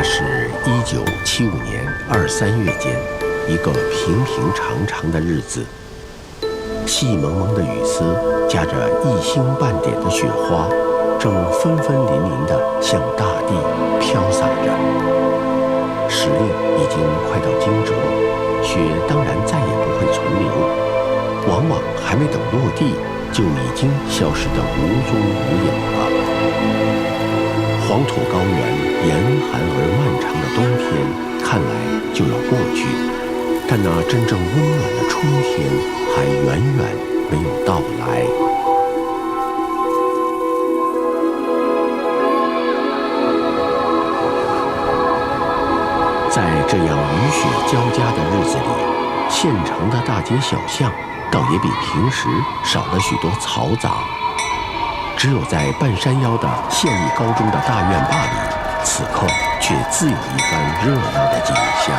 那是1975年2、3月间，一个平平常常的日子。细蒙蒙的雨丝夹着一星半点的雪花，正纷纷淋淋地向大地飘洒着。时令已经快到惊蛰，雪当然再也不会存留，往往还没等落地，就已经消失得无踪无影了。黄土高原严寒而漫长的冬天看来就要过去，但那真正温暖的春天还远远没有到来。在这样雨雪交加的日子里，县城的大街小巷倒也比平时少了许多嘈杂。只有在半山腰的县立高中的大院坝里，此刻却自有一番热闹的景象。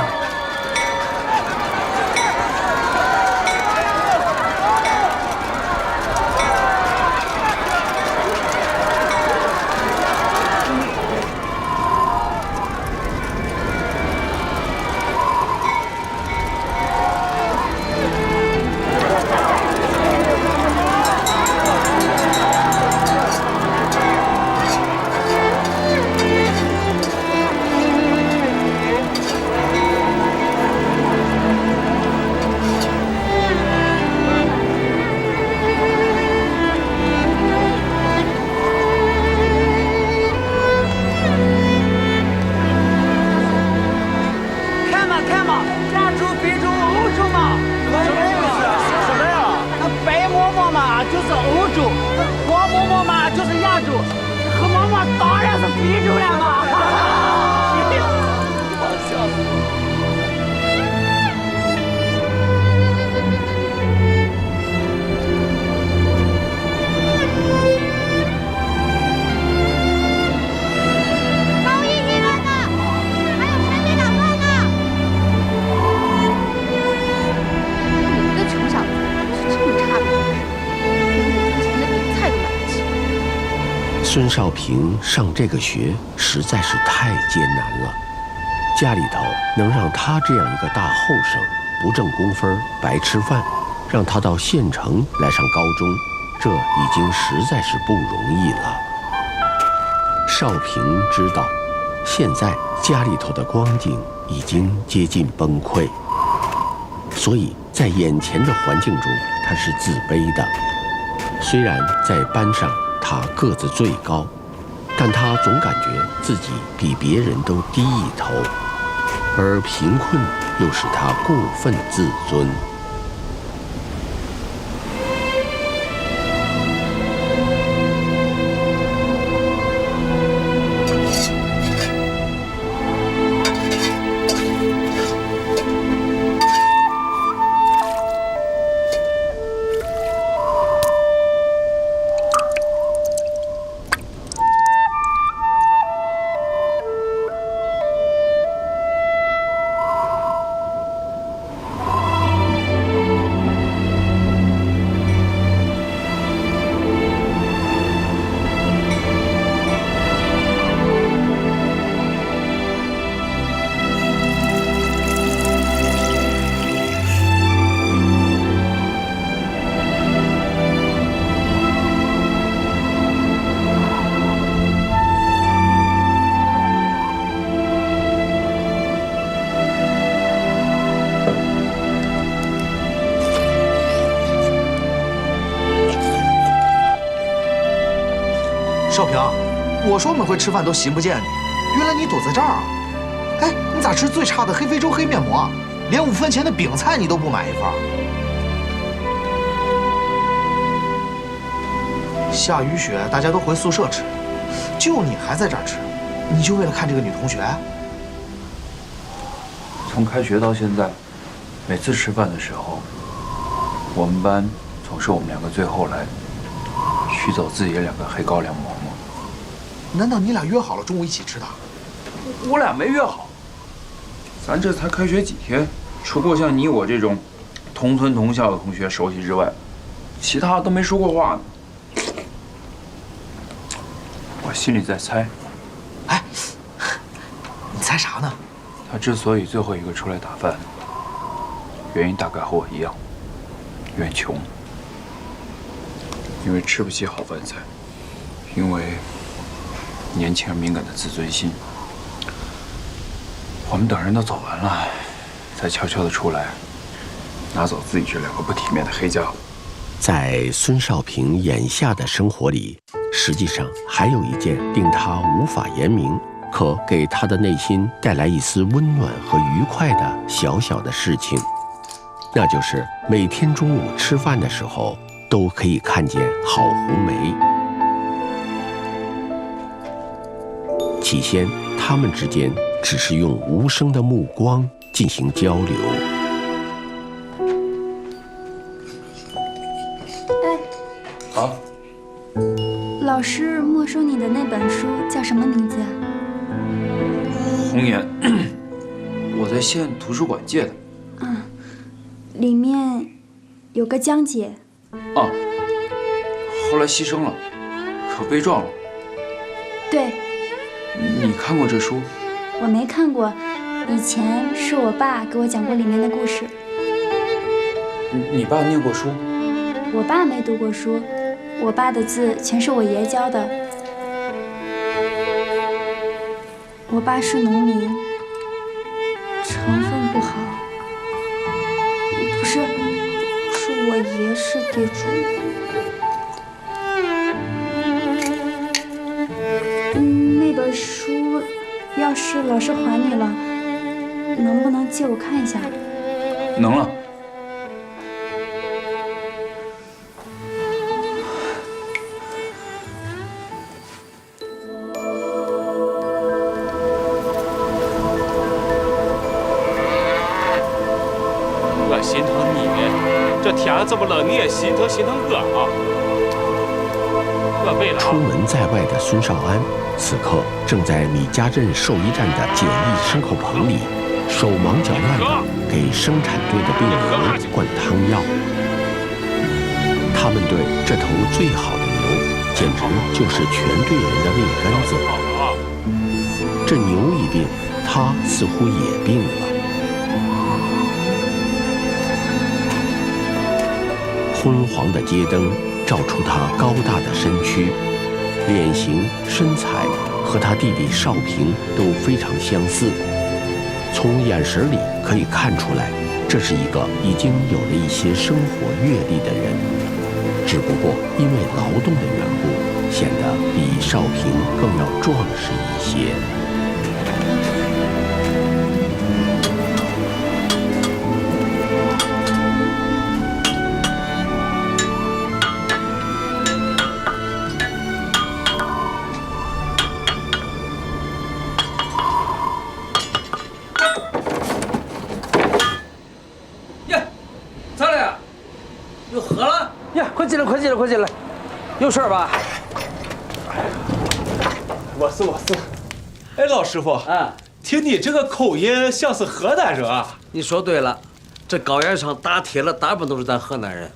孙少平上这个学实在是太艰难了，家里头能让他这样一个大后生不挣工分白吃饭，让他到县城来上高中，这已经实在是不容易了。少平知道，现在家里头的光景已经接近崩溃，所以在眼前的环境中，他是自卑的。虽然在班上他个子最高，但他总感觉自己比别人都低一头，而贫困又使他过分自尊。少平，我说我们会吃饭都寻不见你，原来你躲在这儿啊！哎，你咋吃最差的黑非洲黑面膜啊？连5分钱的饼菜你都不买一份？下雨雪，大家都回宿舍吃，就你还在这儿吃，你就为了看这个女同学？从开学到现在，每次吃饭的时候，我们班总是我们2个最后来，取走自己2个黑高粱馍馍。难道你俩约好了中午一起吃的？我俩没约好，咱这才开学几天，除过像你我这种同村同校的同学熟悉之外，其他都没说过话呢。我心里在猜，哎，你猜啥呢？他之所以最后一个出来打饭，原因大概和我一样，因为穷，因为吃不起好饭菜，因为年轻而敏感的自尊心。我们等人都走完了，才悄悄地出来，拿走自己这两个不体面的黑家伙。在孙少平眼下的生活里，实际上还有一件令他无法言明，可给他的内心带来一丝温暖和愉快的小小的事情，那就是每天中午吃饭的时候都可以看见郝红梅。起先，他们之间只是用无声的目光进行交流。好，老师没收你的那本书叫什么名字啊？红颜，我在县图书馆借的。里面有个江姐。啊，后来牺牲了，可悲壮了。对，你看过这书？我没看过，以前是我爸给我讲过里面的故事。你爸念过书？我爸没读过书，我爸的字全是我爷教的。我爸是农民，成分不好。不是我爷是地主。那本书要是老师还你了，能不能借我看一下？能了。我心疼你，这天这么冷，你也心疼我啊！我为了出门在外的孙少安，此刻正在米家镇兽医站的简易牲口棚里，手忙脚乱地给生产队的病人灌汤药。他们队这头最好的牛，简直就是全队人的胃根子。这牛一病，他似乎也病了。昏黄的街灯照出他高大的身躯，脸型、身材和他弟弟少平都非常相似。从眼神里可以看出来，这是一个已经有了一些生活阅历的人，只不过因为劳动的缘故，显得比少平更要壮实一些。快进来，有事吧？我是。哎，老师傅啊，听你这个口音像是河南人啊。你说对了，这高原上打铁了，大部分都是咱河南人。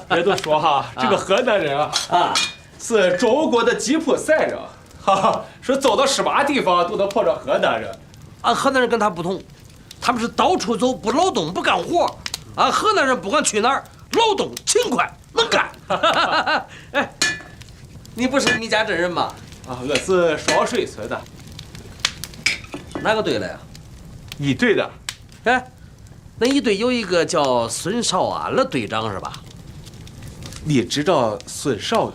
别都说哈，这个河南人啊，是中国的吉普赛人，哈，说走到什么地方都能碰着河南人。河南人跟他不同，他们是到处走，不劳动，不干活。河南人不管去哪儿，劳动勤快。能干，哎，你不是米家镇人吗？我是双水村的。哪个队的呀？一队的。哎，那一队有一个叫孙少安的队长是吧？你知道孙少安？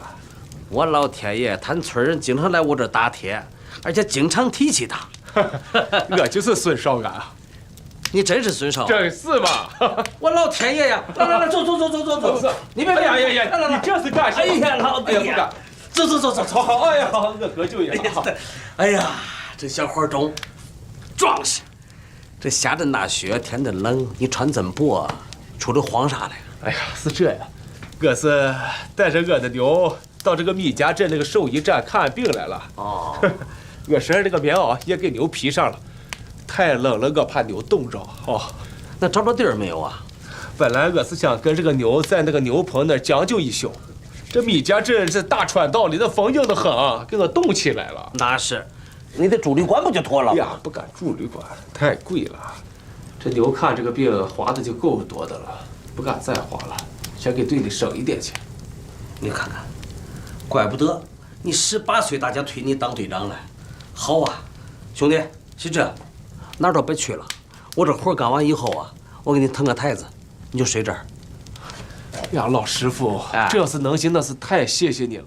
我老天爷，他村人经常来我这打铁，而且经常提起他。我就是孙少安。你真是孙少安？真是嘛！我老天爷呀！来，走！你别！哎呀！你这是干什么？哎呀，老弟不敢。走！好，哎呀，好，我喝酒也好。哎呀，这小伙中，壮实。这下这大雪，天真冷，你穿这么薄，出来慌啥来？哎呀，是这样，我是带着我的牛到这个米家镇那个兽医站看病来了。哦，我身上这个棉袄也给牛披上了。太冷了，我怕牛冻着。哦，那找着地儿没有啊？本来我是想跟这个牛在那个牛棚那儿将就一宿，这米家镇这大川道里的风硬得很，给我冻起来了。那是，你的住旅馆不就妥了吗？呀，不敢住旅馆，太贵了。这牛看这个病花的就够多的了，不敢再花了，先给队里省一点钱。你看看，怪不得你18岁大家推你当队长了。好啊，兄弟，是这，哪儿都别去了。我这活干完以后啊，我给你腾个台子，你就睡这儿。呀，老师傅，这要是能行，那是太谢谢你了。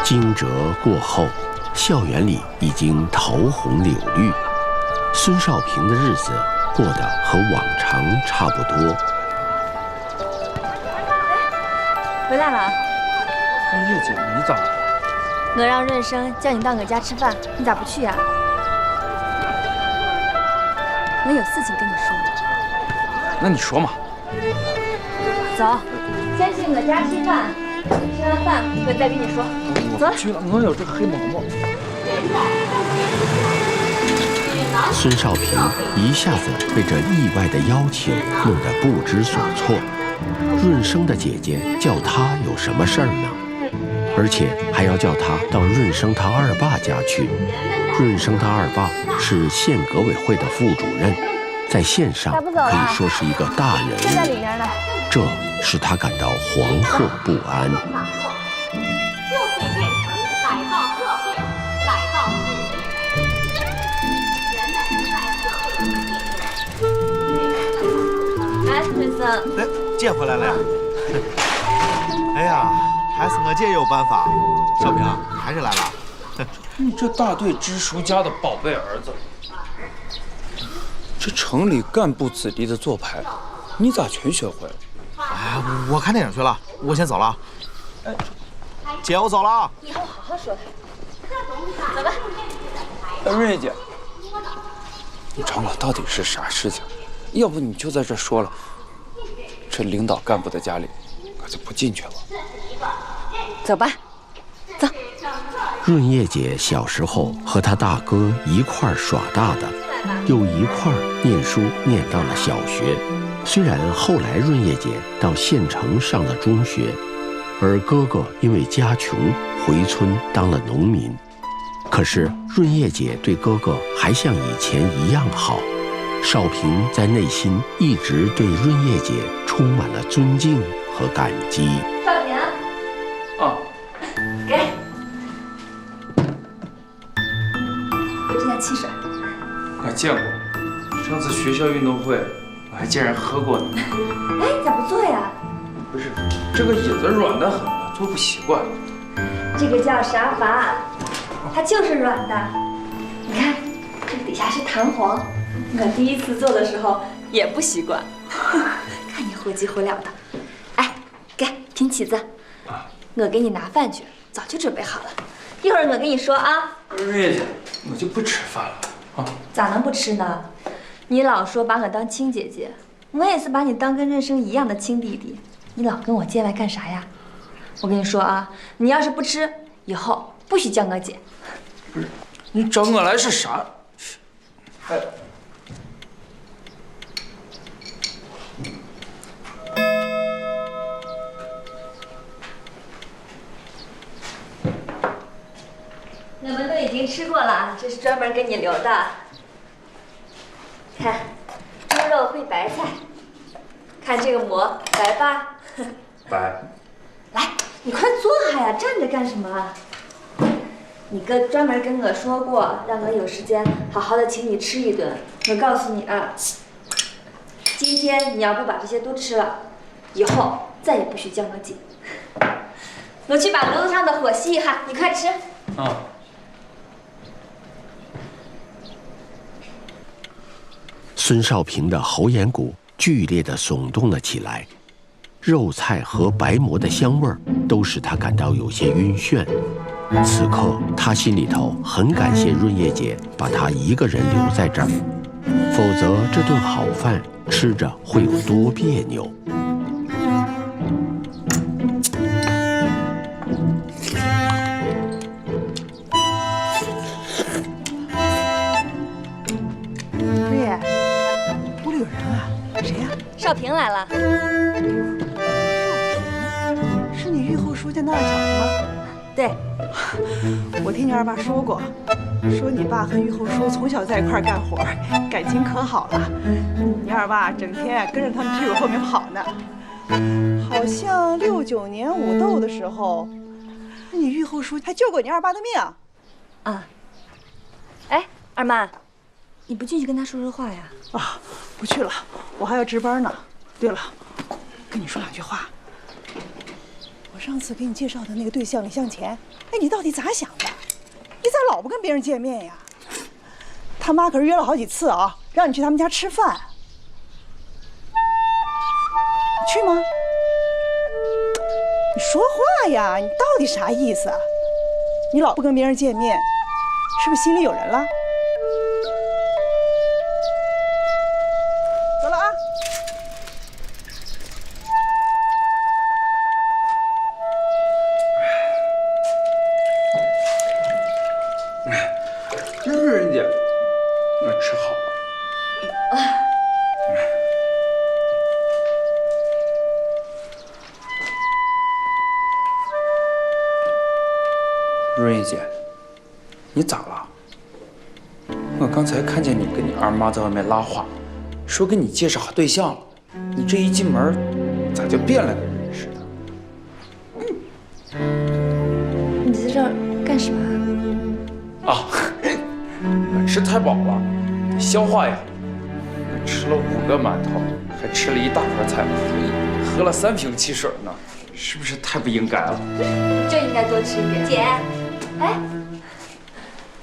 惊蛰过后，校园里已经桃红柳绿，孙少平的日子过得和往常差不多。回来了。叶姐，你咋来了？我让润生叫你到我家吃饭，你咋不去呀？我有事情跟你说。那你说嘛。走，先去我家吃饭，吃完饭我再跟你说。走了。去了，我有这黑毛毛。孙少平一下子被这意外的邀请弄得不知所措。润生的姐姐叫他有什么事儿呢？而且还要叫他到润生他二爸家去。润生他二爸是县革委会的副主任，在县上可以说是一个大人物。在里面呢。这使他感到惶惑不安。就会变成改造社会，改造世界。人们在社会中哎，润生。哎，姐回来了呀！哎呀，还是我姐有办法。小平还是来了。你这大队支书家的宝贝儿子，这城里干部子弟的做派，你咋全学会了？哎，我看电影去了，我先走了。哎，姐，我走了。以后好好说他。走吧。润叶姐，你找我到底是啥事情？要不你就在这说了，这领导干部的家里，我就不进去了。走吧，走。润叶姐小时候和她大哥一块儿耍大的，又一块儿念书念到了小学。虽然后来润叶姐到县城上了中学，而哥哥因为家穷回村当了农民，可是润叶姐对哥哥还像以前一样好。少平在内心一直对润叶姐充满了尊敬和感激。少平。啊。给。这件汽水。我见过，上次学校运动会，我还见人喝过呢。哎，你咋不坐呀？不是，这个椅子软得很，坐不习惯。这个叫沙发，它就是软的。你看，这个底下是弹簧。我第一次坐的时候也不习惯。看你活急活了的。哎，给听起子，我给你拿饭去，早就准备好了。一会儿我跟你说啊。润叶姐，我就不吃饭了啊。咋能不吃呢？你老说把我当亲姐姐，我也是把你当跟润生一样的亲弟弟。你老跟我见外干啥呀？我跟你说啊，你要是不吃，以后不许叫我姐。不是，你找我来是啥？哎。我们都已经吃过了，这是专门给你留的。看，猪肉烩白菜，看这个馍，白吧？白。来，你快坐下呀，站着干什么？你哥专门跟我说过，让我有时间好好的请你吃一顿。我告诉你啊，今天你要不把这些都吃了，以后再也不许叫我姐。我去把炉子上的火熄一下，你快吃。啊。孙少平的喉咽骨剧烈地耸动了起来，肉菜和白馍的香味儿都使他感到有些晕眩。此刻他心里头很感谢润叶姐把他一个人留在这儿，否则这顿好饭吃着会有多别扭。少平来了。你玉后叔家那儿找的吗？对，我听你二爸说过，说你爸和玉后叔从小在一块儿干活，感情可好了。你二爸整天跟着他们屁股后面跑呢。好像69年武斗的时候，你玉后叔还救过你二爸的命。啊，哎，二妈，你不进去跟他说说话呀？啊，不去了，我还要值班呢。对了，跟你说两句话。我上次给你介绍的那个对象李向前，哎，你到底咋想的？你咋老不跟别人见面呀？他妈可是约了好几次啊，让你去他们家吃饭。你去吗？你说话呀！你到底啥意思啊？你老不跟别人见面，是不是心里有人了？走了啊！人家，我吃好了。润叶姐，你咋了？我刚才看见你跟你二妈在外面拉话，说给你介绍好对象了。你这一进门，咋就变了个人似的？你在这儿干什么啊，我吃太饱了，得消化呀。我吃了5个馒头，还吃了一大盘菜，喝了3瓶汽水呢，是不是太不应该了？就应该多吃一点。姐，哎，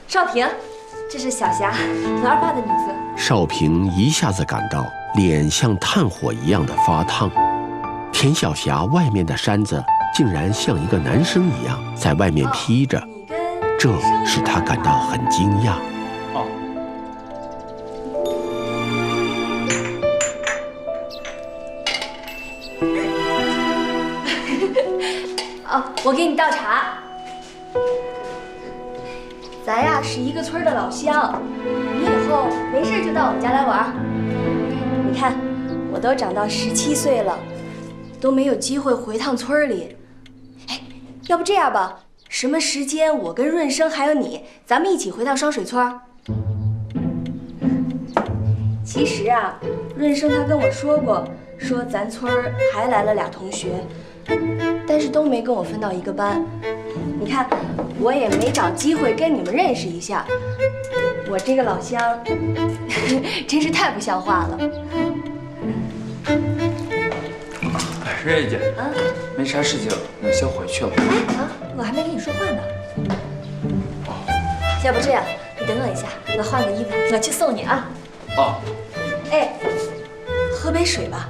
少平，这是小霞，我二爸的女子。少平一下子感到脸像炭火一样的发烫，田小霞外面的衫子竟然像一个男生一样在外面披着，这使他感到很惊讶。哦，我给你倒茶。咱呀是一个村的老乡，你以后没事就到我们家来玩。你看，我都长到17岁了，都没有机会回趟村里。哎，要不这样吧，什么时间我跟润生还有你，咱们一起回趟双水村。其实啊，润生他跟我说过，说咱村还来了2同学。但是都没跟我分到一个班，你看，我也没找机会跟你们认识一下。我这个老乡，真是太不像话了。润叶姐，没啥事情，我先回去了。哎啊，我还没跟你说话呢。要不这样，你等我一下，我换个衣服，我去送你啊。啊。哎，喝杯水吧。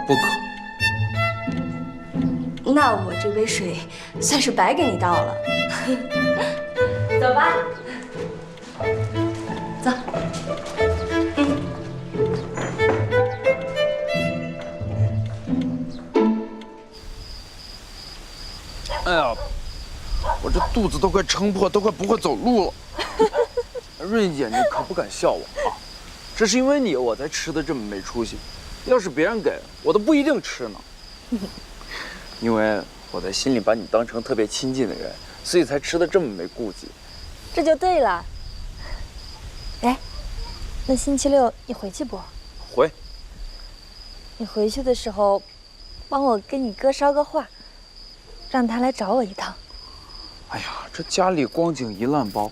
不渴。那我这杯水算是白给你倒了。走吧，走。哎呀，我这肚子都快撑破，都快不会走路了。润叶姐，你可不敢笑我啊！这是因为你，我才吃的这么没出息。要是别人给我都不一定吃呢，因为我在心里把你当成特别亲近的人，所以才吃的这么没顾忌。这就对了。哎，那星期6你回去不？回。你回去的时候，帮我跟你哥捎个话，让他来找我一趟。哎呀，这家里光景一烂包，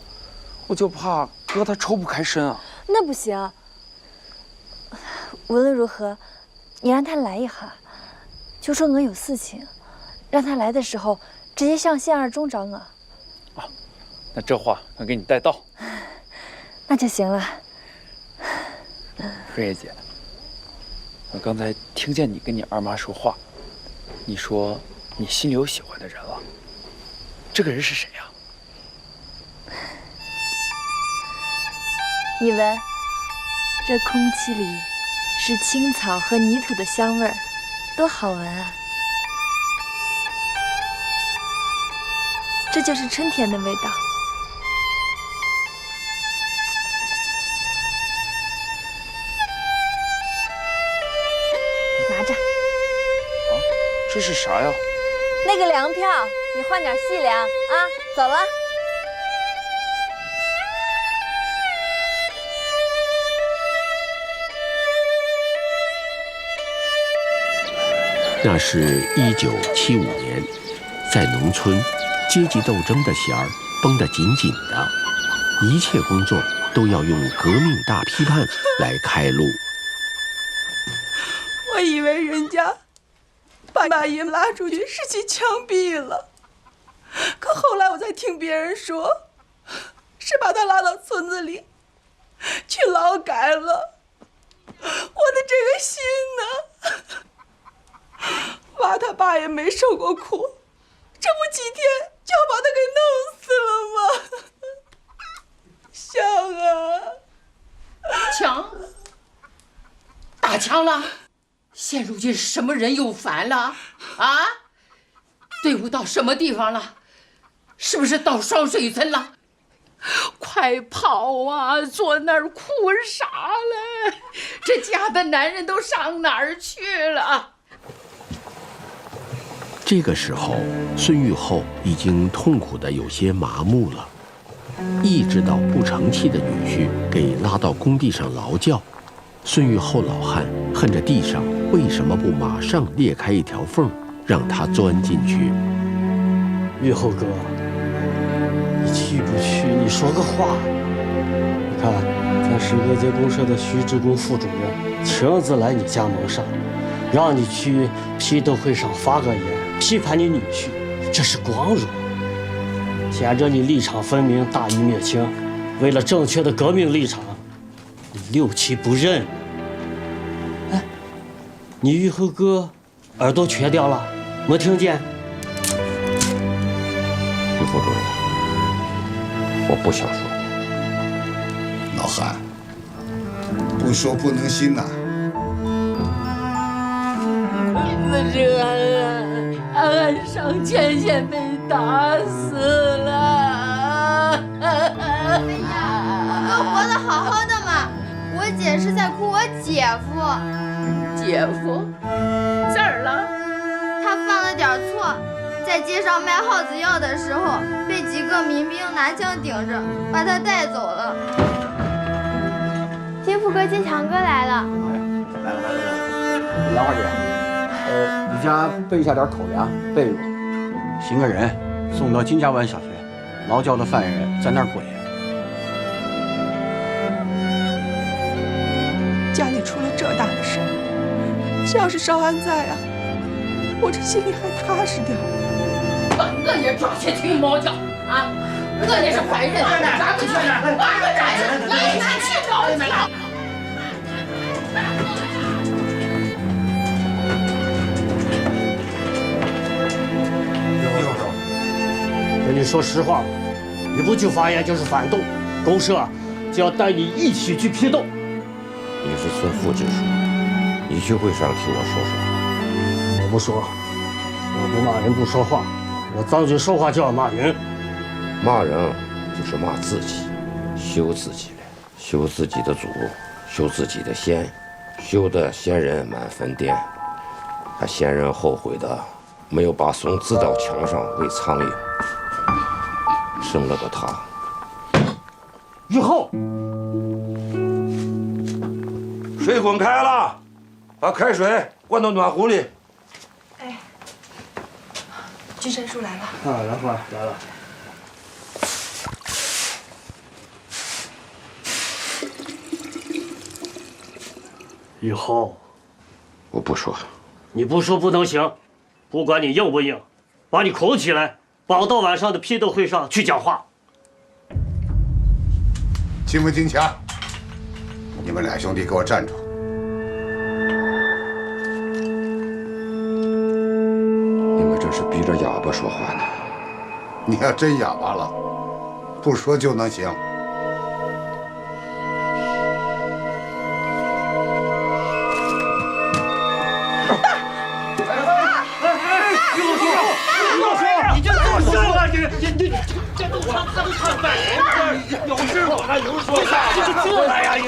我就怕哥他抽不开身啊。那不行。无论如何，你让他来一下，就说我有事情，让他来的时候直接上县2中找我。啊，那这话我给你带到。那就行了。润叶姐，我刚才听见你跟你二妈说话，你说你心里有喜欢的人了，这个人是谁呀？你闻，这空气里是青草和泥土的香味儿，多好闻啊！这就是春天的味道。拿着，这是啥呀？那个粮票，你换点细粮啊！走了。那是1975年，在农村，阶级斗争的弦儿绷得紧紧的，一切工作都要用革命大批判来开路。我以为人家把马爷拉出去是去枪毙了，可后来我才听别人说，是把他拉到村子里去劳改了。我的这个心呢？妈他爸也没受过苦，这不几天就要把他给弄死了吗？香啊！枪？打枪了？现如今什么人又反了？啊？队伍到什么地方了？是不是到双水村了？快跑啊！坐那儿哭啥嘞？这家的男人都上哪儿去了？这个时候，孙玉厚已经痛苦得有些麻木了。一直到不成器的女婿给拉到工地上劳教，孙玉厚老汉恨着地上为什么不马上裂开一条缝，让他钻进去。玉厚哥，你去不去？你说个话。你看，咱石各街公社的徐志功副主任亲自来你家门上，让你去批斗会上发个言，批判你女婿，这是光荣。见着你立场分明，大义灭亲，为了正确的革命立场，你六亲不认。哎，你玉厚哥耳朵缺掉了，没听见？徐副主任，我不想说。老汉，不说不能信呐。你这俺上前线被打死了。哎呀，我活得好好的嘛，我姐是在哭我姐夫。姐夫咋了？他犯了点错，在街上卖耗子药的时候，被几个民兵拿枪顶着，把他带走了。金富哥、金强哥来了。来了。杨二姐，你家备下点口粮备着。寻个人送到金家湾小学，劳教的犯人在那儿跪。家里出了这大的事儿，这要是少安在啊，我这心里还踏实点。把我也抓去听毛教啊！我也是坏人，咱们去哪儿？我们这人，你们去找你们了。跟你说实话，你不去发言就是反动，公社就要带你一起去批斗。你是村副支书，你去会上替我说说。我不说，我不骂人不说话，我张嘴说话就要骂人。骂人就是骂自己，修自己了，修自己的祖，修自己的先，修的先人满坟殿，还先人后悔的没有把怂支到墙上喂苍蝇，生了个他。玉厚，水滚开了，把开水灌到暖壶里。哎，军神叔来了。啊，兰花来了。玉厚，我不说。你不说不能行，不管你硬不硬，把你捆起来，绑到晚上的批斗会上去讲话。金不金强，你们俩兄弟给我站住！你们这是逼着哑巴说话呢。你要真哑巴了，不说就能行。你这做事啊！你这都看反人，有事我还能说啥？这来呀你！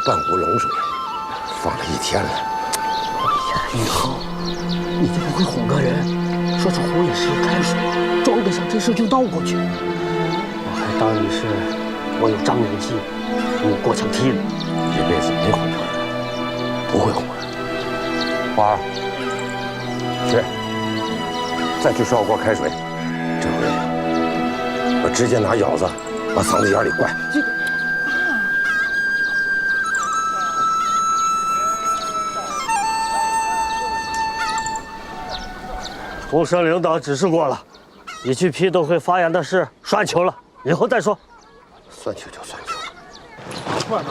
半壶冷水，放了1天了。玉浩，你就不会哄个人，说是壶里是开水，装得下这事就倒过去？我还当你是我有张良计，你过墙梯呢。这辈子没哄过人，不会哄人。花儿，去，再去烧锅开水。这回我直接拿舀子往嗓子眼里灌。公社领导指示过了，你去批斗会发言的事算球了，以后再说。算球就算球。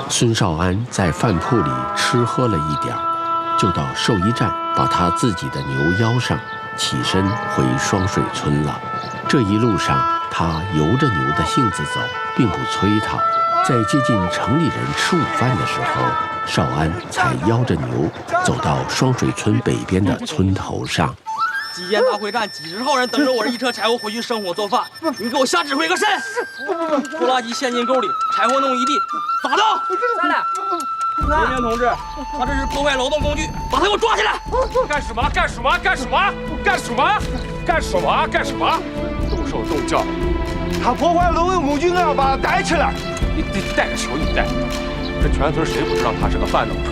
孙少安在饭铺里吃喝了一点儿，就到兽医站把他自己的牛腰上，起身回双水村了。这一路上，他由着牛的性子走，并不催他。在接近城里人吃午饭的时候，少安才邀着牛走到双水村北边的村头上。基建大会战，几十号人等着我这一车柴火回去生火做饭，你给我瞎指挥个甚？拖拉机陷进沟里，柴火弄一地，咋的？咱俩。林明同志，他这是破坏劳动工具，把他给我抓起来！干什么？干什么？干什么？干什么？干什么？干什么？动手动脚！他破坏劳动工具，我要把他逮起来。你逮个球，你逮！这全村谁不知道他是个贩农车？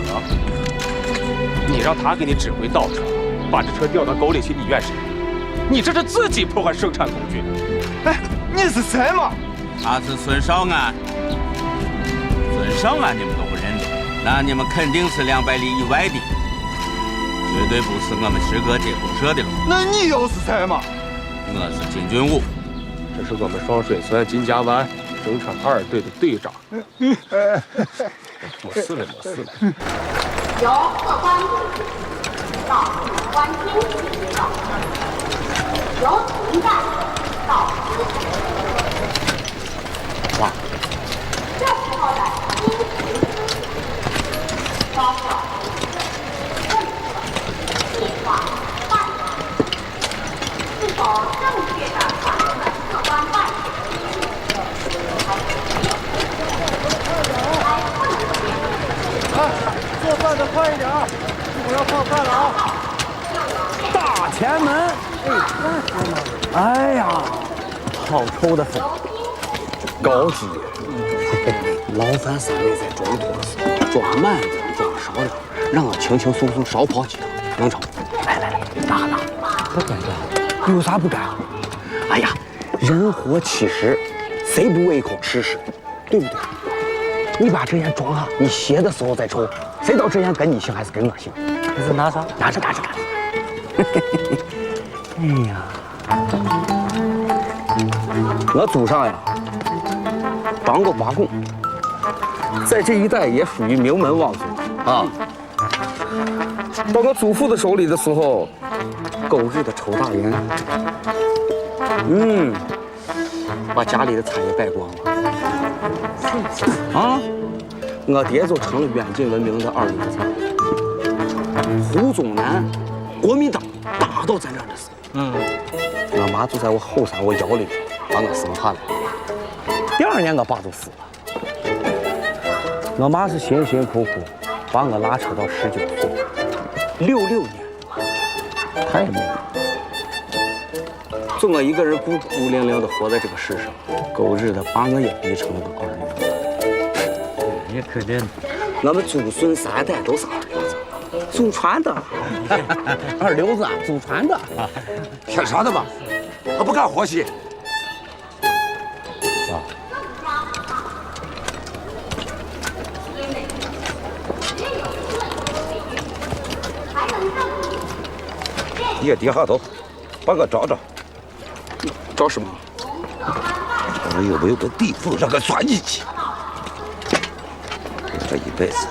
你让他给你指挥倒车，把这车掉到沟里去，你怨谁？你这是自己破坏生产工具。哎，你是谁嘛？他是孙少安。孙少安你们都不认得，那你们肯定是200里以外的，绝对不是我们石河街公社的了。那你又是谁嘛？我是金军武，这是我们双水村金家湾生产2队的队长。没事了，没事了。由客观到观天气到由停站到哇！这时候的心情，包括政策、计划、办法，是否正确的把握了客观办理，做饭的快一点，一会儿要放饭了啊！大前门，哎呀，好抽的风，高级。老范3位在装坨子，装慢点，装少点，让我轻轻松松少跑几趟，能成？来，拿。不该的，有啥不该啊？哎呀，人活70，谁不为一口吃屎，对不对？你把这烟装上，你歇的时候再抽，谁知道这烟跟你行还是跟我行？你是拿啥？拿着。哎呀，我祖上呀，当过八公，在这一带也属于名门望族啊。到我祖父的手里的时候，狗日的抽大烟，把家里的财也败光了。啊，我爹就成了远近闻名的2流子。胡宗南，国民党打到咱这儿的时候，我妈就在我后山我腰里把我生下来。第2年我爸就死了，我妈是辛辛苦苦把我拉扯到19岁，66年，她也没了，就我一个人孤孤零零的活在这个世上，狗日的把我也逼成了个2流子。也可怜，我们祖孙3代都是2流子，祖传的。2流子，祖传的。骗啥的嘛？还不干活去？你也低下头，帮我找找。找什么？我有没有个地缝让我钻进去？我这一辈子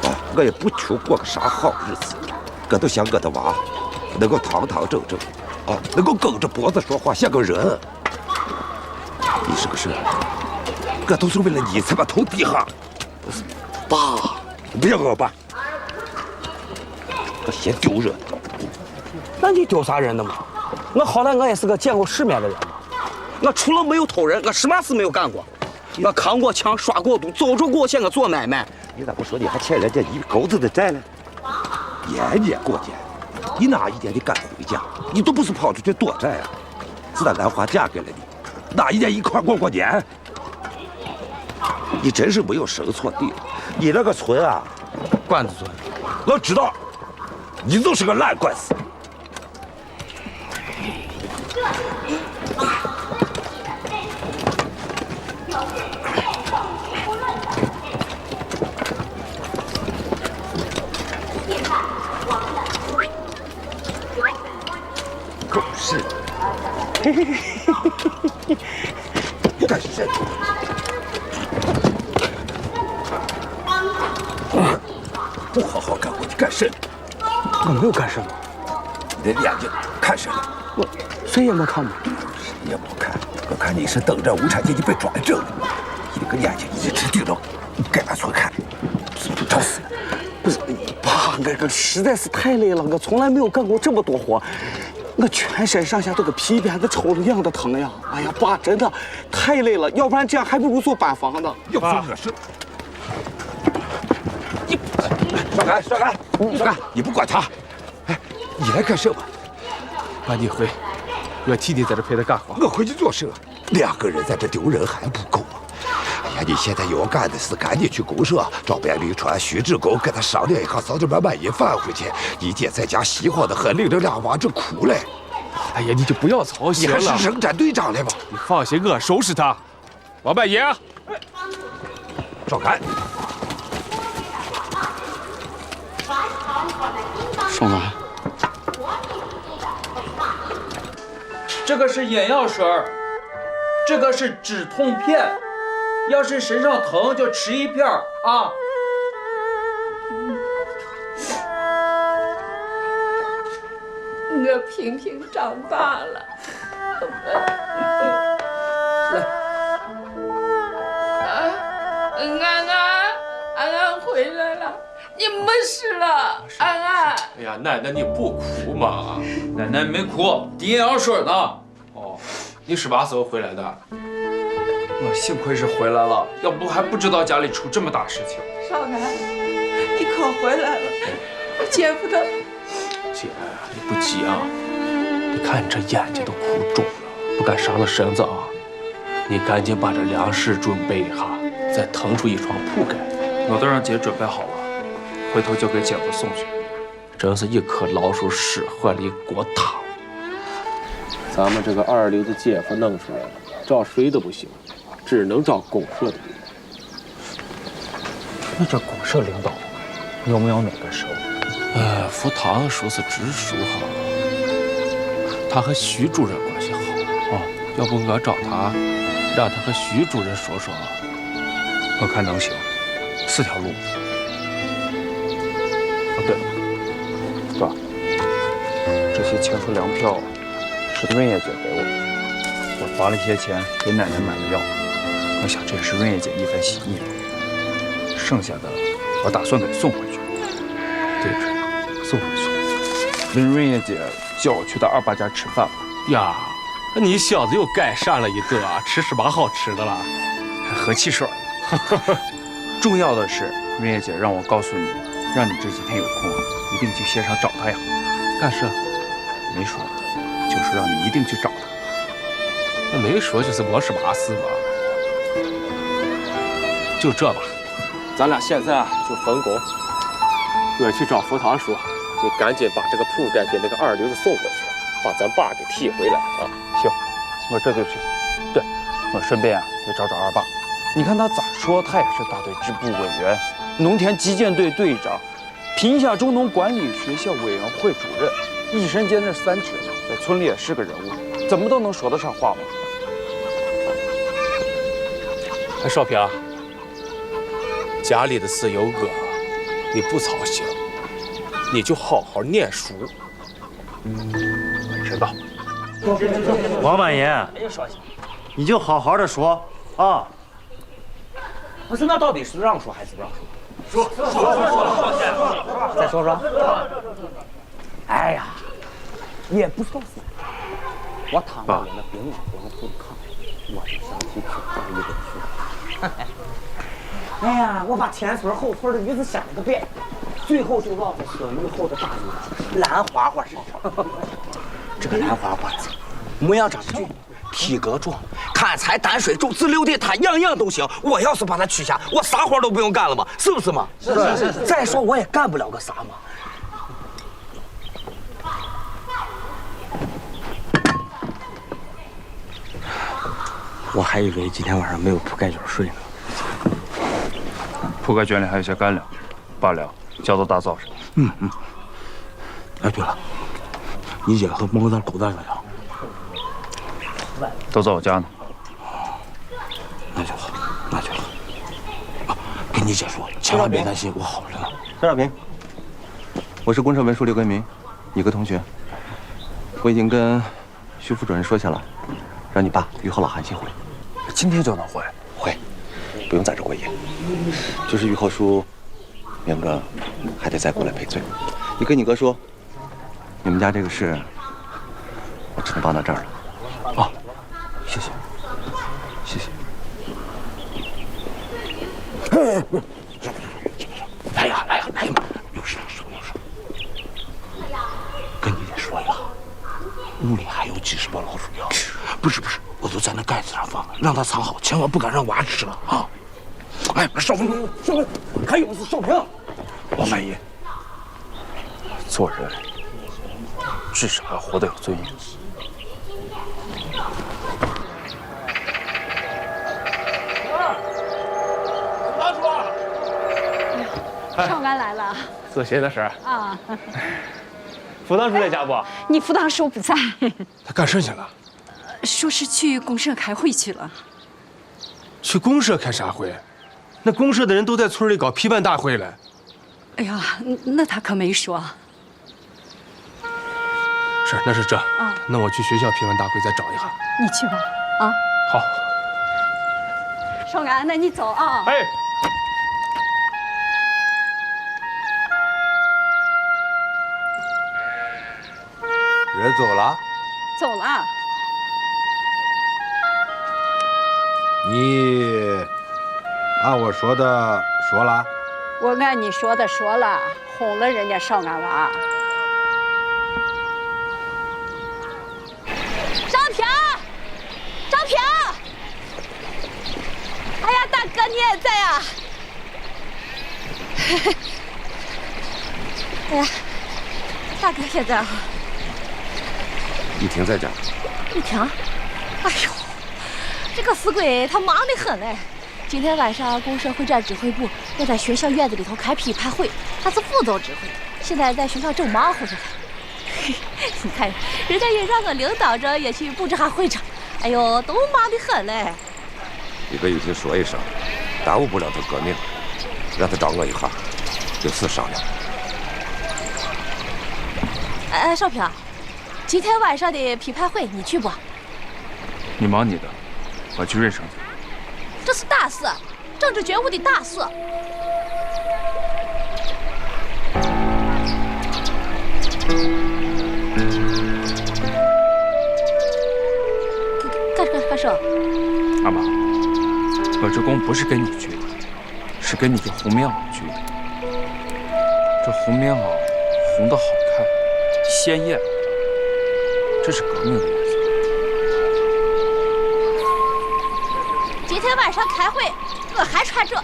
啊，我也不求过个啥好日子，我都想我的娃能够堂堂正正，啊，能够梗着脖子说话，像个人。你是个事，我都是为了你才把头低下。不是，爸，不要我爸，我嫌丢人。那你丢啥人的嘛？我好歹我也是个见过世面的人嘛。我除了没有偷人，我什么事没有干过。我扛过枪，刷过毒，走着过线，我做买卖，你咋不说你还欠人家一钩子的债呢？年年过节，你哪一年你敢回家？你都不是跑出去躲债啊！自打兰花嫁给了你，哪一年一块过年？你真是没有生错地。你那个村啊，罐子村，我知道，你就是个烂官司。狗屎！嘿嘿嘿嘿，干什么？不好好干活，你干什么？我没有干什么。你的眼睛看什么？我谁也没看嘛。谁也没看。我看你是等着无产阶级被转正，你那个眼睛一直盯着该把村看，找死！不是，爸，我实在是太累了，我从来没有干过这么多活。我全身上下都跟皮鞭子抽了一样的疼呀！哎呀，爸，真的太累了，要不然这样还不如做板房呢。要不我是你，少干，少干，少干！你不管他，哎，你来干什么？爸，你回，我替你在这陪他干活。我回去做事，两个人在这丢人还不够吗？哎呀，你现在有干的事，赶紧去公社找白灵川、徐志功，跟他商量一下，早点买一饭回去。你姐在家喜欢的很，领着俩娃这哭嘞。哎呀，你就不要操心了。你还是生产队长嘞吧？你放心，我收拾他。王半爷，少干。少南，这个是眼药水，这个是止痛片。要是身上疼就吃一片啊！我萍萍长大了，来，安安回来了，你没事了，安安。哎呀，奶奶你不哭嘛？奶奶没哭，滴眼药水呢。哦，你是啥时候回来的？我幸亏是回来了，要不还不知道家里出这么大事情。少南，你可回来了，姐夫他。姐，你不急啊？你看你这眼睛都哭肿了，不敢伤了身子啊！你赶紧把这粮食准备一下，再腾出一床铺盖。我都让姐准备好了，回头就给姐夫送去。真是一颗老鼠屎换了一锅汤。咱们这个二流的姐夫弄出来了，找谁都不行。只能找公社的人。那这公社领导有没有哪个熟？福堂说是直属哈，他和徐主任关系好。哦，要不我找他，让他和徐主任说说。我看能行，4条路。哦，对了，爸，这些钱和粮票是润叶姐给我花了一些钱给奶奶买了药。我想这也是润叶姐一番心意，剩下的我打算给送回去。对着，送回去。问润叶姐叫我去她二爸家吃饭呀，你小子又改善了一个，吃什么好吃的了？还和气事儿。重要的是，润叶姐让我告诉你，让你这几天有空一定去县上找她呀。干事？没说，就是让你一定去找她。那没说就是没什么事嘛。就这吧，咱俩现在就分工。我去找福堂说，你赶紧把这个铺盖给那个二流子送过去，把咱爸给替回来啊！行，我这就去。对，我顺便也找找二爸。你看他咋说，他也是大队支部委员、农田基建队队长、贫下中农管理学校委员会主任，一身兼着3职，在村里也是个人物，怎么都能说得上话吗？哎，少平。家里的事有我，你不操心，你就好好念书。知道。王半爷，你就好好的说啊。不是，那到底是让说还是不让说？说，再说说。哎呀，也不算是。我躺在我那冰冷凉铺炕，我就想起去找一本书。哎呀，我把前村后村的鱼子想了个遍，最后就落在孙玉后的大鱼兰花花身上。这个兰花花子模样长得俊，体格壮，砍柴担水种自留地，他样样都行。我要是把他娶下，我啥活都不用干了嘛，是不是嘛？是。再说我也干不了个啥嘛。我还以为今天晚上没有铺盖卷睡呢。铺盖卷里还有些干粮，罢了，交到大灶上。哎，对了，你姐和猫蛋、狗蛋咋样？都在我家呢。那就好，那就好。啊，跟你姐说，千万别担心，我好着呢。张少平，我是公社文书刘根明，你个同学。我已经跟徐副主任说下了，让你爸于和老韩先回。今天就能回？回，不用在这过夜。就是于后叔，明哥还得再过来赔罪。你跟你哥说，你们家这个事，我只能帮到这儿了。啊，谢谢，谢谢。来呀，有事说。跟你姐说呀，屋里还有几十包老鼠药。不是，我都在那盖子上放了，让他藏好，千万不敢让娃吃了啊！哎，少平，还有少平，老三爷，做人至少要活得有尊严。少安来了。做谁的事儿啊？副当书在家不？你副当书不在。他干事去了？说是去公社开会去了。去公社开啥会？那公社的人都在村里搞批判大会了。哎呀，那他可没说。是，那是这。啊，那我去学校批判大会再找一下。你去吧。啊。好。少安，那你走啊。哎。人走了？走了。你按我说的说了？我按你说的说了，哄了人家少安娃。张平！哎呀，大哥你也在啊！哎呀，大哥也在啊。玉婷在家。玉婷，哎呦，这个死鬼他忙得很嘞。今天晚上公社会战指挥部要在学校院子里头开批判会，他是副总指挥，现在在学校正忙活着呢。你看，人家也让个领导着也去布置下会场，哎呦，都忙得很嘞。你跟玉婷说一声，耽误不了他革命，让他找我一下，有事商量。哎，少平，今天晚上的批判会你去不？你忙你的，我去瑞省去。这是大事，政治觉悟的大事。干什？阿妈，我这弓不是跟你锯的，是跟你这红棉袄锯的。这红棉袄红的好看，鲜艳，这是革命的颜色。今天晚上开会，我还穿这。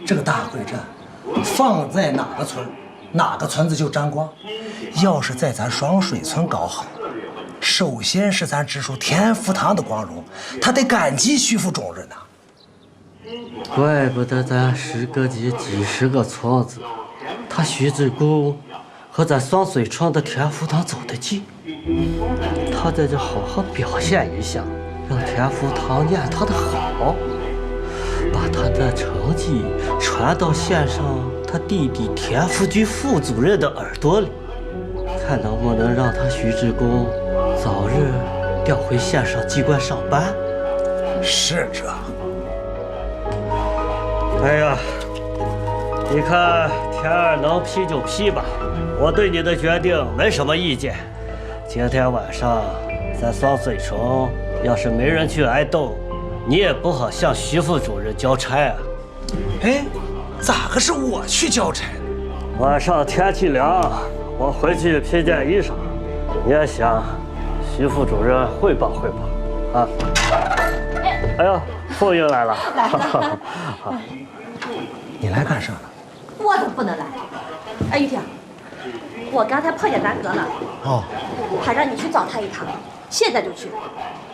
这个大会战放在哪个村，哪个村子就沾光。要是在咱双水村搞好，首先是咱直属田福堂的光荣，他得感激徐副主任呐。怪不得咱十个街几十个村子，他徐志公和咱双水村的田福堂走得近。他在这好好表现一下，让田福堂念他的好，把他的成绩传到县上他弟弟田福军副主任的耳朵里，看能不能让他徐志公早日调回县上机关上班。是这。哎呀，你看田二能批就批吧，我对你的决定没什么意见。今天晚上在双水城，要是没人去挨斗，你也不好向徐副主任交差啊。哎，咋个是我去交差？晚上天气凉，我回去披件衣裳。你也想，徐副主任汇报汇报啊。哎呦，凤英来了。来了。你来干啥呢？我怎么不能来？哎，玉婷，我刚才碰见咱哥了。哦。他让你去找他一趟，现在就去。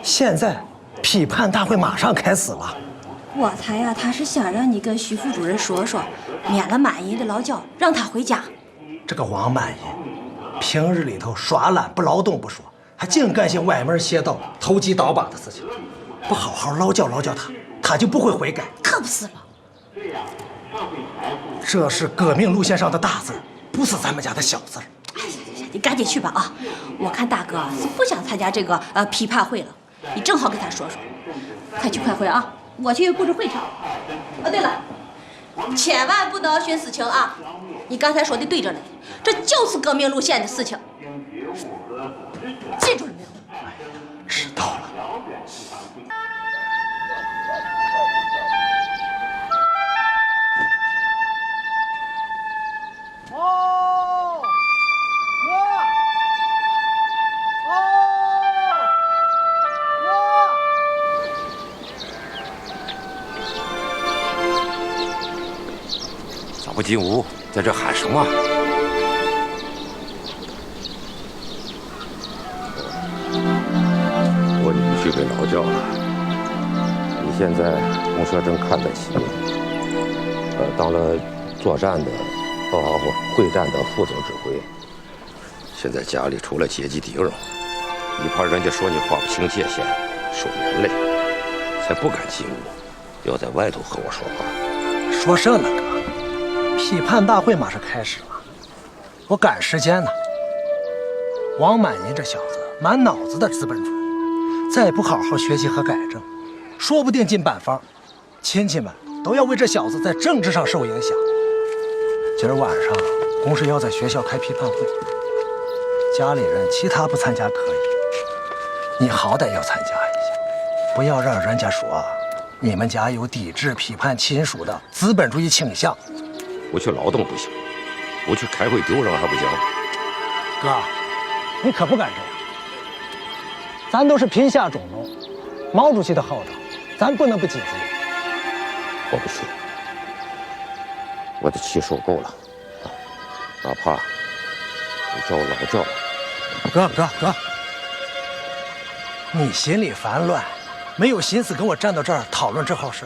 现在批判大会马上开始了。我猜呀，他是想让你跟徐副主任说说，免了满银的劳教，让他回家。这个王满银，平日里头耍懒不劳动不说，还净干些歪门邪道、投机倒把的事情。不好好劳教他，他就不会悔改。可不是嘛。这是革命路线上的大字，不是咱们家的小字。哎呀，你赶紧去吧啊！我看大哥是不想参加这个批判会了，你正好跟他说说。快去快回啊！我去布置会场。哦，对了，千万不能徇私情啊！你刚才说的对着呢，这就是革命路线的事情，记住了没有？知道了。不进屋，在这喊什么？我女婿给劳教了，你现在公社正看得起，当了作战的，会战的副总指挥。现在家里除了阶级敌人，你怕人家说你划不清界限，受连累，才不敢进屋，要在外头和我说话。说甚了，哥？批判大会马上开始了，我赶时间呢。王满银这小子满脑子的资本主义，再不好好学习和改正，说不定进板房，亲戚们都要为这小子在政治上受影响。今儿晚上公社要在学校开批判会，家里人其他不参加可以，你好歹要参加一下，不要让人家说你们家有抵制批判亲属的资本主义倾向。不去劳动不行，不去开会丢人还不行。哥，你可不敢这样。咱都是贫下中农，毛主席的号召，咱不能不谨记。我不去，我的气受够了，哪怕你叫我劳教。哥，你心里烦乱，没有心思跟我站到这儿讨论这号事，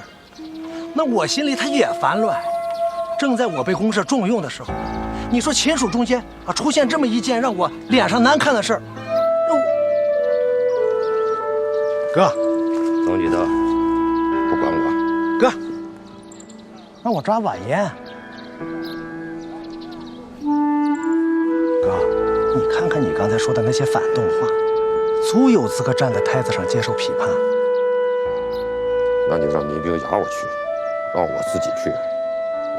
那我心里他也烦乱。正在我被公社重用的时候，你说亲属中间出现这么一件让我脸上难看的事儿，哥，等你的，不管我。哥，让我抓把烟。哥，你看看你刚才说的那些反动话，足有资格站在台子上接受批判。那你让民兵押我去，让我自己去。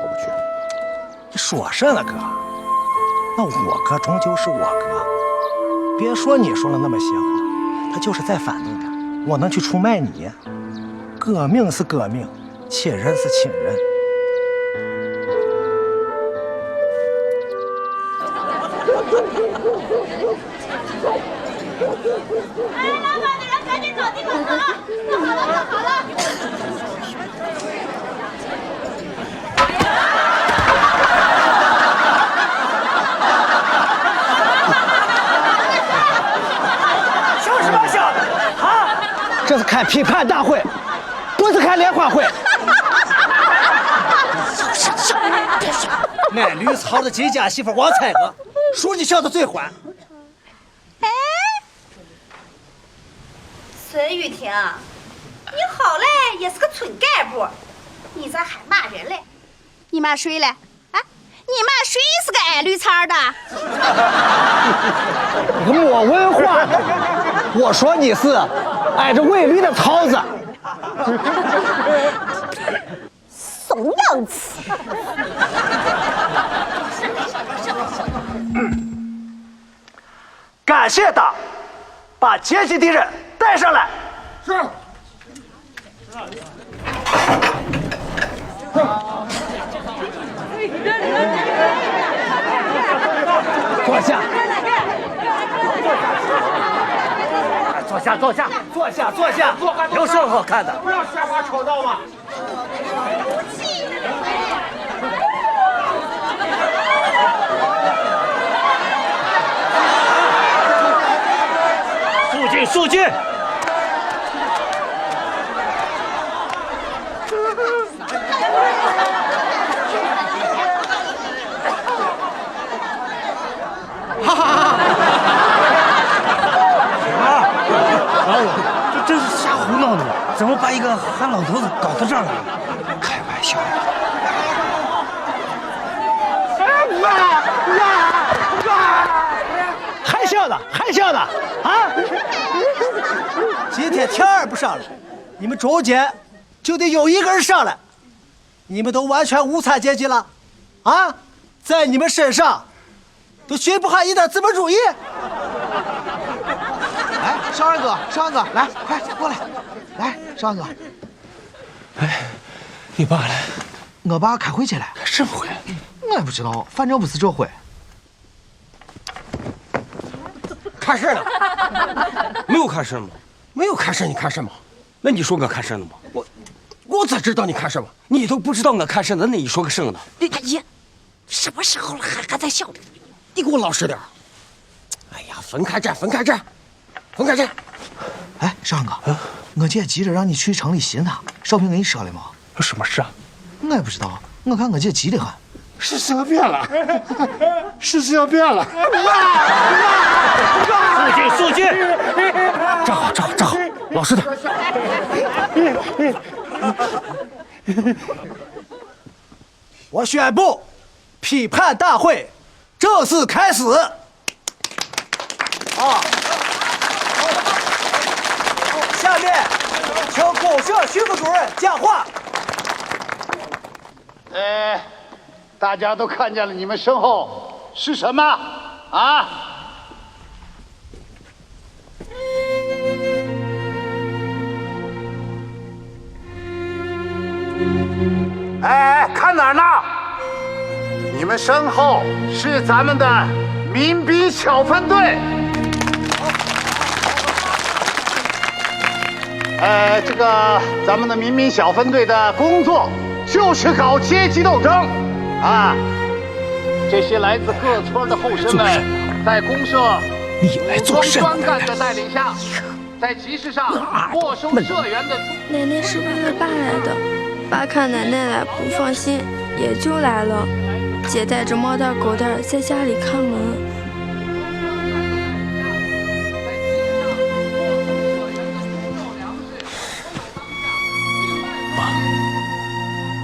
我不去。你说甚了，哥？那我哥终究是我哥，别说你说了那么些话，他就是再反动点，我能去出卖你？革命是革命，亲人是亲人。哎，老板，你们赶紧找地方走啊！弄好了，弄好了。笑什么笑啊？这是开批判大会，不是开联欢会。俺吕曹的金家媳妇王彩娥，书记笑得最欢。哎，孙玉婷，你好赖也是个村干部，你咋还骂人嘞？你骂谁嘞？啊，你骂谁是个矮绿草的？你个没文化！我说你是挨着喂驴的曹子。怂样子！感谢党，把阶级敌人带上来。是。坐下。坐下，坐下，坐下，坐下，有什么好看的？不要瞎话吵闹嘛！肃静，肃静！哈哈哈！这真是瞎胡闹呢！怎么把一个韩老头子搞到这儿来了？开玩笑。还笑呢？还笑呢？啊！今天天儿不上来，你们中间就得有一个人上来。你们都完全无产阶级了，啊！在你们身上都学不下一点资本主义。哎，少安哥，少安哥，来，快过来，来，少安哥。哎，你爸嘞？我爸开会去了。什么会？我也不知道，反正不是这会。看事了？没有看事吗？没有看事，你看什么？那你说我看事了吗？我咋知道你看什么？你都不知道我看事了，那你说个什么呢？你爷，什么时候了还在笑？你给我老实点。哎呀，分开站，分开站，分开站。哎，少安哥，我姐急着让你去城里寻她，少平跟你说了吗？什么事啊？我也不知道，我看我姐急得很。时势要变了，时势要变了。肃静，肃静！站好，站好，站好，老实点。我宣布，批判大会正式开始。下面请公社徐副主任讲话。大家都看见了，你们身后是什么啊？哎，看哪儿呢？你们身后是咱们的民兵小分队。这个咱们的民兵小分队的工作就是搞阶级斗争啊！这些来自各村的后生们，在公社普通专干的带领下，在集市上没收社员的。奶奶是为了爸来的，爸看奶奶来不放心，也就来了。姐带着猫蛋狗蛋在家里看门。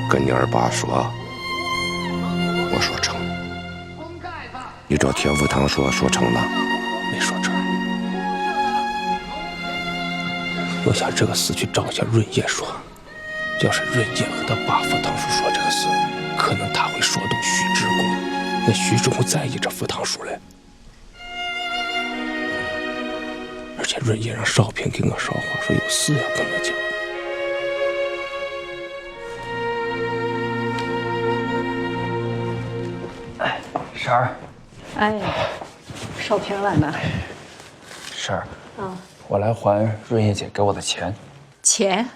跟你二爸说，我说成。你找田福堂说成了，没说成。我想这个事去找下润叶说，要是润叶和他爸福堂叔说这个事，可能他会说动徐志公。那徐志公在意这福堂叔嘞，而且润叶让少平给我捎话，说有事要跟我讲。婶儿，哎，少平来了。婶儿，我来还润叶姐给我的钱。钱？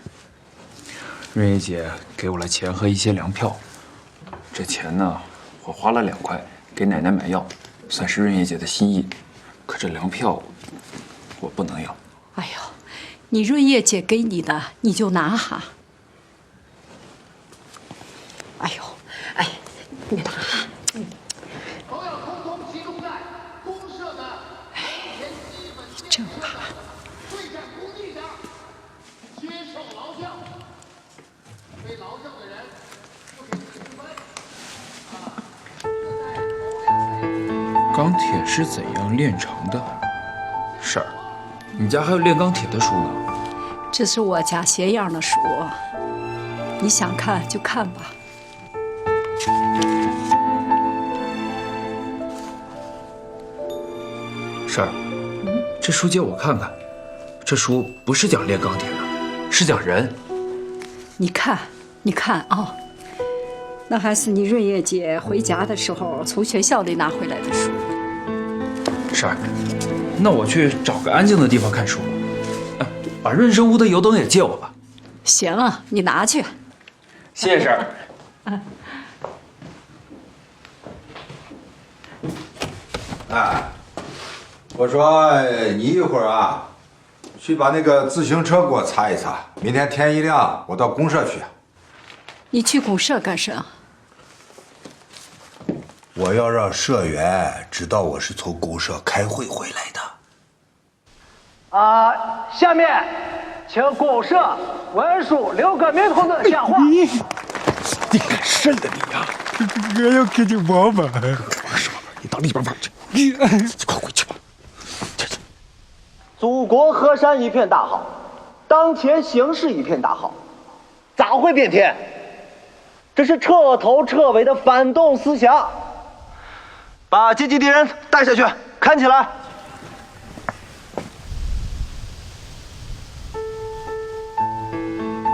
润叶姐给我了钱和一些粮票。这钱呢，我花了2块给奶奶买药，算是润叶姐的心意。可这粮票，我不能要。哎呦，你润叶姐给你的，你就拿哈。哎呦，哎，你拿哈。正好。钢铁是怎样炼成的？婶儿，你家还有炼钢铁的书呢？这是我家写样的书，你想看就看吧。婶儿，这书借我看看。这书不是讲炼钢铁的，是讲人。你看，你看啊，那还是你闰月节回家的时候从学校里拿回来的书。婶儿，那我去找个安静的地方看书。把润生屋的油灯也借我吧。行啊，你拿去。谢谢婶儿。哎，我说你一会儿啊，去把那个自行车给我擦一擦。明天天一亮，我到公社去。你去公社干啥？我要让社员知道我是从公社开会回来的。下面请公社文书刘革命同志讲话。你干甚了你呀？我要跟你玩玩。玩什么？你到里边玩去。你快回去吧。祖国河山一片大好，当前形势一片大好，咋会变天？这是彻头彻尾的反动思想。把阶级敌人带下去，看起来。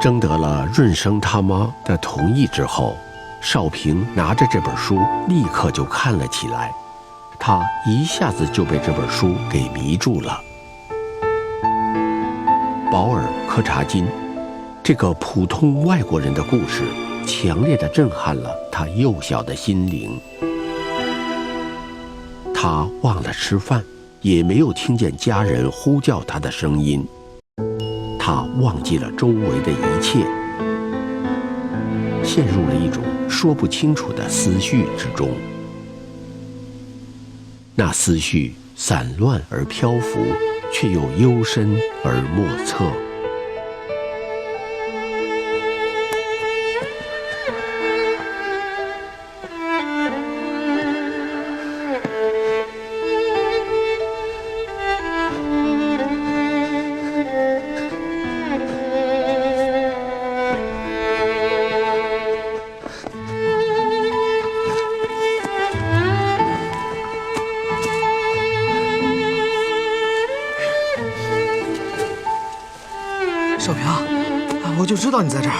征得了润生他妈的同意之后，少平拿着这本书立刻就看了起来，他一下子就被这本书给迷住了。保尔·柯察金这个普通外国人的故事，强烈地震撼了他幼小的心灵。他忘了吃饭，也没有听见家人呼叫他的声音。他忘记了周围的一切，陷入了一种说不清楚的思绪之中。那思绪散乱而漂浮，却又幽深而莫测。少平，我就知道你在这儿。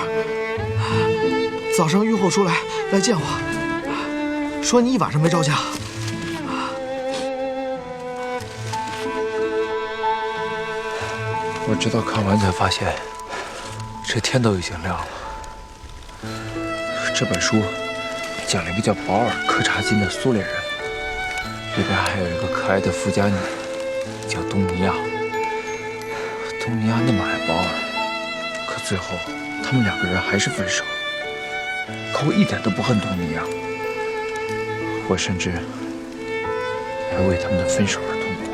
早上玉后叔来见我，说你一晚上没着家。我直到看完才发现，这天都已经亮了。这本书讲了一个叫保尔·柯察金的苏联人，里边还有一个可爱的富家女，叫东尼娅。东尼娅那么爱保尔，可最后他们两个人还是分手了。可我一点都不恨东尼娅，我甚至还为他们的分手而痛哭。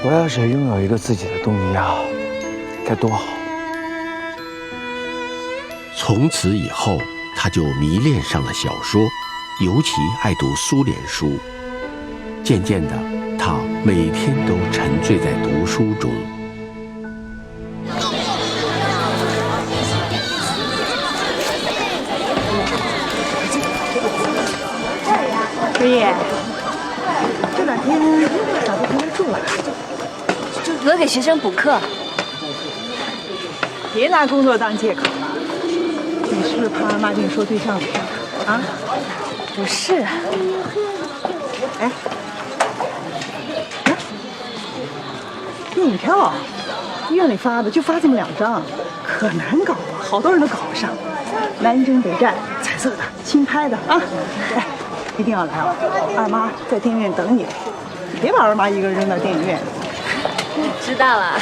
我要是拥有一个自己的东尼娅，该多好！从此以后，他就迷恋上了小说，尤其爱读苏联书。渐渐的，他每天都沉醉在读书中。春叶，这两天咋不回来住了？我给学生补课。别拿工作当借口了。你是不是怕二妈跟你说对象的事啊？不是。哎，电影票，医院里发的就发这么2张，可难搞了，好多人都搞不上。南征北战，彩色的，新拍的啊！哎，一定要来哦！二妈在电影院等你，别把二妈一个人扔到电影院。知道了。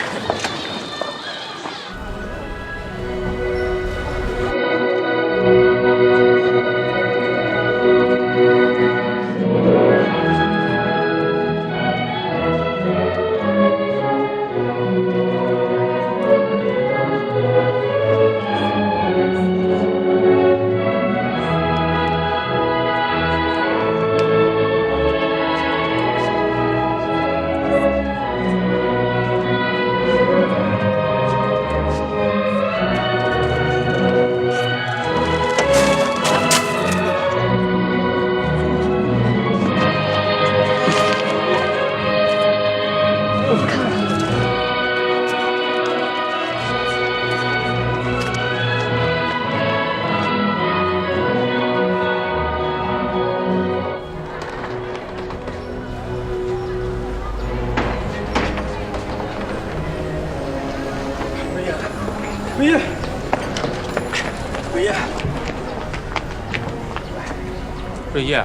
润叶，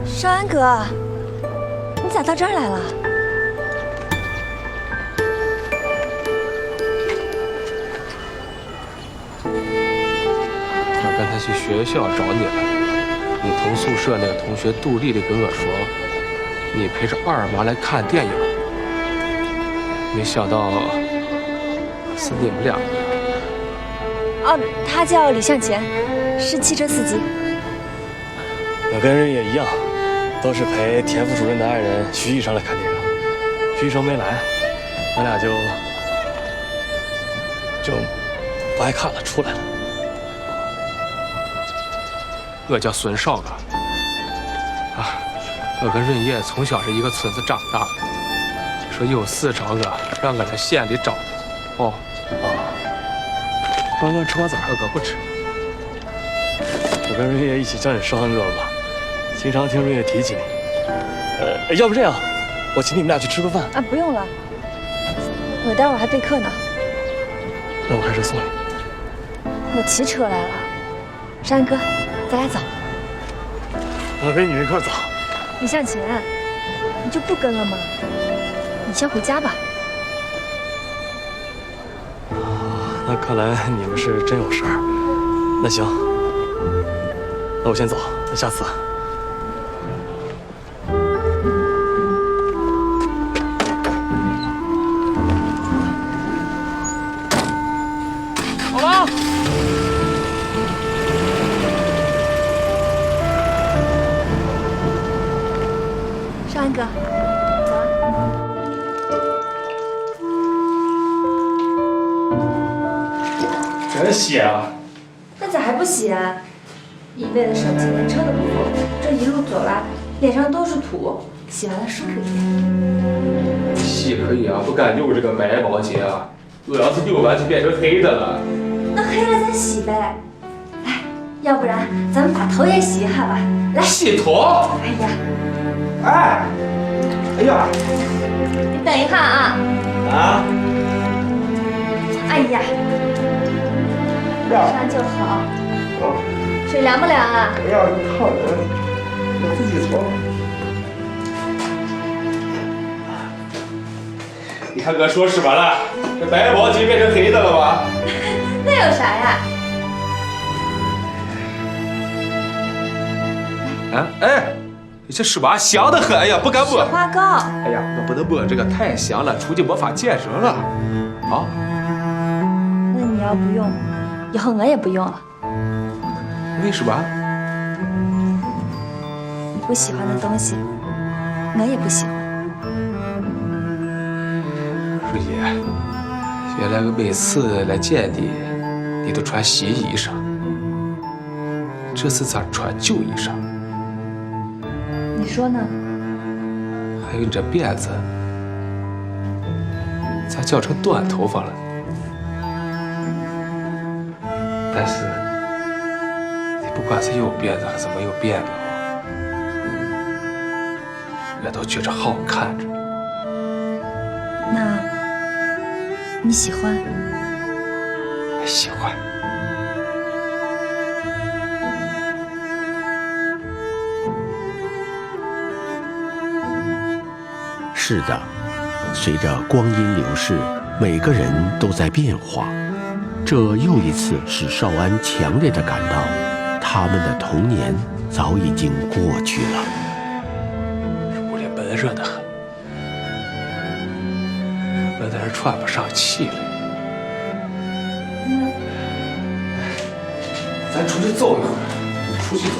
少安哥，你咋到这儿来了？我刚才去学校找你了，你同宿舍那个同学杜丽丽跟我说，你陪着二妈来看电影，没想到是你们俩。哦，他叫李向前，是汽车司机。我跟人也一样，都是陪田副主任的爱人徐医生来看电影。徐医生没来，我俩就不爱看了，出来了。我叫孙少刚，我跟润叶从小是一个村子长大的，说有事找我，让我来县里找。哦，刚刚吃瓜子儿，我不吃。我跟润叶一起叫你少安哥吧，经常听润叶提起你。要不这样，我请你们俩去吃个饭。啊，不用了，我待会儿还备课呢。那我开车送你。我骑车来了，少安哥，咱俩走。我陪你一块儿走。李向前，你就不跟了吗？你先回家吧。那看来你们是真有事儿。那行，那我先走，那下次。好了。少安哥，走啊。真洗啊？那咋还不洗啊？一味的省钱，连车都不坐，这一路走来，脸上都是土，洗完了舒服一点。洗可以啊，不干就是这个白毛洁啊。我要是用完就变成黑的了。那黑了再洗呗。来，要不然咱们把头也洗一下吧。来，洗头？哎呀，哎呀，你等一下啊。啊？哎呀，马上就好。水凉不凉啊？不要，烫人，我自己搓。你看哥说什么了？这白毛巾变成黑的了吧？那有啥呀？啊，哎，这是吧？香得很，哎呀，不敢摸。雪花膏。哎呀，我不能摸这个，太香了，出去没法见人了。啊？那你要不用，以后我也不用了。为什么？你不喜欢的东西，我也不喜欢。润叶，原来我每次来见你，你都穿新衣裳，这次咋穿旧衣裳？你说呢？还有你这辫子，咋叫成短头发了？但是你不管是有辫子还是没有辫子，我都觉着好看着。那你喜欢？喜欢。是的，随着光阴流逝，每个人都在变化。这又一次使少安强烈地感到，他们的童年早已经过去了。屋里闷热得很，我在这喘不上气来。咱出去走一会儿，出去走。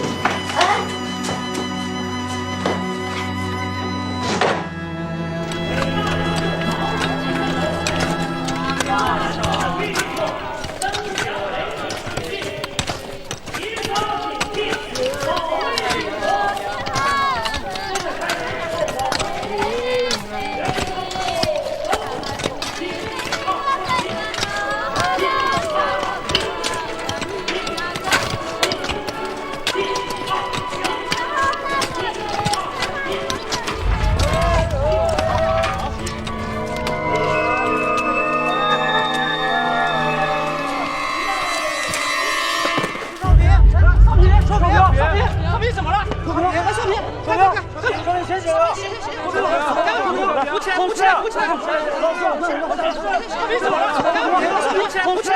小平，先行啊！不起来！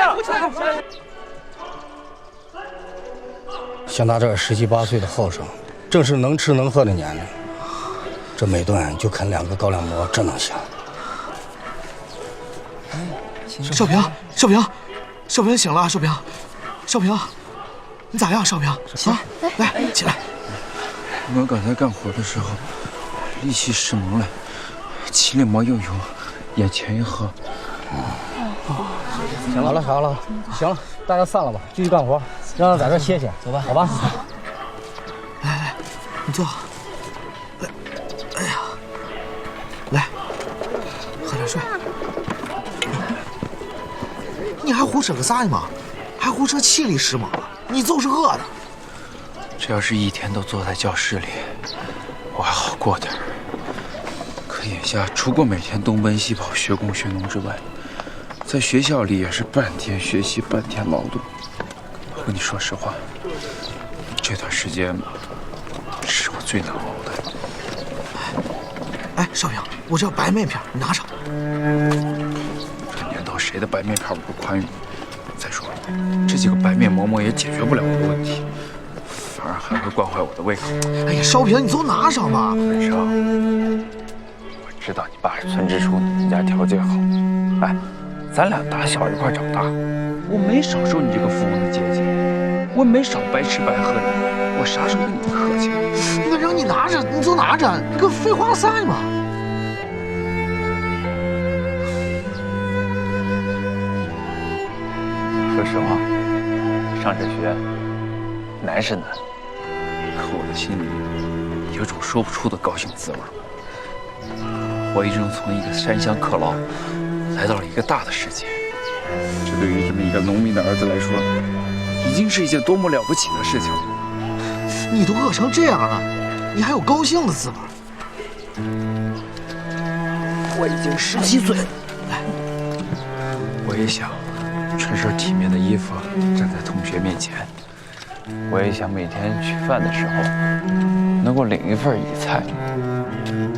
像他这17、18岁的后生，正是能吃能喝的年龄，这每顿就啃2个高粱馍，真能行。少平醒了，少平，你咋样，少平？啊，来，起来。我刚才干活的时候，力气失蒙了，气里没有油，眼前一黑。好了，行了，大家散了吧，继续干活，让他在这歇歇，走吧，好吧？来，你坐。哎呀，来，喝点水。你还胡扯个啥嘛？还胡扯气力失蒙了？你就是饿的。这要是一天都坐在教室里，我还好过点儿。可眼下，除过每天东奔西跑学工学农之外，在学校里也是半天学习半天劳动。我跟你说实话，这段时间是我最难熬的。哎，少平，我这白面片，你拿上。这年头谁的白面片我不宽容？再说了，这几个白面馍馍也解决不了我的问题，反而还会惯坏我的胃口。哎呀，少平，你都拿上吧。文少，我知道你爸是村支书，你家条件好。哎，咱俩打小一块长大，我没少受你这个富翁的接济，我没少白吃白喝你，我啥时候跟你客气了？那让你拿着，你就拿着，你个废话啥嘛？说实话，上这学难是难，可我的心里有种说不出的高兴滋味。我已经从一个山乡客劳来到了一个大的世界，这对于这么一个农民的儿子来说，已经是一件多么了不起的事情了。你都饿成这样了，你还有高兴的滋味？我已经17岁了，来，我也想穿身体面的衣服站在同学面前，我也想每天取饭的时候能够领一份野菜，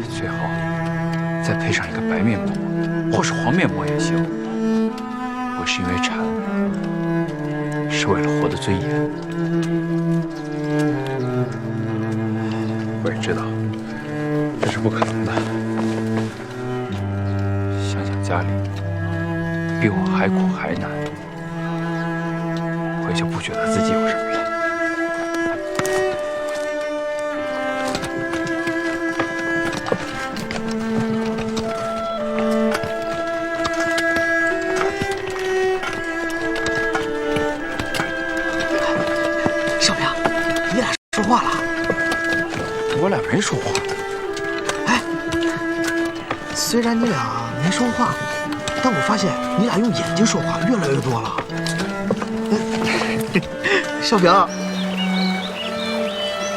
最后再配上一个白面馍或是黄面馍也行。不是因为馋，是为了活得尊严。我也知道这是不可能的，想想家里比我还苦还难，我也就不觉得自己有什么了。少平，你俩说话了？我俩没说话。哎，虽然你俩没说话，但我发现你俩用眼睛说话越来越多了。少平，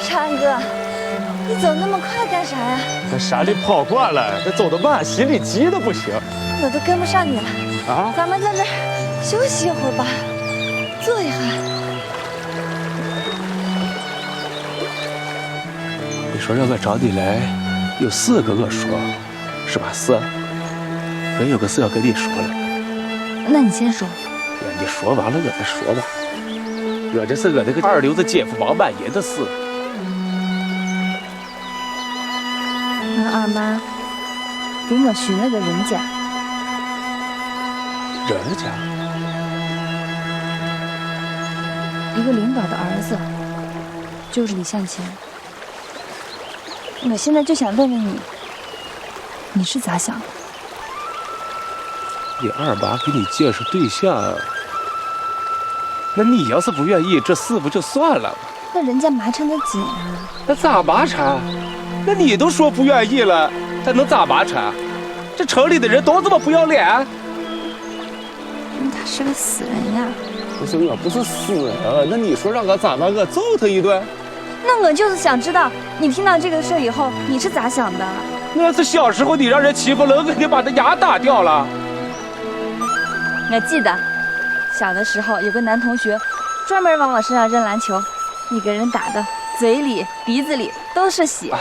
昌哥，你走那么快干啥呀？在山里跑惯了，这走得慢，心里急得不行。我都跟不上你了。啊，咱们在这儿休息一会儿吧，坐一下。你说让我找你来，有4个我说，是吧？4。我有个事要跟你说了。那你先说。你说完了我再说吧。我这是我那个二流子姐夫王满银的事。俺二妈给我寻了个人家。人家？一个领导的儿子，就是李向前。我现在就想问问你，你是咋想的？你二妈给你介绍对象，那你要是不愿意，这事不就算了吗？那人家麻缠得紧啊。那咋麻缠？那你都说不愿意了，他能咋麻缠？这城里的人都这么不要脸？他是个死人呀！不是，我不是死人，那你说让我咋办？我揍他一顿？那我就是想知道，你听到这个事以后，你是咋想的？那是小时候你让人欺负了，我给你把他牙打掉了。我记得，小的时候有个男同学，专门往我身上扔篮球，你给人打的嘴里、鼻子里都是血。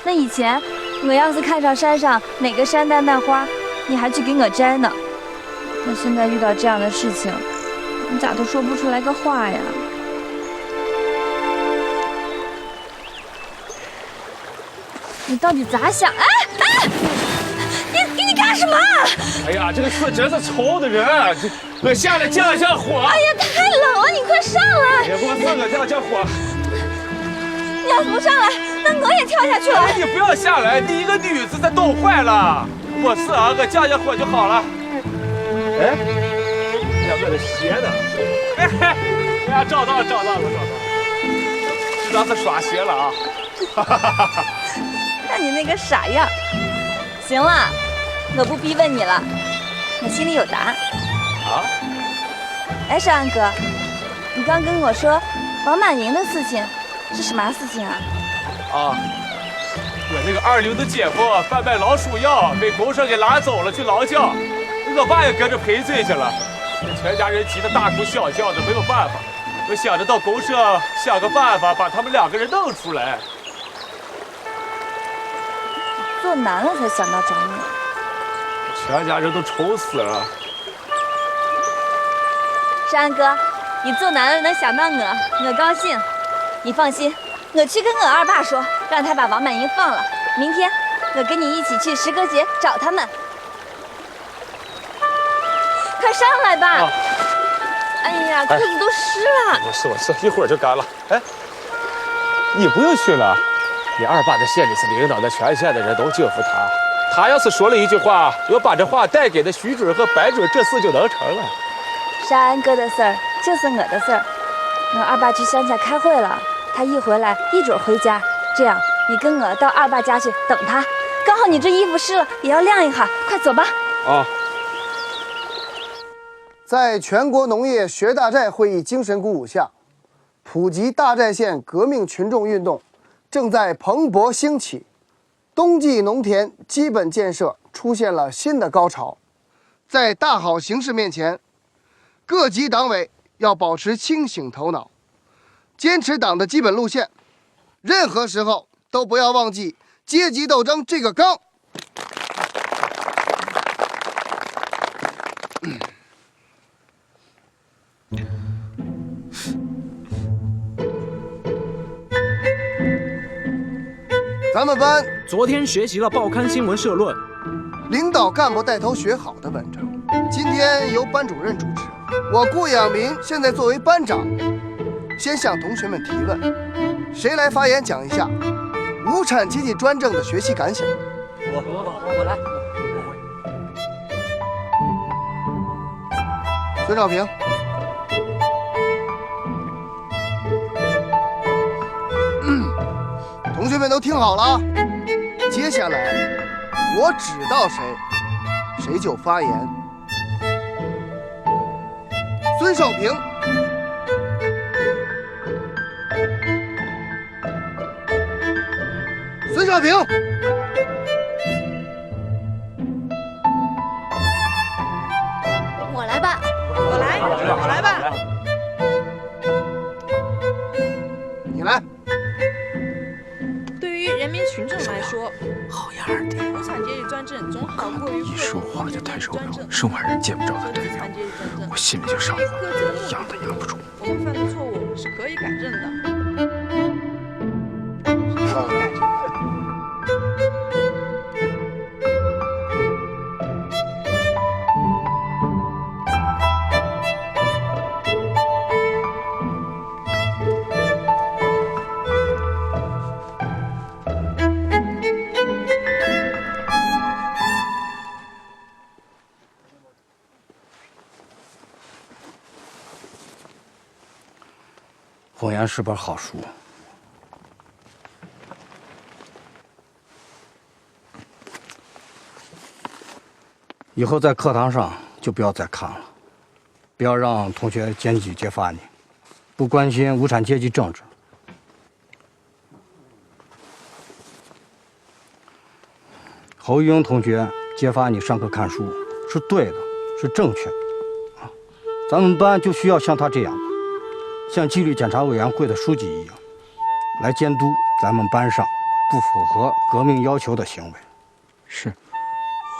那以前我要是看上山上哪个山丹丹花，你还去给我摘呢。那现在遇到这样的事情，你咋都说不出来个话呀？你到底咋想？哎，你干什么？哎呀，这个死真是愁的人，我下来降降火。哎呀，太冷了，你快上来！哎呀，给我4个降降火。你要是不上来，那我也跳下去了。哎，你不要下来，你一个女子，咱冻坏了。没事啊，我降降火就好了。哎，我的鞋呢？哎呀，找到了。这是刷鞋了啊！看你那个傻样。行了，我不逼问你了，我心里有答案。啊？哎，少安哥，你刚跟我说王满营的事情是什么事情啊？啊，我那个20的姐夫贩卖老鼠药，被公社给拉走了去劳教，我爸也跟着赔罪去了，全家人急得大哭小叫的，没有办法。我想着到公社想个办法把他们2个人弄出来。做难了才想到找你，全家人都愁死了。少安哥，你做难了能想到我高兴。你放心，我去跟我二爸说，让他把王满营放了。明天我跟你一起去石歌节找他们。快上来吧！啊、哎呀，裤子都湿了。我是，一会儿就干了。哎，你不用去了，你二爸在县里是领导，那全县的人都敬服他。他要是说了一句话，我把这话带给那徐准和白准，这事就能成了。少安哥的事儿就是我的事儿。我二爸去乡下开会了，他一回来一准回家。这样，你跟我到二爸家去等他。刚好你这衣服湿了，也要晾一下，快走吧。啊。在全国农业学大寨会议精神鼓舞下，普吉大寨县革命群众运动正在蓬勃兴起，冬季农田基本建设出现了新的高潮。在大好形势面前，各级党委要保持清醒头脑，坚持党的基本路线，任何时候都不要忘记阶级斗争这个纲。咱们班昨天学习了报刊新闻社论，领导干部带头学好的文章，今天由班主任主持。我顾养民现在作为班长，先向同学们提问，谁来发言讲一下无产阶级专政的学习感想？我来。孙少平。同学们都听好了啊！接下来我指到谁，谁就发言。孙少平，孙少平，我来吧，我来吧，你来。对于人民群众来说，好样的！无产阶级专政总好过于一说话就太受不了，生怕人见不着的代表，我心里就上火，养都养不住。我们犯的错误是可以改正的。《红岩》是本好书，以后在课堂上就不要再看了，不要让同学检举揭发你，不关心无产阶级政治。侯玉英同学揭发你上课看书是对的，是正确的啊，咱们班就需要像他这样的。像纪律检查委员会的书记一样，来监督咱们班上不符合革命要求的行为。是，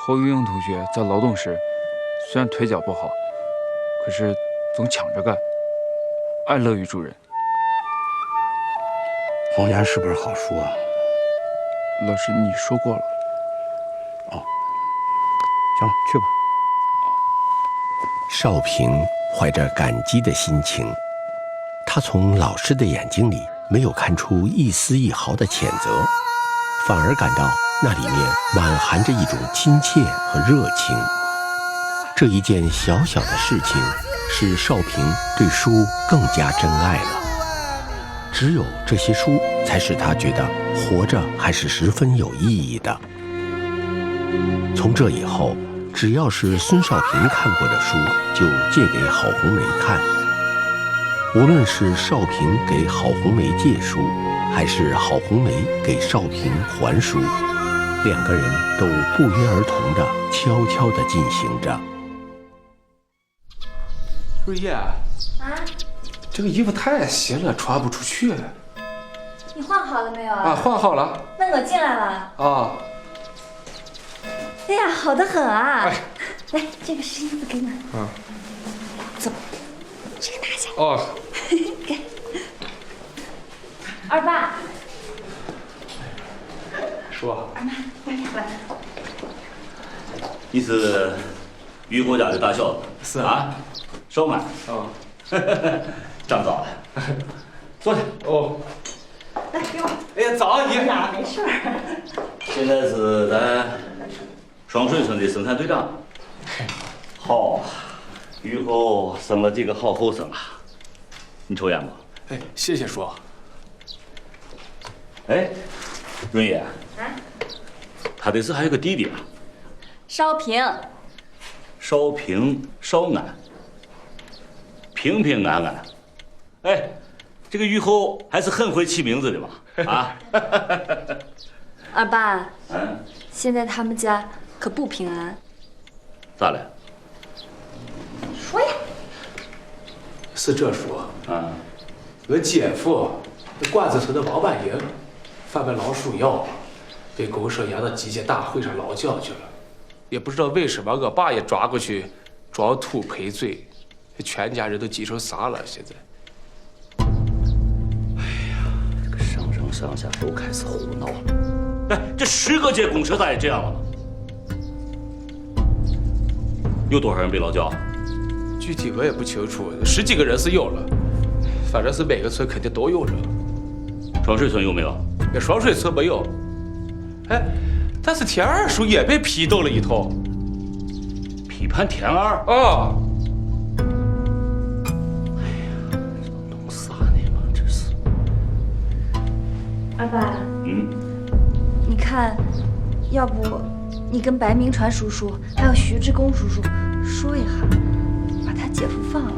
侯玉英同学在劳动时虽然腿脚不好，可是总抢着干，爱乐于助人。冯岩是不是好说啊？老师，你说过了。哦，行了，去吧。少平怀着感激的心情，他从老师的眼睛里没有看出一丝一毫的谴责，反而感到那里面满含着一种亲切和热情。这一件小小的事情，使少平对书更加珍爱了。只有这些书，才使他觉得活着还是十分有意义的。从这以后，只要是孙少平看过的书，就借给郝红梅看。无论是少平给郝红梅借书，还是郝红梅给少平还书，两个人都不约而同地悄悄地进行着。瑞叶啊，这个衣服太新了，穿不出去。你换好了没有啊？换好了。那我进来了。啊。哎呀，好得很啊！哎、来，这个湿衣服给你。嗯。走，这个拿下。哦。给。二爸。说。二妈，慢点吧。你是于国家的大孝子。是啊。少买。哦。长早了。坐下。哦。来，给我。哎呀，早啊你。哎呀，没事儿。现在是咱双水村的生产队长。好，于后生了几个好后生啊！你抽烟不？哎，谢谢叔。哎，润叶。啊。他得是还有个弟弟啊。少平。少平、少安。平平安安。哎，这个于后还是很会起名字的嘛。啊。二爸。嗯。现在他们家可不平安。咋了？说呀。是这说啊，我姐夫那关子村的王半营贩卖老鼠药，被公社押到集结大会上劳教去了。也不知道为什么，我爸也抓过去装土赔罪，全家人都急成啥了。现在，哎呀，这个上上上下都开始胡闹了。哎，这10个届公社咋也这样了？有多少人被劳教？具体我也不清楚，10几个人是有了，反正是每个村肯定都有着。双水村有没有？那双水村没有。哎，但是田二叔也被批斗了一通。批判田二？啊。哎呀，这弄啥呢嘛？这是。二爸。嗯。你看，要不你跟白明传叔叔还有徐志公叔叔说一下，把他姐夫放了。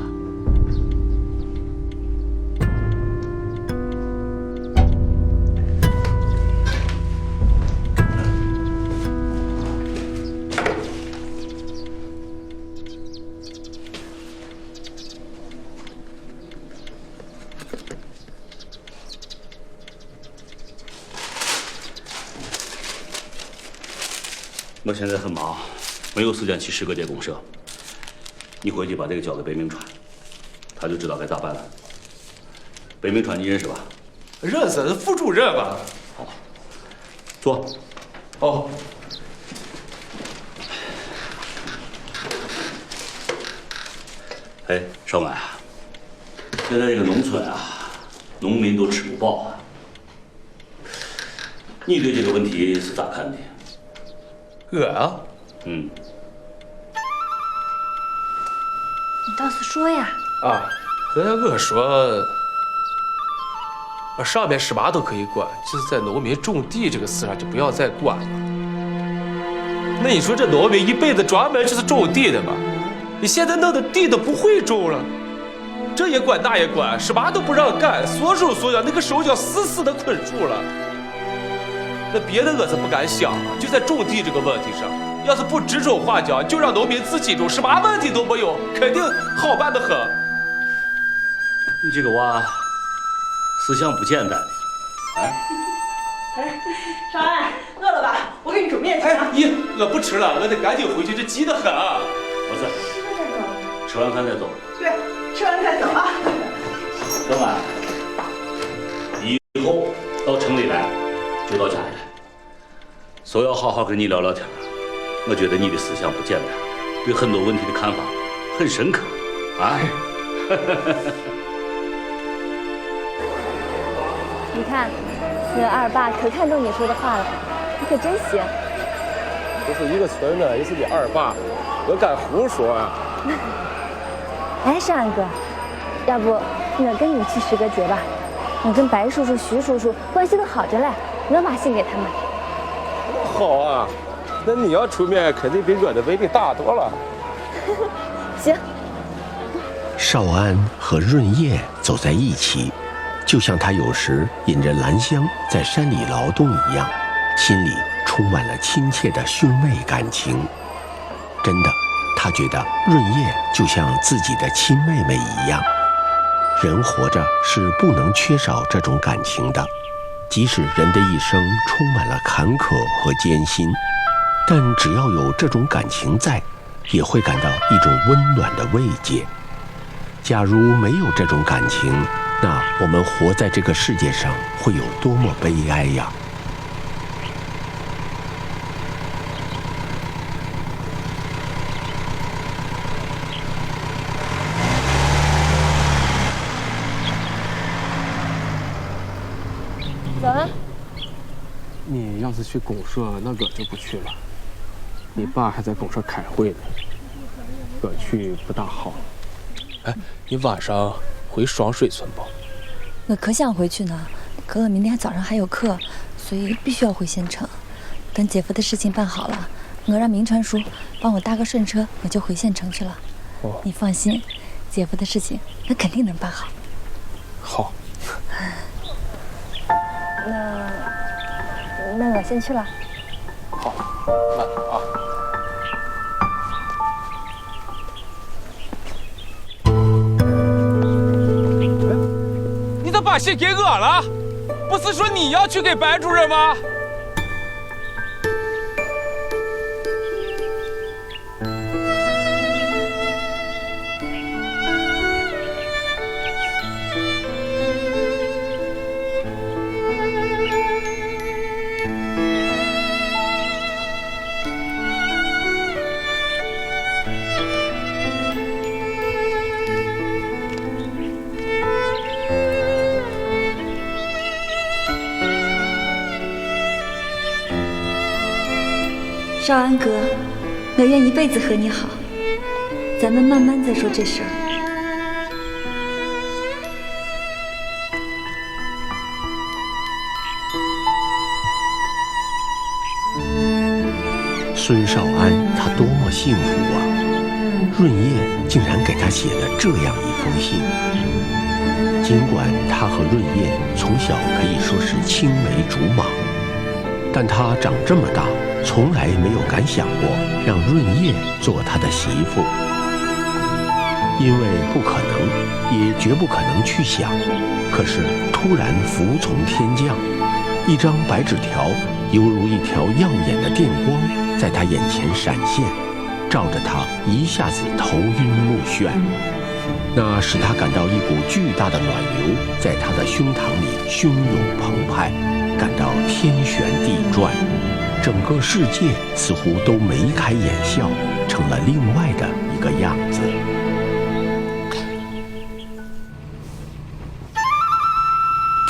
我现在很忙，没有时间去10个届公社。你回去把这个交给北明川，他就知道该咋办了。北明川你认识吧？认识，是副主任吧？好，坐。哦。哎，少安啊，现在这个农村啊，农民都吃不饱啊。你对这个问题是咋看的？我啊，嗯，你倒是说呀！啊，我说，上面什么都可以管，就是在农民种地这个事上就不要再管了。那你说这农民一辈子专门就是种地的吧？你现在弄的地都不会种了，这也管那也管，什么都不让干，缩手缩脚，那个手脚死死的捆住了。那别的我是不敢想啊，就在种地这个问题上，要是不指手画脚，就让农民自己种，什么问题都没有，肯定好办得很。你这个娃思想不简单的，哎，少安，饿了吧？我给你煮面去啊。咦，我不吃了，我得赶紧回去，这急得很啊。不是，吃完饭再走。对，吃完再走啊。老板，以后到城里来就到家里来，所要好好跟你聊聊天。我觉得你的思想不简单，对很多问题的看法很深刻啊。你看，我二爸可看懂你说的话了，你可真行。不是一个村的，也是你二爸，我敢胡说啊。哎，少安哥，要不我跟你去10个节吧？我跟白叔叔、徐叔叔关系都好着嘞，我把信给他们。好啊，那你要出面，肯定比我的威力大多了。行。少安和润叶走在一起，就像他有时引着兰香在山里劳动一样，心里充满了亲切的兄妹感情。真的，他觉得润叶就像自己的亲妹妹一样。人活着是不能缺少这种感情的，即使人的一生充满了坎坷和艰辛，但只要有这种感情在，也会感到一种温暖的慰藉。假如没有这种感情，那我们活在这个世界上会有多么悲哀呀！走了。你要是去公社，那我就不去了。你爸还在公社开会呢，我去不大好。哎，你晚上回双水村不？我可想回去呢，可我明天早上还有课，所以必须要回县城。等姐夫的事情办好了，我让明传叔帮我搭个顺车，我就回县城去了。哦，你放心，姐夫的事情我肯定能办好。好。那我先去了。好，慢点啊。你咋把信给我了？不是说你要去给白主任吗？少安哥，我愿一辈子和你好，咱们慢慢再说这事儿。孙少安他多么幸福啊！润叶竟然给他写了这样一封信。尽管他和润叶从小可以说是青梅竹马，但他长这么大，从来没有敢想过让润叶做他的媳妇，因为不可能，也绝不可能去想。可是突然服从天降，一张白纸条犹如一条耀眼的电光在他眼前闪现，照着他一下子头晕目眩。那使他感到一股巨大的暖流在他的胸膛里汹涌澎湃，感到天旋地转，整个世界似乎都眉开眼笑，成了另外的一个样子。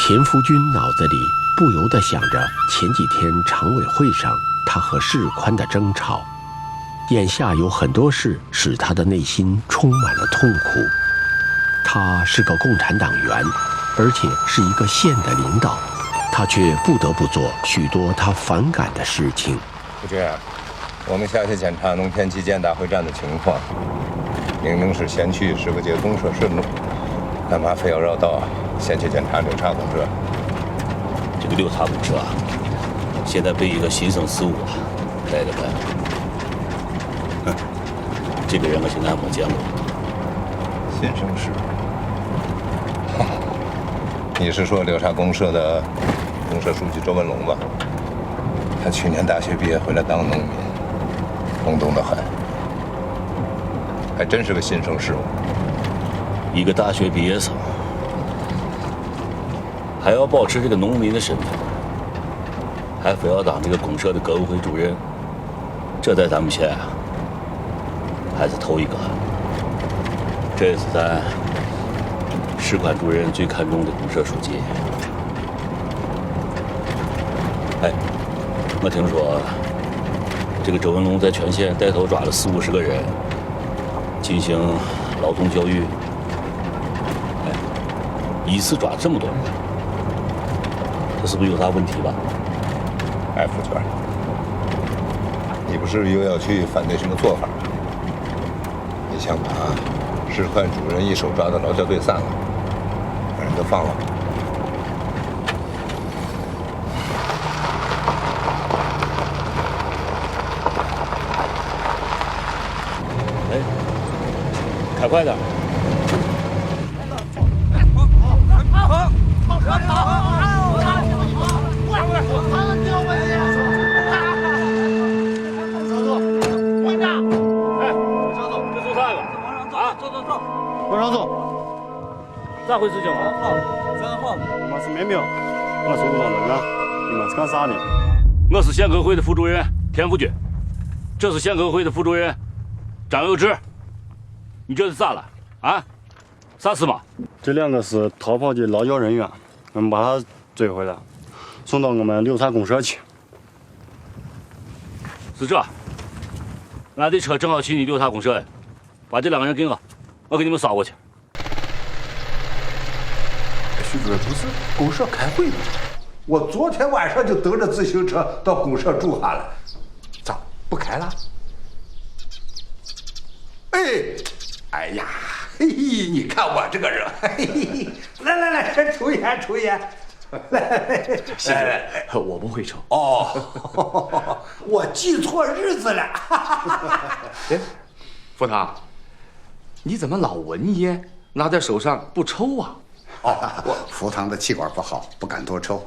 田福军脑子里不由得想着前几天常委会上他和世宽的争吵，眼下有很多事使他的内心充满了痛苦。他是个共产党员，而且是一个县的领导，他却不得不做许多他反感的事情。副军，我们下去检查农田基建大会站的情况，明明是先去10个街公社顺路，干嘛非要绕道先去检查六叉公社？这个六叉公社啊，现在被一个新生事物带着干。哼，这个人我现在还没见过。新生事？你是说六叉公社的公社书记周文龙吧？他去年大学毕业回来当农民，懵懂得很，还真是个新生事物。一个大学毕业生，还要保持这个农民的身份，还非要当这个公社的革委会主任，这在咱们县啊，还是头一个。这也是咱市管主任最看重的公社书记。哎，我听说这个周文龙在全县带头抓了40-50个人，进行劳动教育。哎，一次抓这么多人，这是不是有啥问题吧？哎，福全，你不是又要去反对什么做法？你想把市管主任一手抓的劳教队散了，把人都放了。哎，开快点！往上走。咋回事情啊？你们是咩苗？我是吴老人啊。你们是干啥的？我是县革会的副主任田福军，这是县革会的副主任张有志。你这是咋了？啊？啥事嘛？这2个是逃跑的劳教人员，我们把他追回来，送到我们六台公社去。是这，俺的车正好去你六台公社，把这2个人给我给你们捎过去。徐主任，不是公社开会吗？我昨天晚上就蹬着自行车到公社住下了，咋不开了？哎呀，嘿，你看我这个人，嘿，来，先抽烟，抽烟。来，谢谢，我不会抽。哦，我记错日子了。哎，福堂，你怎么老闻烟，拿在手上不抽啊？我福堂的气管不好，不敢多抽。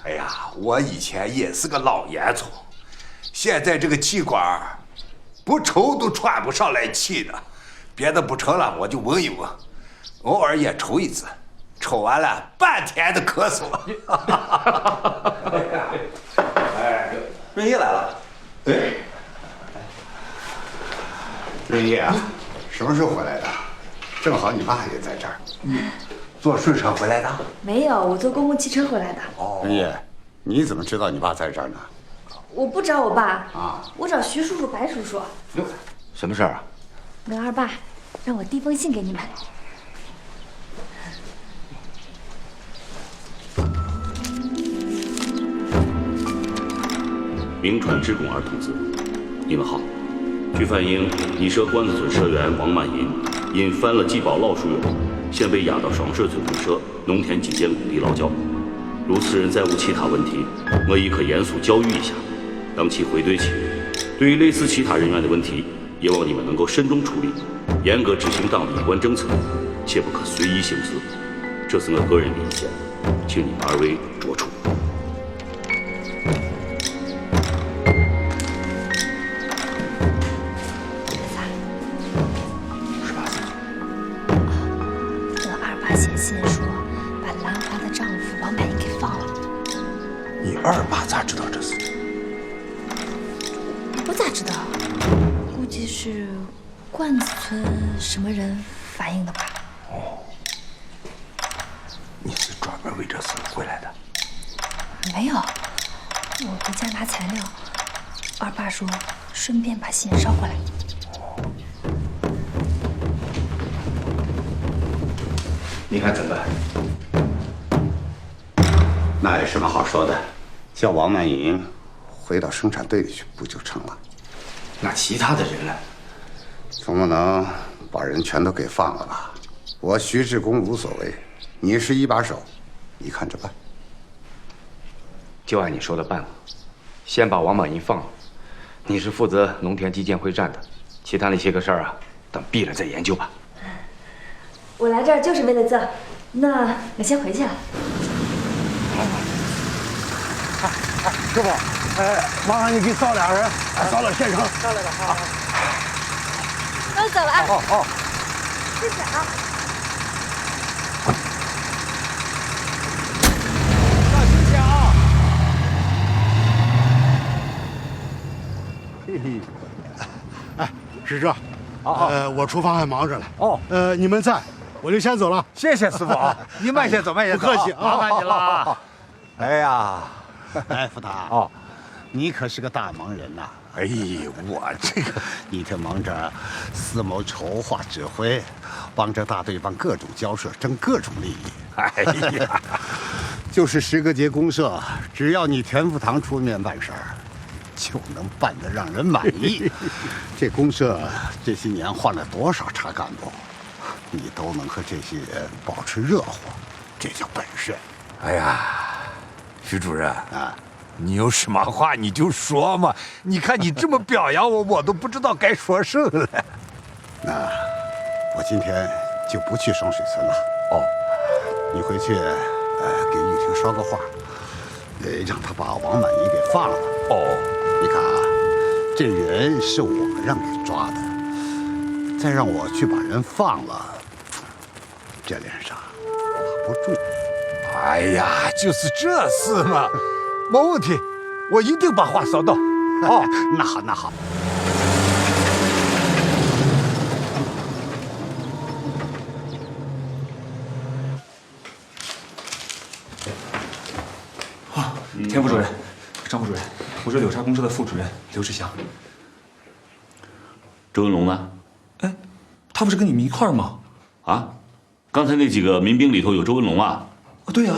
哎呀，我以前也是个老烟囱，现在这个气管不抽都喘不上来气的，别的不成了，我就闻一闻，偶尔也抽一次，抽完了半天的咳嗽。哎，润叶来了。哎，润叶啊，什么时候回来的？正好你爸也在这儿。坐顺车回来的？没有，我坐公共汽车回来的。哦，润叶，你怎么知道你爸在这儿呢？我不找我爸啊，我找徐叔叔、白叔叔。什么事儿啊？我二爸让我递封信给你们。名传职工儿童子，你们好。据反映，你社关子村社员王满银因犯了鸡包老鼠药，现被押到双水村公社农田基建工地劳教。如此人再无其他问题，我亦可严肃教育一下，让其回队去。对于类似其他人员的问题，也望你们能够慎重处理，严格执行党的一贯政策，切不可随意行事。这是我个人的意见，请你们2位酌处。我二爸写信说，把兰花的丈夫王满银给放了。你二爸咋知道这事？我咋知道？估计是罐子村什么人反映的吧。哦，你是专门为这事回来的？没有，我回家拿材料，二爸说顺便把信捎回来。你看怎么办？那有什么好说的？叫王满银回到生产队里去不就成了？那其他的人呢？总不能把人全都给放了吧？我徐志公无所谓，你是一把手，你看着办。就按你说的办了，先把王满银放了。你是负责农田基建会战的，其他那些个事儿啊，等毙了再研究吧。我来这儿就是为了这，那我先回去了。师傅，麻烦你给捎俩人，捎到县城。捎来吧，好。那我走了啊。好。谢谢啊。小心些啊！嘿嘿。哎，是这。我厨房还忙着呢。哦。你们在，我就先走了。谢谢师傅啊，你慢些走，慢些走。不客气啊，麻烦你了。哎呀，哎，福达哦，你可是个大忙人呐！哎，我这个一天忙着思谋筹划、指挥，帮着大队帮各种交涉，争各种利益。哎呀，就是10个节公社，只要你田福堂出面办事儿，就能办得让人满意。这公社这些年换了多少茬干部，你都能和这些人保持热乎，这叫本事。哎呀，徐主任啊，你有什么话你就说嘛。你看你这么表扬我，我都不知道该说什么了。那我今天就不去双水村了。哦，你回去给玉婷捎个话，让她把王满姨给放了。哦，你看啊，这人是我们让给抓的，再让我去把人放了，这脸上挂不住。哎呀，就是这事嘛，没问题，我一定把话捎到。哦，那好，那好。田副主任、张副主任，我是柳沙公社的副主任刘志祥。周文龙呢？哎，他不是跟你们一块儿吗？啊，刚才那几个民兵里头有周文龙啊？对呀。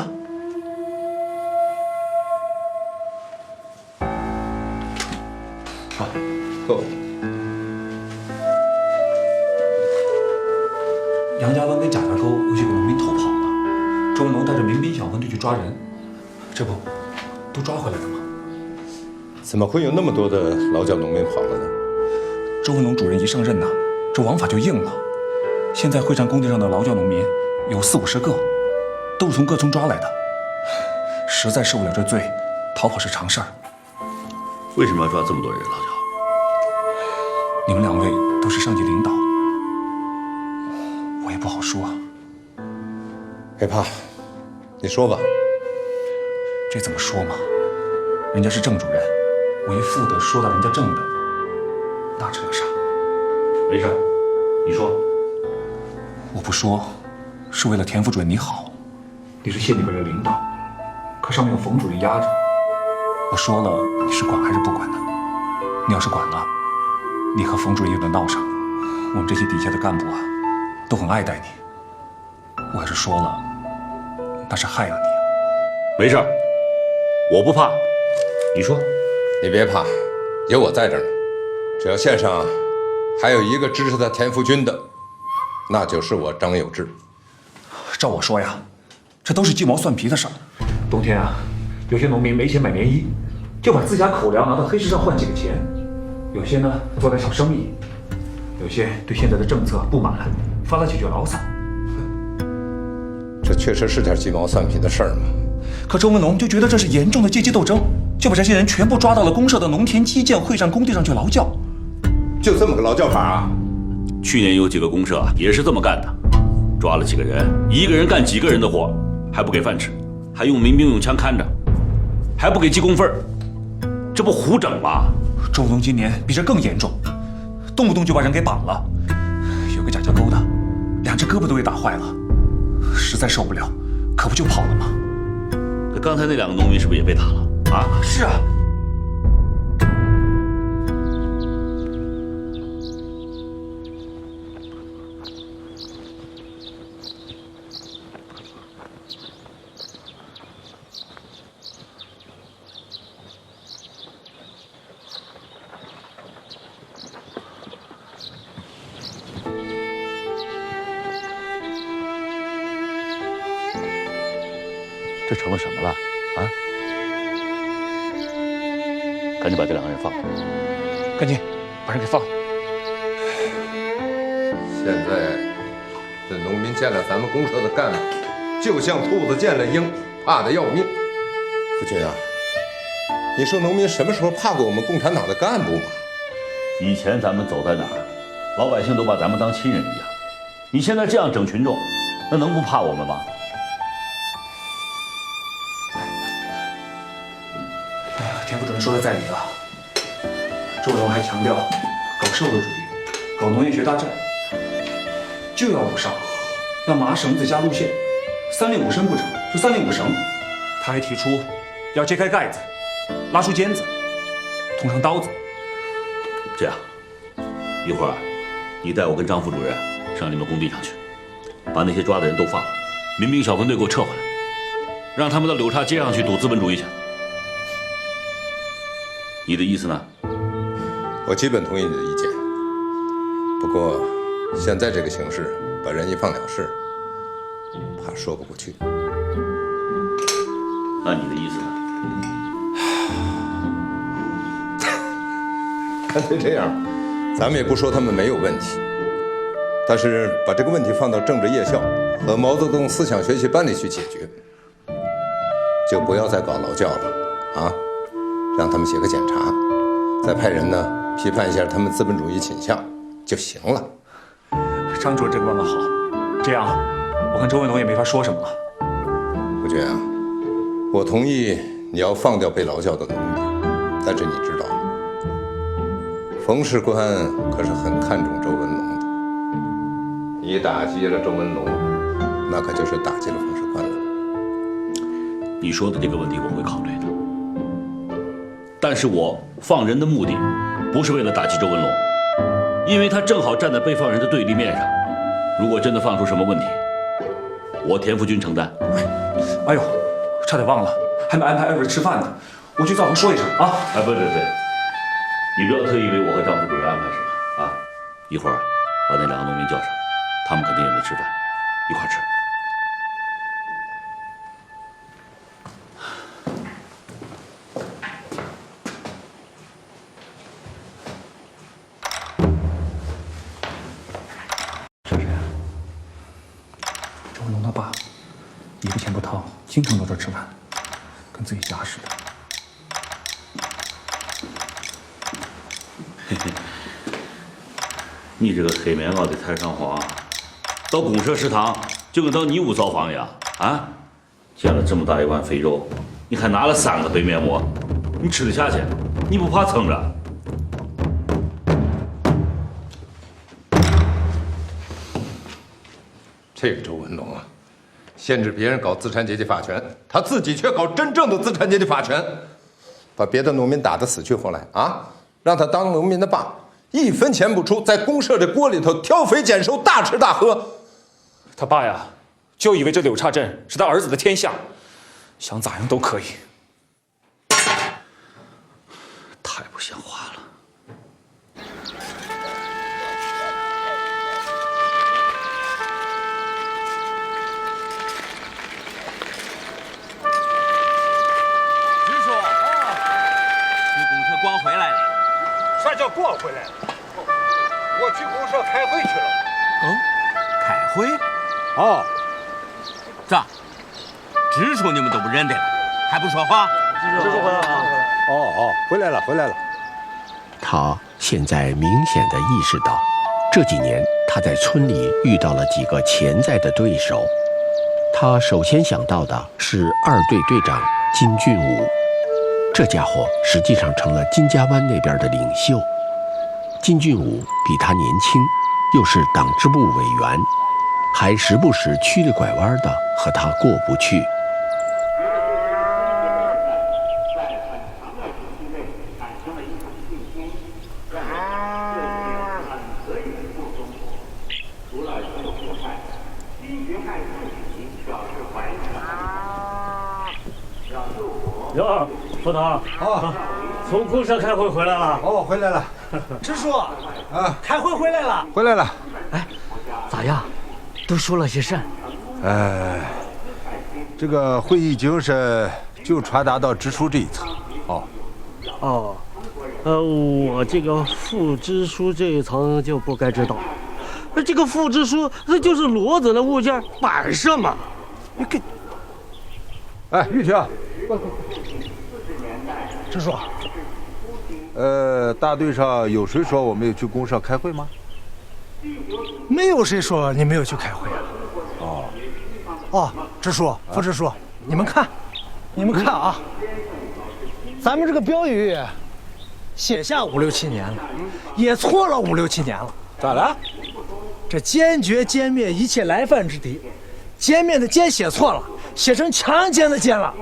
杨家湾跟贾家沟有几个农民偷跑了，周文龙带着民兵小分队去抓人，这不都抓回来了吗？怎么会有那么多的劳教农民跑了呢？周文龙主任一上任呐，这王法就硬了。现在会战工地上的劳教农民有40、50个，都是从各村抓来的，实在受不了这罪，逃跑是常事儿。为什么要抓这么多人劳教？你们2位都是上级领导，我也不好说。别怕，你说吧。这怎么说嘛？人家是郑主任，我一副的说到人家郑的，那成了啥？没事，你说。我不说，是为了田副主任你好。你是县里边的领导，可上面有冯主任压着。我说了，你是管还是不管呢？你要是管了，你和冯主任有点闹上，我们这些底下的干部啊，都很爱戴你。我要是说了，那是害了你。没事，我不怕。你说，你别怕，有我在这儿呢。只要县上还有一个支持他田福军的，那就是我张有志。照我说呀，这都是鸡毛蒜皮的事儿。冬天啊，有些农民没钱买棉衣，就把自家口粮拿到黑市上换几个钱；有些呢做点小生意；有些对现在的政策不满，发了几句牢骚。这确实是点鸡毛蒜皮的事儿嘛。可周文龙就觉得这是严重的阶级斗争，就把这些人全部抓到了公社的农田基建会战工地上去劳教。就这么个劳教法啊？去年有几个公社也是这么干的，抓了几个人，一个人干几个人的活，还不给饭吃，还用民兵用枪看着，还不给记工分，这不胡整吗？周文龙今年比这更严重，动不动就把人给绑了。有个贾家沟的，2只胳膊都给打坏了，实在受不了，可不就跑了吗？那刚才那2个农民是不是也被打了啊？是啊。这成了什么了啊？赶紧把这2个人放了，赶紧把人给放了。现在这农民见了咱们公社的干部，就像兔子见了鹰，怕得要命。夫君啊，你说农民什么时候怕过我们共产党的干部吗？以前咱们走在哪儿，老百姓都把咱们当亲人一样。你现在这样整群众，那能不怕我们吗？田副主任说的在理了。周文龙还强调，搞社会主义，搞农业学大寨，就要5上，要麻绳子加路线，3令5申不成，就3令5绳。他还提出要揭开盖子，拉出尖子，捅上刀子。这样，一会儿你带我跟张副主任上你们工地上去，把那些抓的人都放了，民兵小分队给我撤回来，让他们到柳岔街上去堵资本主义去。你的意思呢？我基本同意你的意见。不过，现在这个形势，把人一放了事，怕说不过去。那你的意思呢？干脆这样，咱们也不说他们没有问题，但是把这个问题放到政治夜校和毛泽东思想学习班里去解决，就不要再搞劳教了啊！让他们写个检查，再派人呢批判一下他们资本主义倾向就行了。张主任这个办法好，这样我跟周文龙也没法说什么了。吴军啊，我同意你要放掉被劳教的农民，但是你知道，冯士官可是很看重周文龙的，你打击了周文龙，那可就是打击了冯士官了。你说的这个问题我会考虑的，但是我放人的目的不是为了打击周文龙，因为他正好站在被放人的对立面上。如果真的放出什么问题，我田福军承担。哎呦，差点忘了，还没安排2位吃饭呢，我去灶头说一声啊。哎，不，你不要特意为我和张副主任安排什么啊！一会儿把那2个农民叫上，他们肯定也没吃饭，一块吃。周文龙他爸一分钱不掏，经常到这儿吃饭，跟自己家似的。嘿嘿，你这个黑棉袄的太上皇，到公社食堂就跟到你屋造访一样啊！煎了这么大一碗肥肉，你还拿了3个白面馍，你吃得下去？你不怕撑着？这个周文龙啊，限制别人搞资产阶级法权，他自己却搞真正的资产阶级法权，把别的农民打得死去活来啊！让他当农民的爸，1分钱不出，在公社这锅里头挑肥拣瘦，大吃大喝。他爸呀，就以为这柳岔镇是他儿子的天下，想咋样都可以。太不像话了！直属，去公社光回来了。啥叫光回来了？我去公社开会去了。开会？哦，咋？直属你们都不认得了，还不说话？直属回来了。哦，回来了。他现在明显地意识到，这几年他在村里遇到了几个潜在的对手。他首先想到的是2队队长金俊武，这家伙实际上成了金家湾那边的领袖。金俊武比他年轻，又是党支部委员，还时不时曲里拐弯的和他过不去。哟，副导啊，从公社开会回来了？哦，回来了。支书啊，开会回来了。回来了。哎，咋样？都说了些甚？这个会议精神就传达到支书这一层。我这个副支书这一层就不该知道。这个副支书那就是骡子的物件摆设嘛。你给，哎，玉婷，支书。大队上有谁说我没有去公社开会吗？没有谁说你没有去开会啊。哦，支书、副支书，你们看啊，咱们这个标语写下5、6、7年了，也错了5、6、7年了。咋了？这坚决歼灭一切来犯之敌，歼灭的歼写错了，写成强奸的奸了。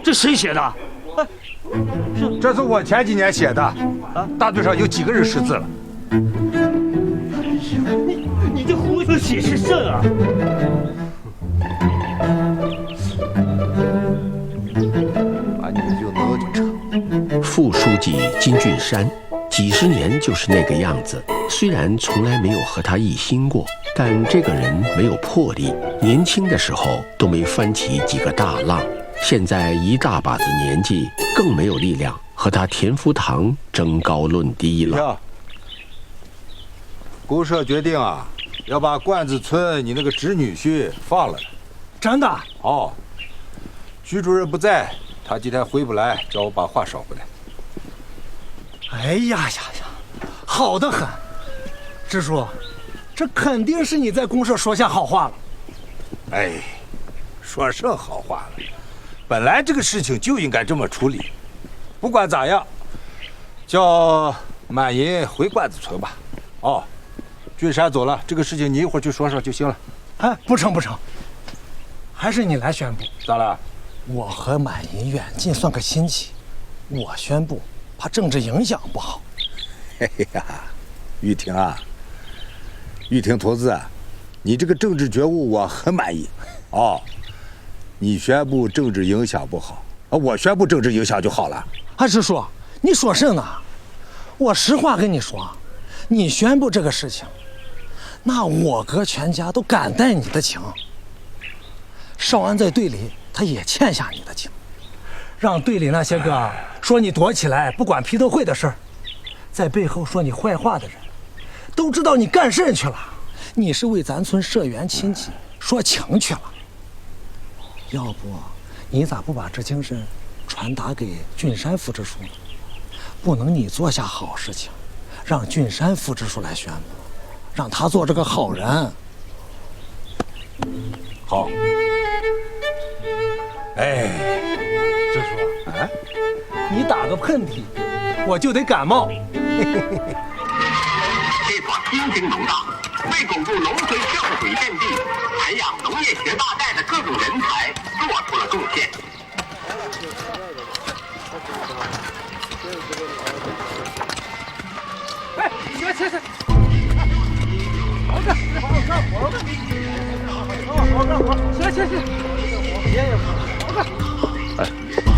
这谁写的？这是我前几年写的。大队上有几个人识字了？你这胡说写是甚啊？把你们就能就成。副书记金俊山，几十年就是那个样子。虽然从来没有和他一心过，但这个人没有魄力，年轻的时候都没翻起几个大浪，现在一大把子年纪，更没有力量和他田福堂争高论低了。公社决定啊，要把罐子村你那个侄女婿放了。真的？哦，徐主任不在，他今天回不来，叫我把话捎回来。哎呀，好得很，支书，这肯定是你在公社说下好话了。哎，说甚好话了？本来这个事情就应该这么处理。不管咋样，叫满银回罐子村吧。哦，俊山走了，这个事情你一会儿去说说就行了。哎，不成，还是你来宣布。咋了？我和满银远近算个亲戚，我宣布，怕政治影响不好。哎呀，玉婷啊，玉婷同志，你这个政治觉悟我很满意。哦，你宣布政治影响不好，我宣布政治影响就好了。支书，你说甚呢？我实话跟你说，你宣布这个事情，那我哥全家都感戴你的情。少安在队里，他也欠下你的情，让队里那些个说你躲起来不管批斗会的事儿，在背后说你坏话的人，都知道你干甚去了。你是为咱村社员亲戚说情去了。要不你咋不把这精神传达给俊山副支书呢？不能你做下好事情，让俊山副支书来宣布，让他做这个好人。好。哎，支书，哎，你打个喷嚏，我就得感冒。这所新兴农大为巩固农村社会主义阵地，培养农业学大寨的各种人才做出了贡献。哎，行，好干，行，哎，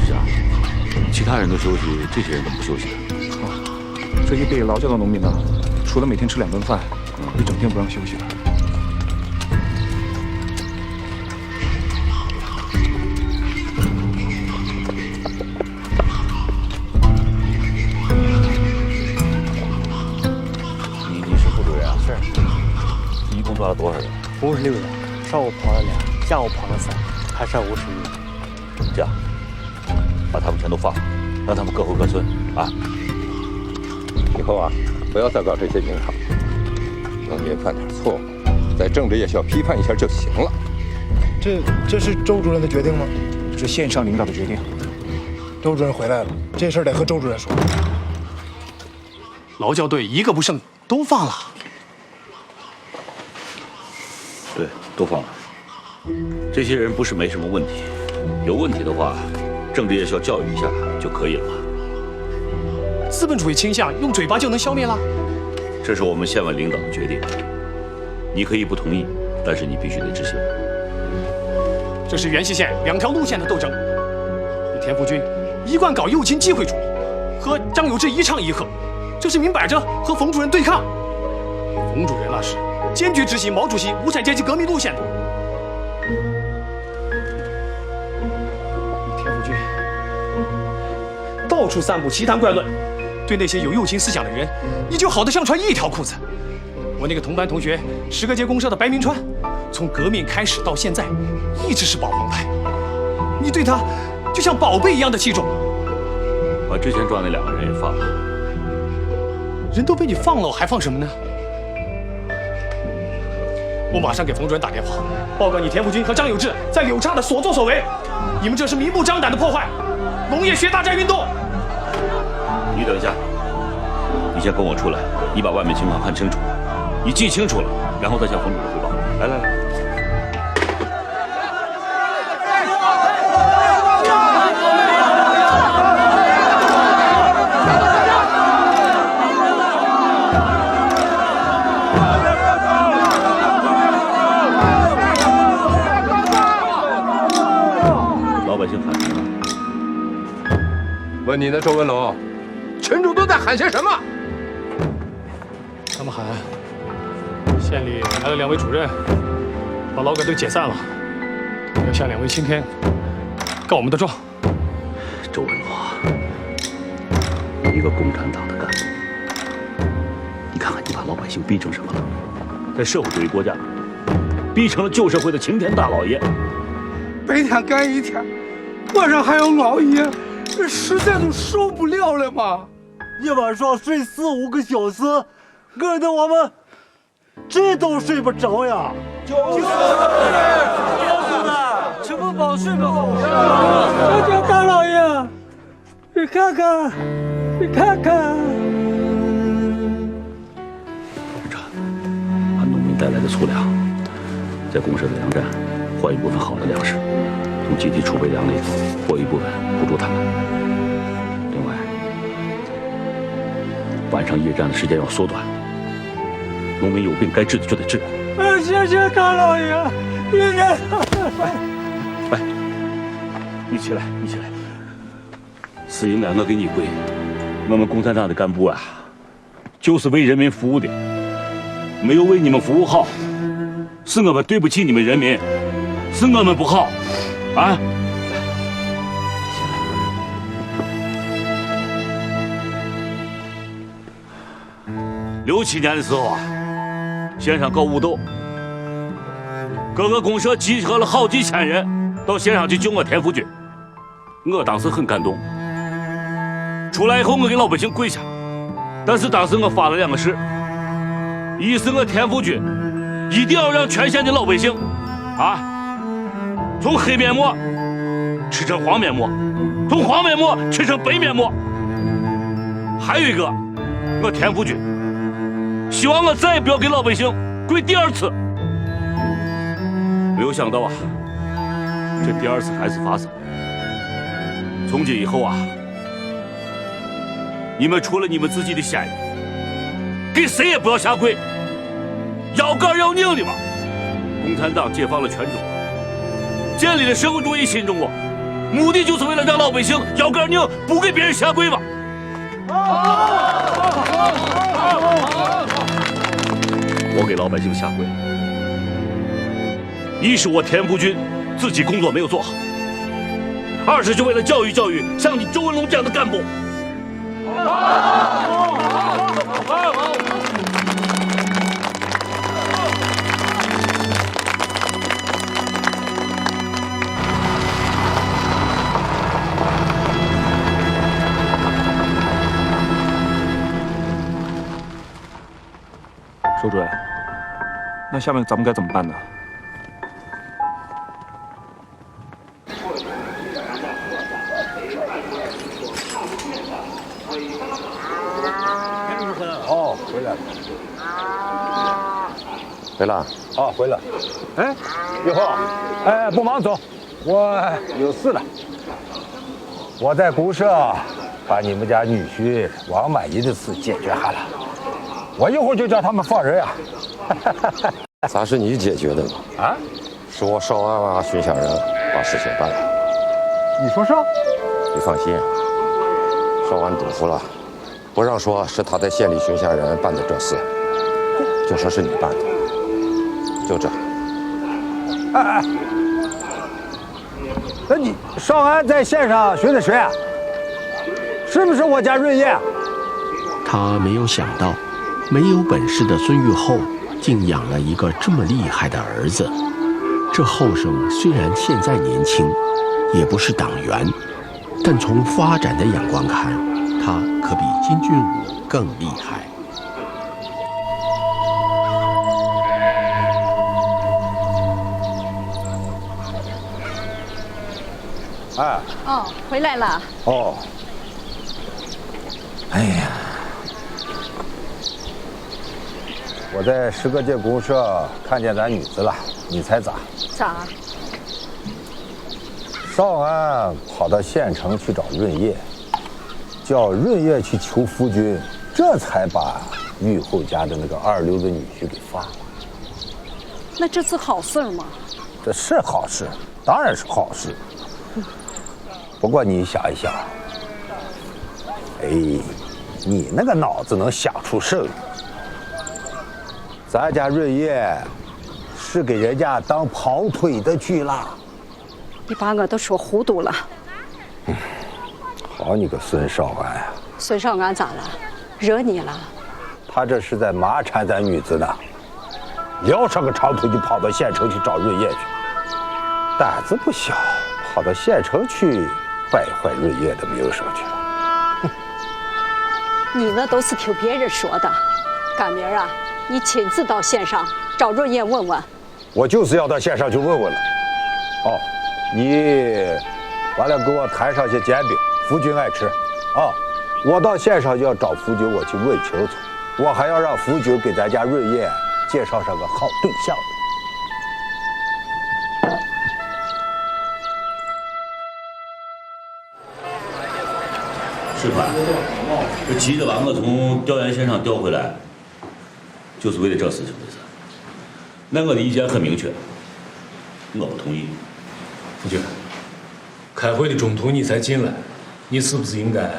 是啊，其他人都休息，这些人怎么不休息呢？这些被劳教的农民呢，除了每天吃2顿饭，一整天不让休息的。你是副主任啊？是。你一共抓了多少人？56人，上午跑了2，下午跑了3，还剩50人。这样，把他们全都放了，让他们各回各村啊！以后啊，不要再搞这些名堂，农民犯点错误，在政治也小批判一下就行了。这是周主任的决定吗？是县上领导的决定。周主任回来了，这事儿得和周主任说。劳教队一个不剩都放了。对，都放了。这些人不是没什么问题，有问题的话，政治夜校教育一下就可以了。资本主义倾向用嘴巴就能消灭了？这是我们县委领导的决定，你可以不同意，但是你必须得执行。这是原西县2条路线的斗争。你田福军一贯搞右倾机会主义，和张有志一唱一和，这是明摆着和冯主任对抗。冯主任那是坚决执行毛主席无产阶级革命路线的。你田福军到处散布奇谈怪论，对那些有右倾思想的人，你就好得像穿一条裤子。我那个同班同学10个街公社的白明川，从革命开始到现在，一直是保皇派。你对他就像宝贝一样的器重。把之前抓那2个人也放了。人都被你放了，我还放什么呢？我马上给冯主任打电话，报告你田福军和张有志在柳岔的所作所为，你们这是明目张胆的破坏农业学大寨运动。你等一下，你先跟我出来，你把外面情况看清楚，你记清楚了，然后再向冯主任汇报。来来来。问你呢，周文龙，群众都在喊些什么？他们喊县里来了2位主任，把劳改队解散了，要向2位青天告我们的状。周文龙，一个共产党的干部，你看看你把老百姓逼成什么了？在社会主义国家，逼成了旧社会的青天大老爷。白天干1天，晚上还要熬夜。这实在都受不了了嘛！一晚上睡4、5个小时，饿得我们这都睡不着呀！就是啊，吃不饱睡不好。这大老爷，你看看，你看看。把农民带来的粗粮，在公社的粮站换一部分好的粮食，从集体储备粮里头拨一部分补助他们。另外，晚上夜战的时间要缩短，农民有病该治的就得治。谢谢大老爷，谢谢。来，你起来，你起来。是应该我给你跪，我们共产党的干部啊，就是为人民服务的，没有为你们服务好，是我们对不起你们人民，是我们不好，啊。67年的时候啊，县上搞武斗，各个公社集合了好几千人到县上去救我田福军，我当时很感动。出来以后，我给老百姓跪下，但是当时我发了2个誓：一是我田福军一定要让全县的老百姓啊，从黑面膜吃成黄面膜，从黄面膜吃成白面膜。还有一个，我田福军希望我再也不要给老百姓跪第2次。没有想到啊，这第2次还是发生。从今以后啊，你们除了你们自己的先人，给谁也不要下跪，腰杆要拧的嘛。共产党解放了全中国，建立了社会主义新中国，目的就是为了让老百姓腰杆拧，不给别人下跪嘛。我给老百姓下跪，一是我田福军自己工作没有做好，2是就为了教育教育像你周文龙这样的干部。周主任，那下面咱们该怎么办呢？哦，回来了。回来。哦，回来。哎，玉厚，哎，不忙走，我有事了。我在公社把你们家女婿王满意的事解决下了，我一会儿就叫他们放人啊。咋是你解决的呢？啊，是我少安啊巡下人把事情办了。你说啥？你放心，少安嘱咐了，不让说是他在县里巡下人办的这事，就说是你办的，就这。哎，那你少安在县上巡的谁啊？是不是我家润叶？他没有想到，没有本事的孙玉厚竟养了一个这么厉害的儿子。这后生虽然现在年轻，也不是党员，但从发展的眼光看，他可比金俊武更厉害。哎，哦，回来了。哦，哎呀，我在诗歌界公社看见咱女子了，你猜咋？咋？少安跑到县城去找润叶，叫润叶去求夫君，这才把玉后家的那个二流子女婿给放了。那这是好事吗？这是好事，当然是好事。不过你想一想，哎，你那个脑子能想出事儿？咱家润叶是给人家当跑腿的去了。你把我都说糊涂了。好你个孙少安呀！孙少安咋了？惹你了？他这是在麻缠咱女子呢，撂上个长腿就跑到县城去找润叶去，胆子不小，跑到县城去败坏润叶的名声去了。你那都是听别人说的，赶明儿啊，你亲自到县上找润叶问问。我就是要到县上去问问了。哦，你完了给我摊上些煎饼，夫君爱吃啊。我到县上要找夫君，我去问清楚，我还要让夫君给咱家润叶介绍上个好对象。师范，这急着把我从调研线上调回来，就是为了这事情的事。那我的意见很明确，我不同意。夫君，开会的中途你才进来，你是不是应该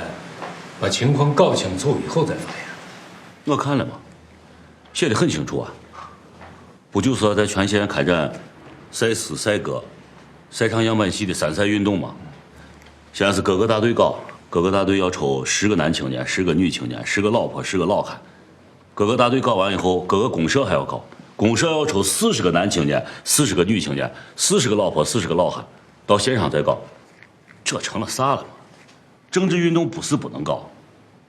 把情况搞清楚以后再发言？我看了嘛，写得很清楚啊。不就是要在全县开展赛诗、赛歌、赛唱样板戏的3赛运动吗？现在是各个大队搞。各个大队要抽10个男青年、10个女青年、10个老婆、10个老汉。各个大队搞完以后，各个公社还要搞，公社要抽40个男青年、40个女青年、40个老婆、40个老汉，到县上再搞，这成了啥了吗？政治运动不是不能搞，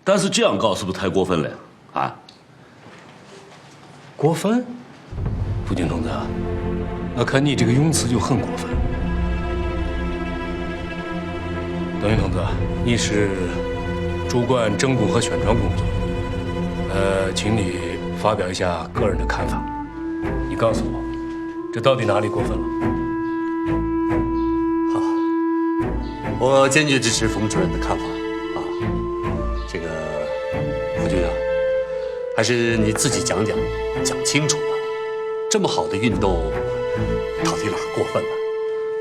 但是这样搞是不是太过分了啊？过分？夫君同志，我看你这个用词就很过分。邓云同志，你是主管政工和宣传工作，请你发表一下个人的看法。你告诉我，这到底哪里过分了？好，我坚决支持冯主任的看法啊。这个胡局长，还是你自己讲清楚了。这么好的运动，到底哪过分了？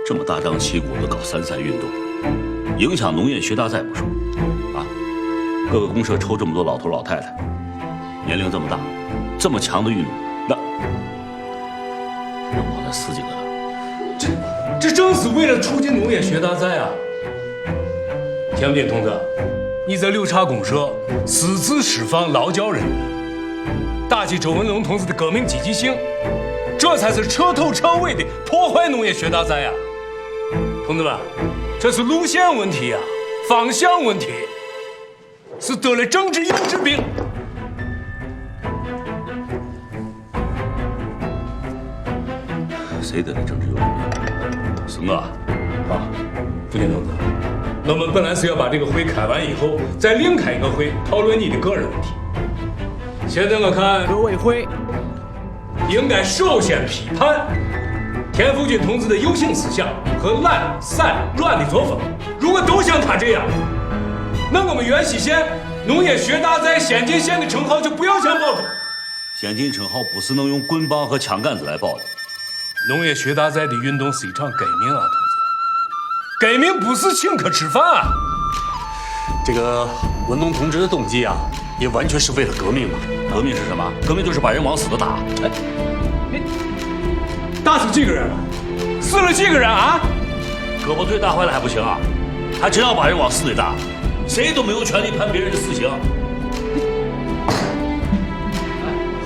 这么大张旗鼓的搞3赛运动。影响农业学大赛不说，啊，各个公社抽这么多老头老太太，年龄这么大，这么强的运动，那让跑那10几个了，这正是为了促进农业学大赛啊！田斌同志，你在六叉公社私自释放劳教人员，打击周文龙同志的革命积极性，这才是彻头彻尾的破坏农业学大赛呀！同志们。这是路线问题啊，方向问题，是得了政治幼稚病。谁得了政治幼稚病？是我。啊，夫君同志，我们本来是要把这个会开完以后，再另开一个会讨论你的个人问题。现在我看革委会应该首先批判田福军同志的右倾思想和懒散乱的作风，如果都像他这样，那我们原西县农业学大赛先进县的称号就不要想保住。先进称号不是能用棍棒和枪杆子来保的。农业学大赛的运动是一场革命啊，同志，革命不是请客吃饭啊。这个文龙同志的动机啊，也完全是为了革命嘛。革命是什么？革命就是把人往死了打。哎，打死几个人了？死了几个人啊？胳膊腿打坏了还不行啊？还真要把人往死里打？谁都没有权利判别人的死刑。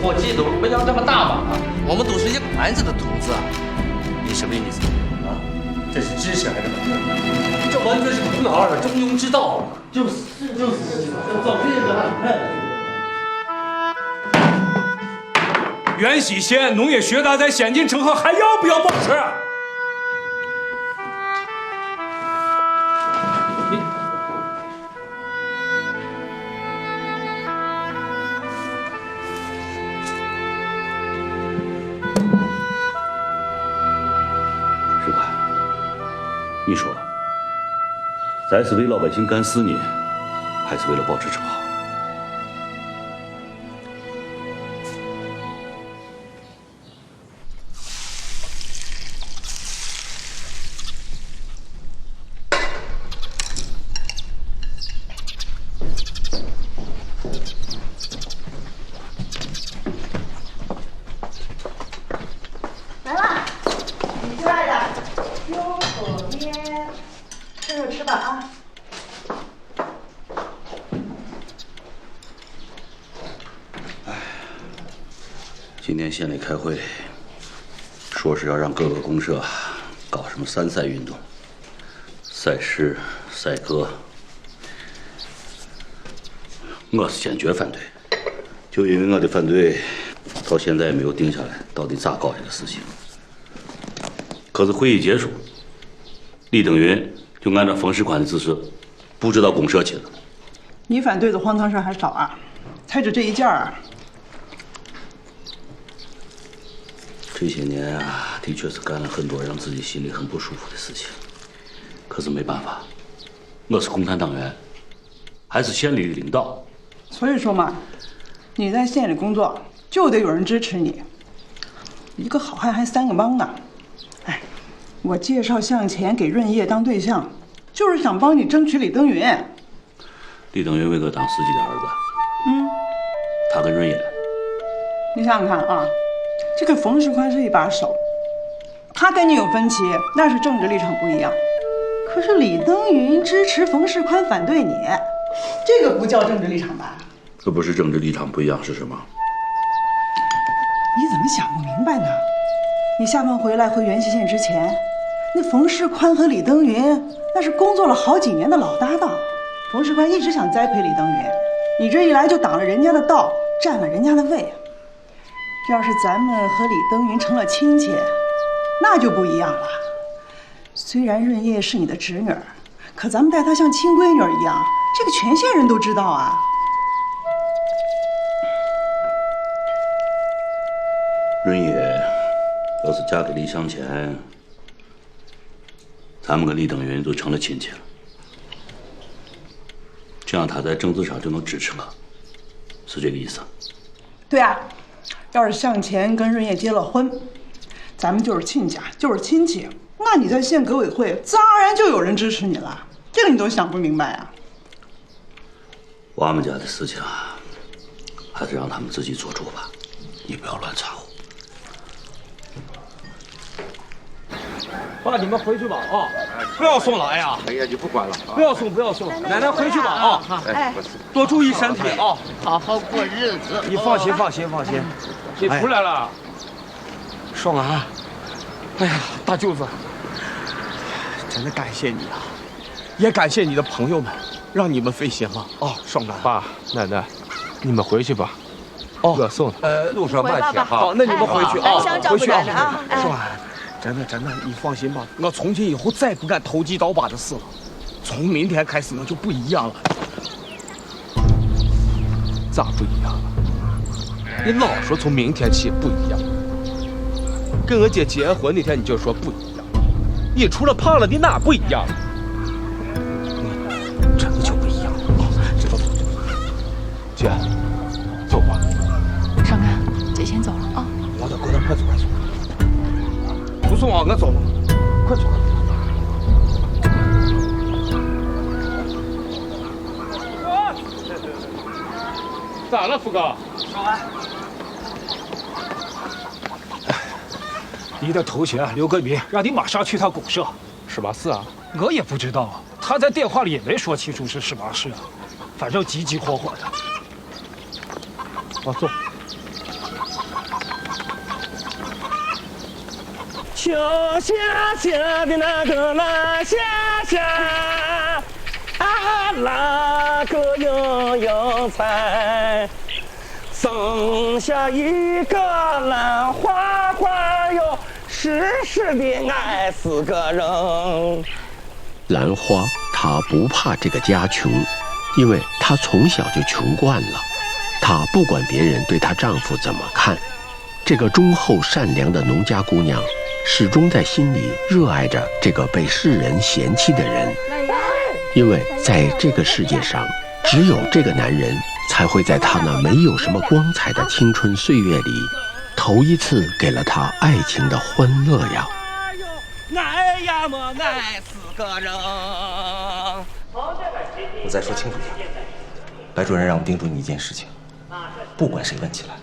伙计都不要这么大嘛！我们都是一个班子的同志啊！你什么意思啊？这是支持还是反对？这完全是无脑的中庸之道啊！就是，早这个。元溪县农业学大在先进城后还要不要保持？士官，你说，咱是为老百姓干事呢，还是为了保持城号？今天县里开会，说是要让各个公社搞什么3赛运动，赛事、赛歌，我是坚决反对。就因为我的反对，到现在也没有定下来到底咋搞这个事情。可是会议结束，李登云就按照冯世宽的指示布置到公社去了。你反对的荒唐事还少啊，才指这一件啊。这些年啊，的确是干了很多让自己心里很不舒服的事情，可是没办法，我是共产党员，还是县里的领导。所以说嘛，你在县里工作就得有人支持你。一个好汉还3个帮呢。哎，我介绍向前给润叶当对象，就是想帮你争取李登云。李登云为我当司机的儿子，他跟润叶，你想想看啊。这个冯世宽是一把手，他跟你有分歧，那是政治立场不一样。可是李登云支持冯世宽，反对你，这个不叫政治立场吧？这不是政治立场不一样是什么？你怎么想不明白呢？你下班回来回元溪县之前，那冯世宽和李登云那是工作了好几年的老搭档。冯世宽一直想栽培李登云，你这一来就挡了人家的道，占了人家的位。要是咱们和李登云成了亲戚，那就不一样了。虽然润叶是你的侄女儿，可咱们待她像亲闺女一样，这个全县人都知道啊。润叶要是嫁给李向前，咱们跟李登云就成了亲戚了。这样他在政治上就能支持我，是这个意思？对啊。要是向前跟润叶结了婚，咱们就是亲家，就是亲戚，那你在县革委会自然而然就有人支持你了。这个你都想不明白啊？我们家的事情啊，还是让他们自己做主吧，你不要乱掺和。爸，你们回去吧啊！不要送了，哎呀！哎呀，你不管了，不要送，不要送，奶奶回去吧啊！哎，多注意身体啊，好好过日子。你放心，放心，放心。你出来了，爽啊！哎呀，大舅子，真的感谢你啊，也感谢你的朋友们，让你们费心了啊！爽感，爸、奶奶，你们回去吧。哦，我送。路上慢些哈。好，那你们回去啊，回去啊。爽，真的，你放心吧，我从今以后再不干投机倒把的事了。从明天开始呢，就不一样了。咋不一样了？你老说从明天起不一样，跟我姐结婚那天你就说不一样，你除了胖了，你哪不一样？真的就不一样啊！走，姐，走吧。尚干，姐先走了啊。老大，快走！不送啊，我走了，快走！咋了，福哥？少安，你的头衔刘根民让你马上去趟公社，什么事啊？我也不知道啊，他在电话里也没说清楚是什么事啊，反正急急火火的。我走。秋下下的那个蓝霞下，啊，那个莺莺菜，种下一个兰花花哟，时时的爱死个人。兰花她不怕这个家穷，因为她从小就穷惯了。她不管别人对她丈夫怎么看，这个忠厚善良的农家姑娘始终在心里热爱着这个被世人嫌弃的人，因为在这个世界上，只有这个男人才会在她那没有什么光彩的青春岁月里，头一次给了她爱情的欢乐呀。爱呀么爱死个人。我再说清楚一点，白主任让我叮嘱你一件事情，不管谁问起来，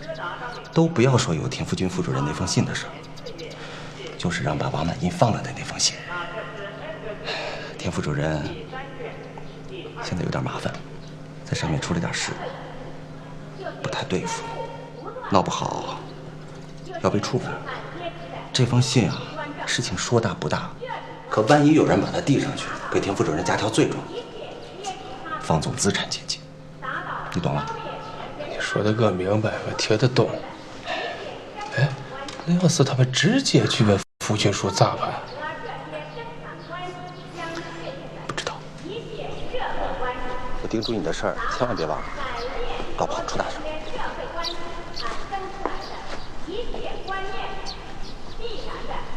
都不要说有田福军副主任那封信的事，就是让把王满印放了的那封信。田副主任现在有点麻烦，在上面出了点事，不太对付，闹不好要被处分。这封信啊，事情说大不大，可万一有人把它递上去，给田副主任加条罪状，放纵资产阶级，你懂吗？你说的我明白，我听得懂。哎，那要是他们直接去问副军书咋办？不知道。我叮嘱你的事儿，千万别忘了，搞不好出大事。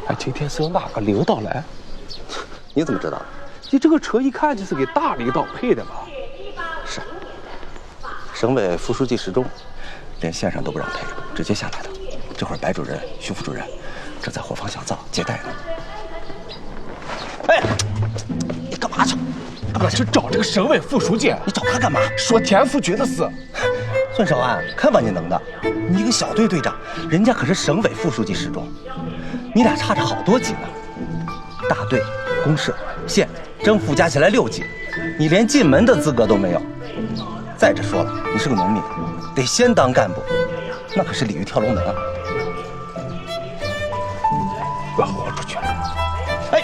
哎，今天是有哪个领导来？你怎么知道？你这个车一看就是给大领导配的吧？是。省委副书记石钟，连线上都不让配，直接下来的。这会儿白主任、徐副主任正在火房小灶接待呢。哎，你干嘛去？我去找这个省委副书记。你找他干嘛？说田福军的事。孙少安，看把你能的！你一个小队队长，人家可是省委副书记石钟，你俩差着好多级呢。大队、公社、县正副加起来6级，你连进门的资格都没有。再者说了，你是个农民，得先当干部，那可是鲤鱼跳龙门啊！我豁出去了！哎，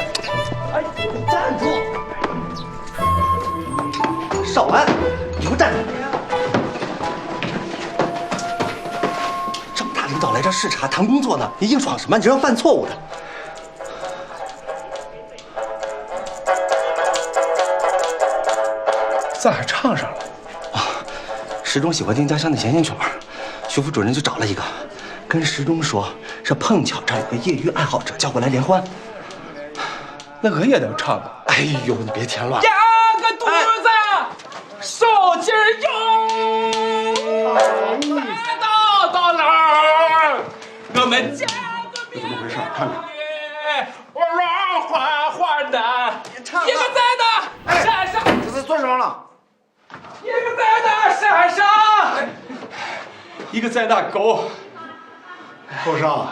站住！少安，你给我站住！这么大领导来这视察谈工作呢，你硬闯什么？你这要犯错误的。咋还唱上了？啊，石钟喜欢听家乡的弦乐曲，徐副主任就找了一个，跟石钟说是碰巧这儿有个业余爱好者，叫过来联欢。那我也能唱吗？哎呦，你别添乱！压个肚子，手劲儿用，到哪儿？我们家这怎么回事？看看。我软滑滑的，一个在那山上，这是做什么了？一个在那山上，一个在那沟。后生，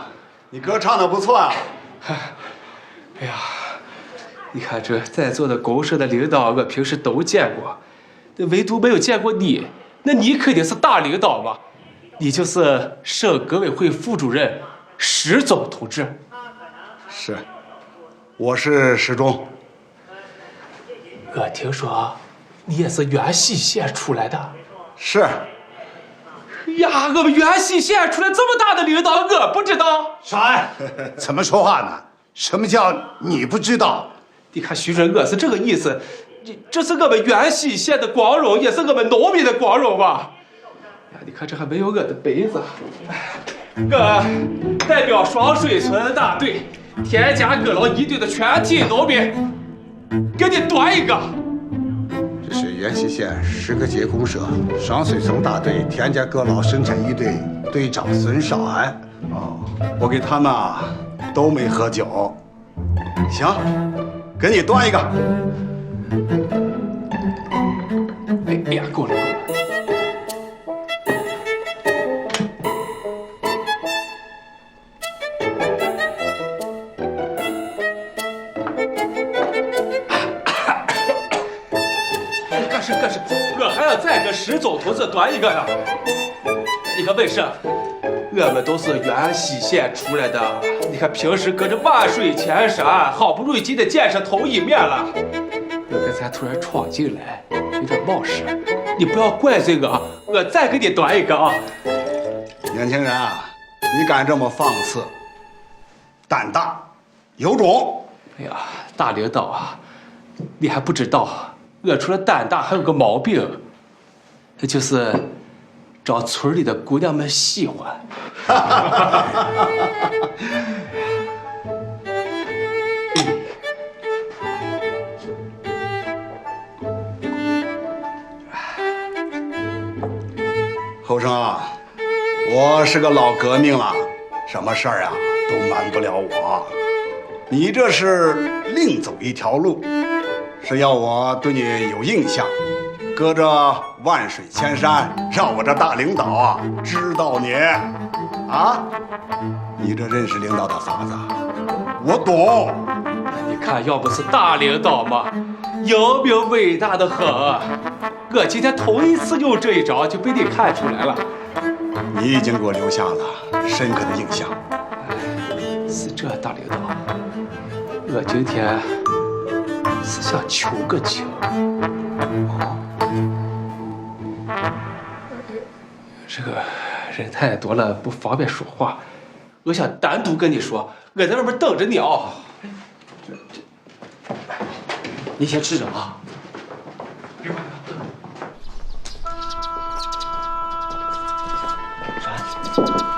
你歌唱的不错啊！哎呀，你看这在座的公社的领导，我平时都见过，唯独没有见过你。那你肯定是大领导吧？你就是省革委会副主任石总同志。是，我是石钟。我听说你也是原西县出来的。是。呀，我们原西县出来这么大的领导，我不知道。少安，怎么说话呢？什么叫你不知道？你看徐主任，我是这个意思。这是我们原西县的光荣，也是我们农民的光荣吧？呀，你看这还没有我的杯子。我代表双水村大队田家阁老一队的全体农民，给你端一个。这是原西县10个节公社双水村大队田家阁老生产一队队长孙少安。哦，我给他们啊都没喝酒。行，给你端一个。哎呀，够了够了。可是，我还要再给石总同志端一个呀！你看为啥？我们都是原西县出来的，你看平时搁这万水千山，好不容易今天见上头一面了，我跟咱突然闯进来，有点冒失，你不要怪罪我，我再给你端一个啊。年轻人啊，你敢这么放肆，胆大，有种！哎呀，大领导啊，你还不知道，我除了胆大还有个毛病，那就是招村里的姑娘们喜欢。后生啊，我是个老革命了，什么事儿啊都瞒不了我。你这是另走一条路，是要我对你有印象，隔着万水千山，让我这大领导啊知道你啊。你这认识领导的法子，我懂。你看，要不是大领导嘛，英明伟大的很。我今天头一次用这一招就被你看出来了。你已经给我留下了深刻的印象。是这，大领导，我今天是想求个情。这个人太多了，不方便说话。我想单独跟你说，我在外面等着你啊。你先吃着啊。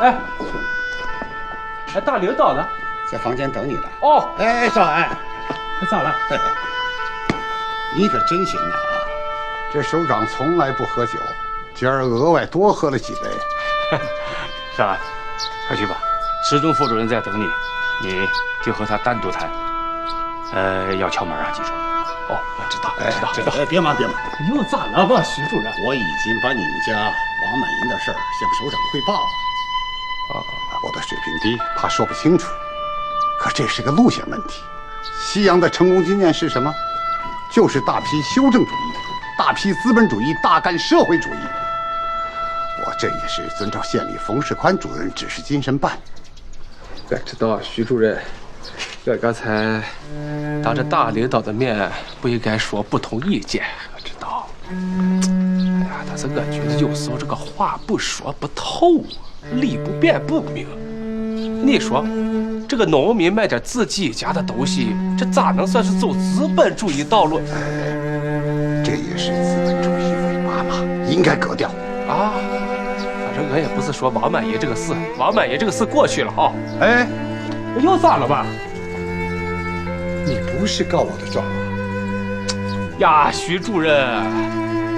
哎，大领导呢？在房间等你呢。哦，哎，少安，咋了？你可真行啊！这首长从来不喝酒，今儿额外多喝了几杯。少安，快去吧，池中副主任在等你，你就和他单独谈。要敲门啊，记住。哦，我知道，知道。哎，别忙。又咋了吧，徐主任？我已经把你们家王满银的事儿向首长汇报了。我的水平低，怕说不清楚。可这是个路线问题。西洋的成功经验是什么？就是大批修正主义，大批资本主义，大干社会主义。我这也是遵照县里冯世宽主任指示精神办。我知道，徐主任，我刚才当着大领导的面不应该说不同意见，我知道。哎呀，但是我觉得有时候这个话不说不透，理不辩不明。你说，这个农民卖点自己家的东西，这咋能算是走资本主义道路？这也是资本主义尾巴嘛，应该革掉啊。反正我也不是说王满银这个事，王满银这个事过去了啊。哎，又咋了吧？你不是告我的状呀，徐主任，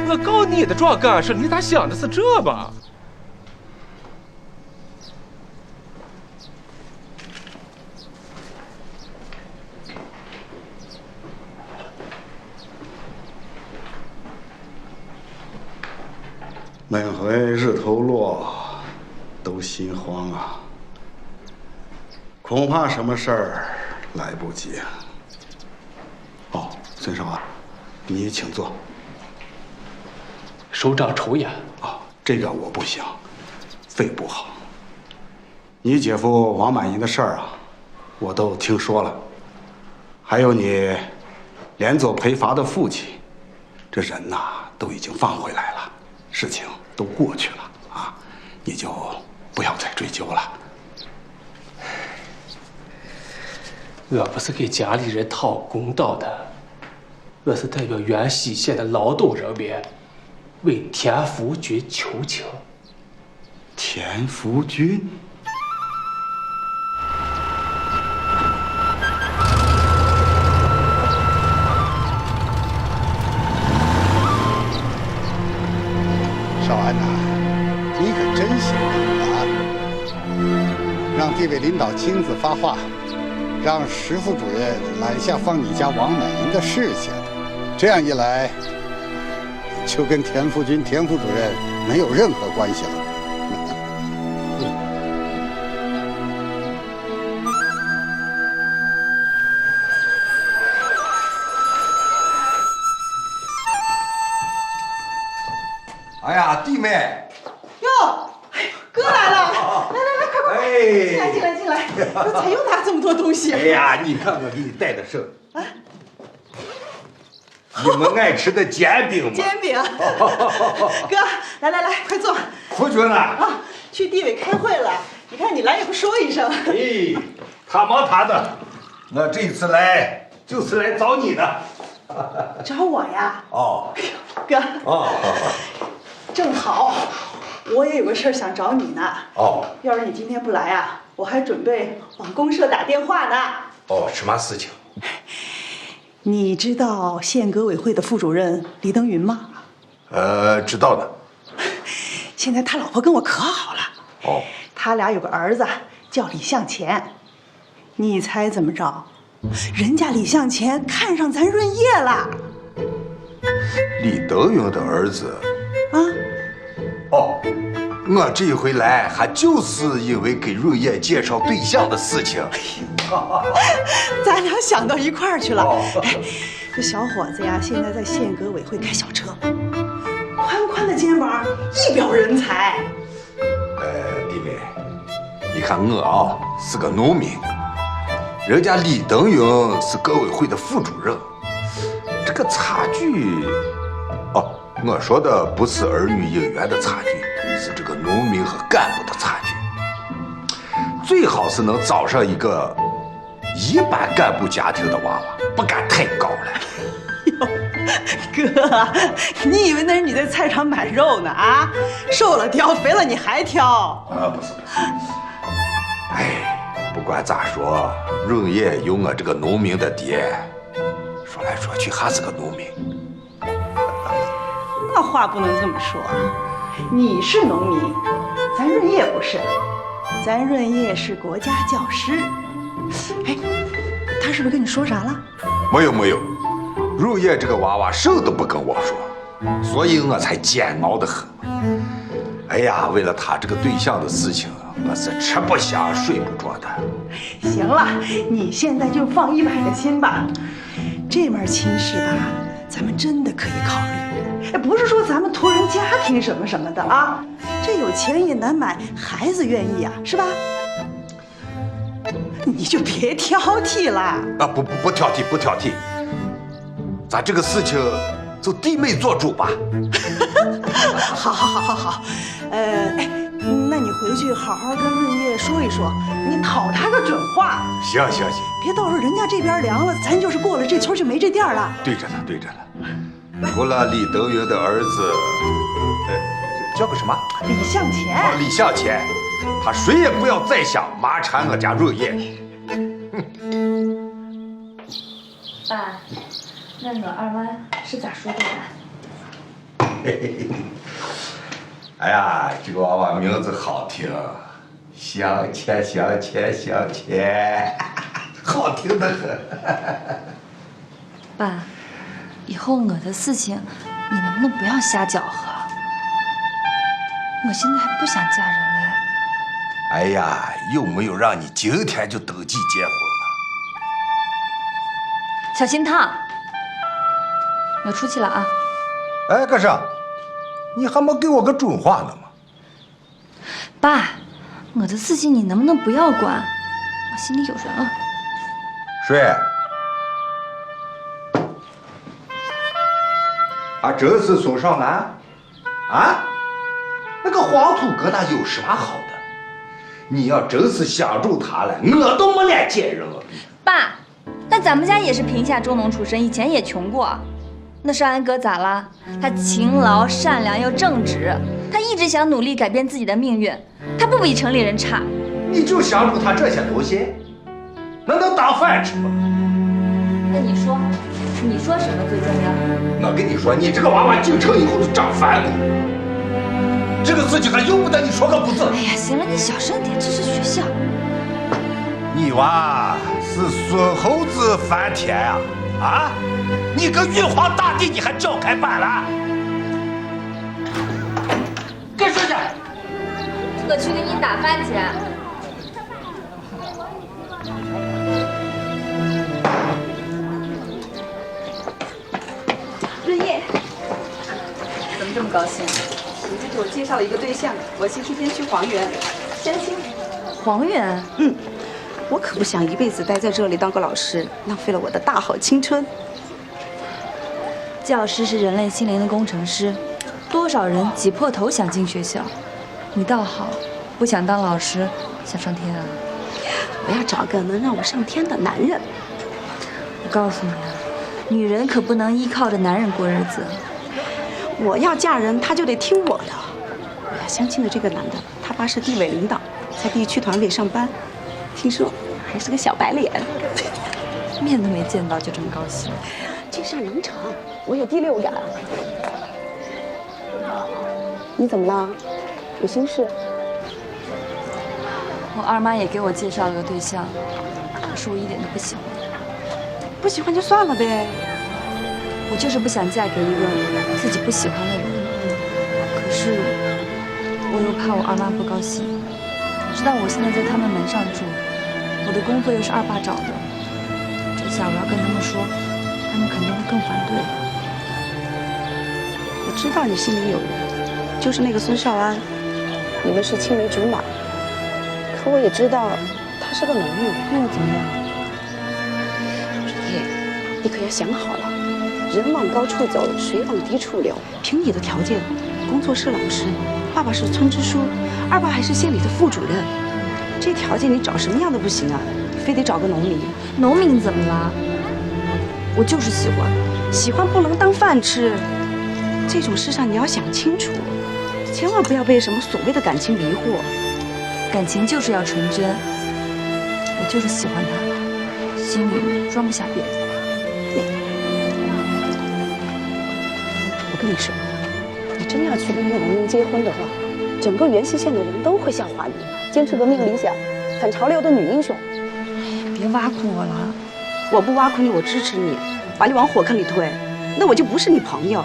我告你的状干事，你咋想的是这吧？每回日头落，都心慌啊，恐怕什么事儿来不及啊。哦，孙少安，你请坐。首长抽烟啊，这个我不行，肺不好。你姐夫王满银的事儿啊，我都听说了。还有你连坐陪罚的父亲，这人呐都已经放回来了，事情都过去了啊，你就不要再追究了。我不是给家里人讨公道的，我是代表原西县的劳动人民，为田福军求情。田福军？少安呐，你可真行啊！让地委领导亲自发话，让石副主任揽下放你家王满银的事情，这样一来，就跟田福军、田副主任没有任何关系了。哎呀，弟妹！哟，哎呦，哥来了！来来咋又拿这么多东西？哎呀，你看我给你带的是你们爱吃的煎饼吗？煎饼。哥，来，快坐。夫君呢？啊，去地委开会了。你看你来也不说一声。哎，他忙他的，我这次来就是来找你的。找我呀？哦，哥。哦，正好，我也有个事儿想找你呢。哦，要是你今天不来啊，我还准备往公社打电话呢。哦，什么事情？你知道县革委会的副主任李登云吗？知道的。现在他老婆跟我可好了。哦。他俩有个儿子叫李向前，你猜怎么着？人家李向前看上咱润叶了。李德云的儿子。啊。哦，我这一回来还就是因为给润叶介绍对象的事情。咱俩想到一块儿去了。哎，这小伙子呀，现在在县革委会开小车，宽宽的肩膀，一表人才。李伟，你看我啊是个农民，人家李登云是革委会的副主任，这个差距，哦，我说的不是儿女姻缘的差距，是这个农民和干部的差距。最好是能找上一个一般干部家庭的娃娃，不敢太高了。哥，你以为那是你在菜场买肉呢啊？瘦了挑，肥了你还挑？啊，不是。哎，不管咋说，润叶有我这个农民的爹，说来说去还是个农民。那话不能这么说，你是农民，咱润叶不是，咱润叶是国家教师。哎，他是不是跟你说啥了？没有。润叶这个娃娃什么都不跟我说，所以我才煎熬得很。哎呀，为了他这个对象的事情，我是吃不香睡不着的。行了，你现在就放100个心吧。这门亲事吧，咱们真的可以考虑。不是说咱们图人家庭什么什么的啊，这有钱也难买，孩子愿意啊，是吧？你就别挑剔了。啊，不挑剔。咱这个事情就弟妹做主吧。好，哎，那你回去好好跟润叶说一说，你讨他个准话。行，别到时候人家这边凉了，咱就是过了这村就没这店了。对着呢。除了李德云的儿子，叫个什么？李向前。李向前，他谁也不要再想麻缠我家润叶。爸。那我二妈是咋说的呀？哎呀，这个娃娃名字好听，向前，好听得很。爸，以后我的事情，你能不能不要瞎搅和？我现在还不想嫁人嘞。哎呀，又没有让你今天就登记结婚了。小心烫。我出去了啊！哎，干啥？你还没给我个准话呢吗？爸，我的事情你能不能不要管？我心里有人了。谁？真是宋少安？啊？那个黄土疙瘩有什么好的？你要真是想住他了，我都没脸见人了。爸，那咱们家也是贫下中农出身，以前也穷过。那少安哥咋了？他勤劳、善良又正直，他一直想努力改变自己的命运，他不比城里人差。你就想住他这些东西，那能当饭吃吗？那你说什么最重要？我跟你说，你这个娃娃进城以后就长反骨，这个事情还用不得你说个不字。哎呀，行了，你小声点，这是学校。你娃是孙猴子翻天呀！啊！你个玉皇大帝，你还叫开办了？干啥去？我去给你打饭去。润叶，怎么这么高兴？媳妇给我介绍了一个对象，我星期天去黄原相亲。黄原？我可不想一辈子待在这里当个老师，浪费了我的大好青春。教师是人类心灵的工程师，多少人挤破头想进学校，你倒好，不想当老师，想上天啊！我要找个能让我上天的男人。我告诉你啊，女人可不能依靠着男人过日子。我要嫁人，他就得听我的。我要相亲的这个男的，他爸是地委领导，在地区团委上班，听说还是个小白脸。面都没见到就这么高兴，积善能成，我有第六感。你怎么了？有心事？我二妈也给我介绍了个对象，可是我一点都不喜欢。不喜欢就算了呗。我就是不想嫁给一个自己不喜欢的人，可是我又怕我二妈不高兴。你知道我现在在他们门上住，我的工作又是二爸找的，这下我要跟他们说，他们肯定会更反对。我知道你心里有人，就是那个孙少安，你们是青梅竹马。可我也知道他是个农民，那又怎么样？你可要想好了。人往高处走，水往低处流。凭你的条件，工作是老师，爸爸是村支书，二爸还是县里的副主任，这条件你找什么样的不行啊？非得找个农民？农民怎么了？我就是喜欢，喜欢不能当饭吃。这种事上你要想清楚，千万不要被什么所谓的感情迷惑。感情就是要纯真，我就是喜欢他，心里装不下别人。我跟你说，你真要去跟那农民结婚的话，整个元溪县的人都会笑话你。坚持革命理想，反潮流的女英雄。别挖苦我了，我不挖苦你，我支持你，把你往火坑里推，那我就不是你朋友。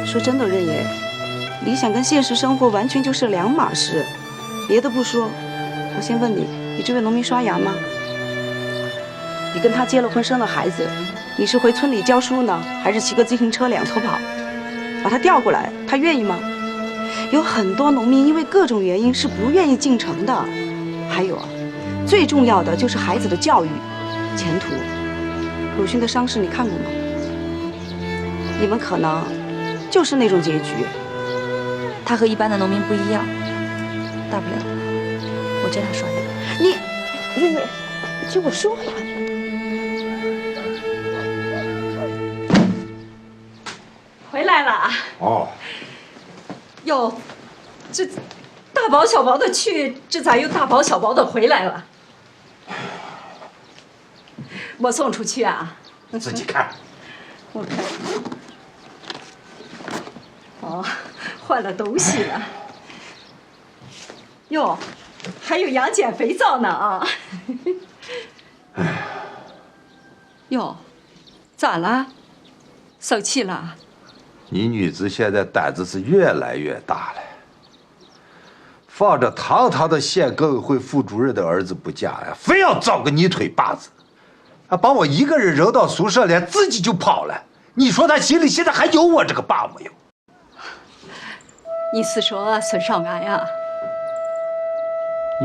说真的，任爷，理想跟现实生活完全就是两码事。别的不说，我先问你，你这位农民刷牙吗？你跟他结了婚，生了孩子，你是回村里教书呢，还是骑个自行车两头跑？把他调过来，他愿意吗？有很多农民因为各种原因是不愿意进城的。还有啊，最重要的就是孩子的教育、前途。鲁迅的《伤逝》你看过吗？你们可能就是那种结局。他和一般的农民不一样，大不了我教他刷牙。你听我说呀。回来了。哦。哟，这大包小包的去，这咋又大包小包的回来了？我送出去啊？自己看。我看。哦，换了东西了。哟，还有杨碱肥皂呢啊！哟，咋了？受气了？你女子现在胆子是越来越大了，放着堂堂的县革委会副主任的儿子不嫁呀，非要找个泥腿把子，啊，把我一个人扔到宿舍里，自己就跑了。你说他心里现在还有我这个爸没有？你是说孙少安呀？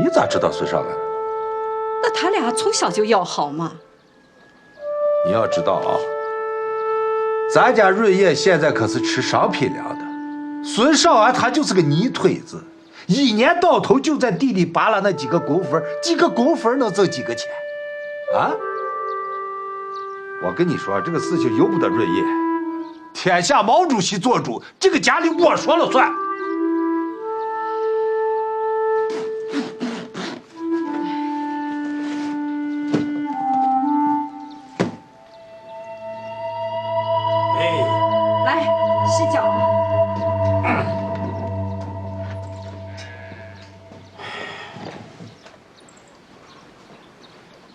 你咋知道孙少安？那他俩从小就要好嘛。你要知道啊，咱家润叶现在可是吃商品粮的，孙少安他就是个泥腿子，一年到头就在地里扒拉那几个工分，几个工分能挣几个钱？啊！我跟你说，这个事情由不得润叶，天下毛主席做主，这个家里我说了算。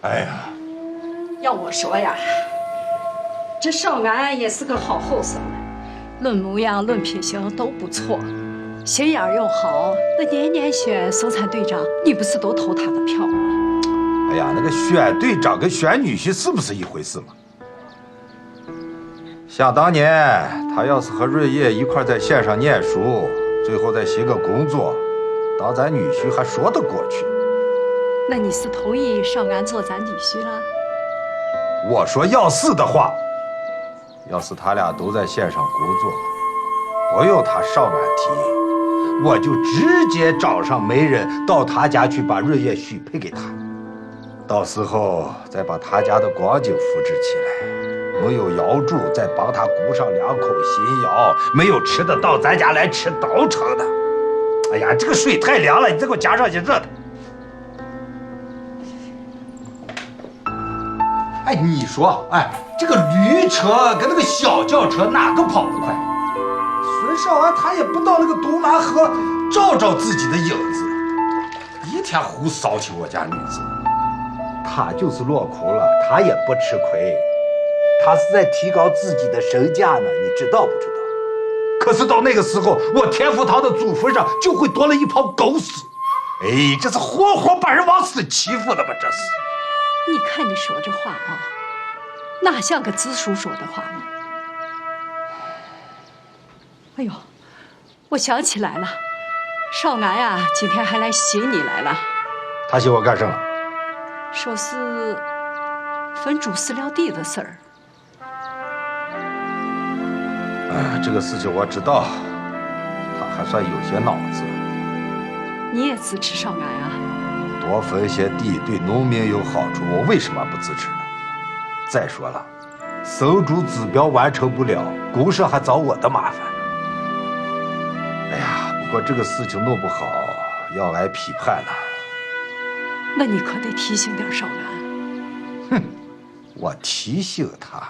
哎呀，要我说呀，这少安也是个好后生，论模样、论品行都不错，心眼又好。那年年选生产队长，你不是都投他的票吗？哎呀，那个选队长跟选女婿是不是一回事嘛？想当年，他要是和润叶一块在县上念书，最后再寻个工作，当咱女婿还说得过去。那你是同意少安做咱女婿了？我说要是的话，要是他俩都在县上工作，不用他少安提，我就直接找上媒人到他家去把润叶许配给他，到时候再把他家的光景扶植起来，没有窑柱再帮他雇上2口新窑，没有吃的到咱家来吃都成的。哎呀，这个水太凉了，你再给我加上些热的。哎，你说，哎，这个驴车跟那个小轿车哪个跑得快？孙少安他也不到那个东南河照照自己的影子，一天胡骚起我家女子。他就是落苦了，他也不吃亏，他是在提高自己的身价呢，你知道不知道？可是到那个时候，我田福堂的祖坟上就会多了一泡狗屎。哎，这是活活把人往死欺负了吧？这是。你看你说这话啊，哪像个子叔说的话呢？哎呦，我想起来了，少安呀，今天还来寻你来了。他寻我干什么？说是分猪饲料地的事儿。这个事情我知道，他还算有些脑子。你也支持少安啊？多分些地对农民有好处，我为什么不支持呢？再说了，生猪指标完成不了，公社还找我的麻烦呢。哎呀，不过这个事情弄不好要挨批判呢。那你可得提醒点少安。哼，我提醒他，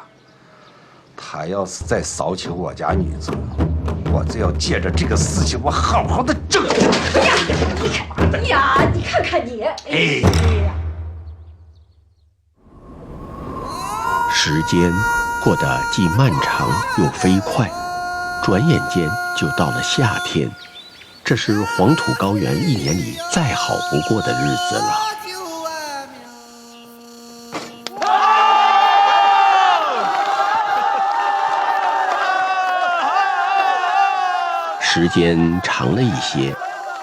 他要是再骚起我家女子，我只要借着这个事情，我好好的整他。哎呀，你看，哎呀，你看看你，哎呀！时间过得既漫长又飞快，转眼间就到了夏天，这是黄土高原1年里再好不过的日子了。时间长了一些，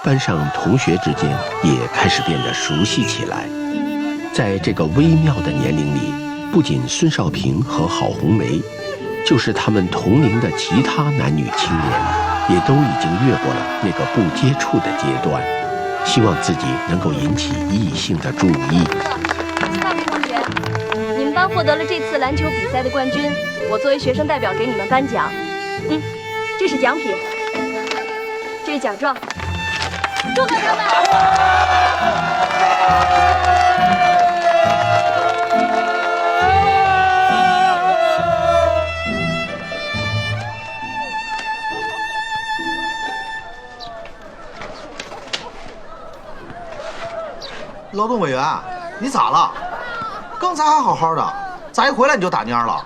班上同学之间也开始变得熟悉起来。在这个微妙的年龄里，不仅孙少平和郝红梅，就是他们同龄的其他男女青年，也都已经越过了那个不接触的阶段，希望自己能够引起异性的注意。大飞同学，你们班获得了这次篮球比赛的冠军，我作为学生代表给你们颁奖。这是奖品。这是奖状，祝贺他们！劳动委员，你咋了？刚才还好好的，咋一回来你就打蔫了？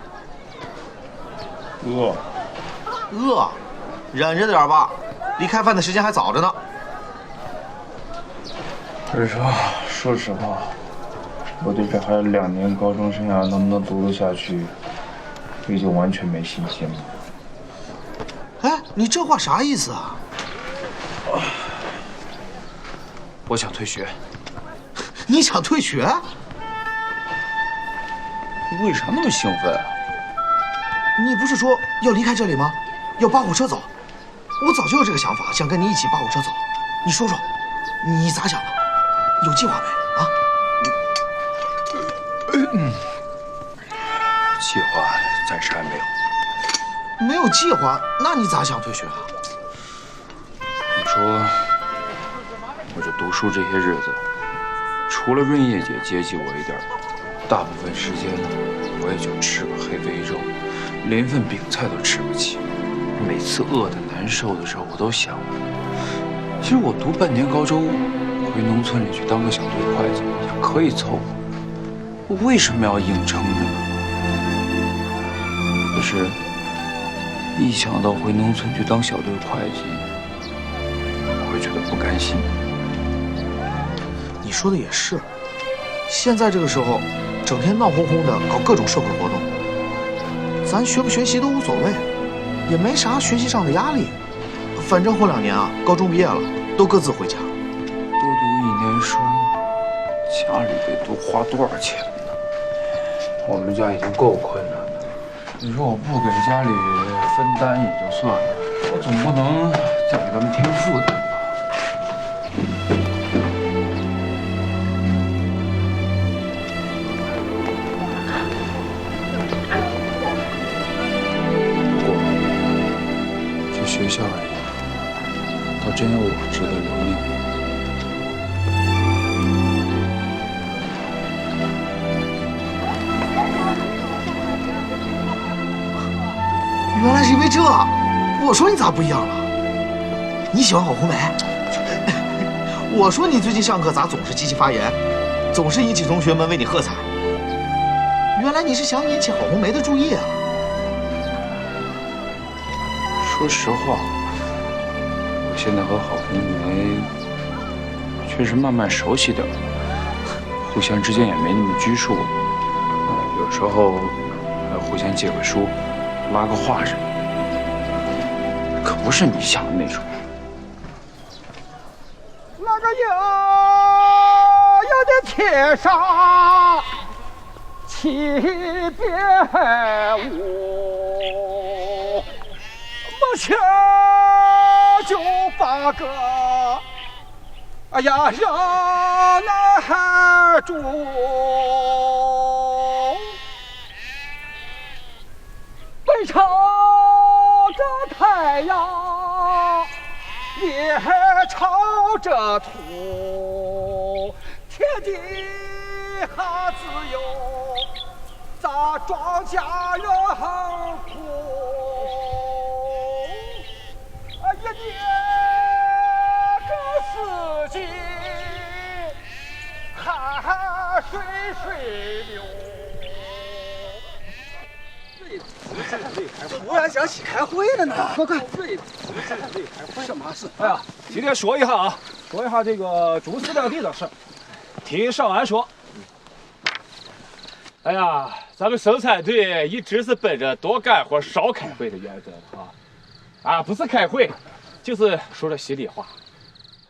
饿，忍着点吧。离开饭的时间还早着呢。日成，说实话，我对这还有2年高中生涯能不能读得下去，已经完全没信心了。哎，你这话啥意思啊？我想退学。你想退学？你为啥那么兴奋啊？你不是说要离开这里吗？要扒火车走？我早就有这个想法，想跟你一起扒火车走。你说说，你咋想的？有计划没啊？计划暂时还没有。没有计划，那你咋想退学啊？你说，我这读书这些日子，除了润叶姐接济我一点，大部分时间我也就吃个黑肥肉，连份饼菜都吃不起。每次饿得难受的时候，我都想，其实我读半年高中，回农村里去当个小队会计也可以凑合。我为什么要硬撑着呢？可是，一想到回农村去当小队会计，我会觉得不甘心。你说的也是，现在这个时候，整天闹哄哄的搞各种社会活动，咱学不学习都无所谓。也没啥学习上的压力，反正后2年啊，高中毕业了，都各自回家。多读1年书，家里得多花多少钱呢？我们家已经够困难了，你说我不给家里分担也就算了，我总不能再给他们添负担吧？不过这学校里，倒真有我值得留念的。原来是因为这，我说你咋不一样了？你喜欢郝红梅？我说你最近上课咋总是机器发言，总是引起同学们为你喝彩。原来你是想引起郝红梅的注意啊！说实话，我现在和郝红梅确实慢慢熟悉点了，互相之间也没那么拘束，有时候还互相借个书。拉个话什么的，可不是你想的那种。那个有的铁砂气别无，梦前就把个呀让那孩住。背朝着太阳，也朝着土，天底下自有咱庄稼人苦。一年个四季，汗水水流。突然想起开会了呢，快！什么事？哎呀，今天说一下啊，说一下这个猪饲料地的事。听少安说，哎呀，咱们生产队一直是本着多干活少开会的原则啊，不是开会，就是说着心里话。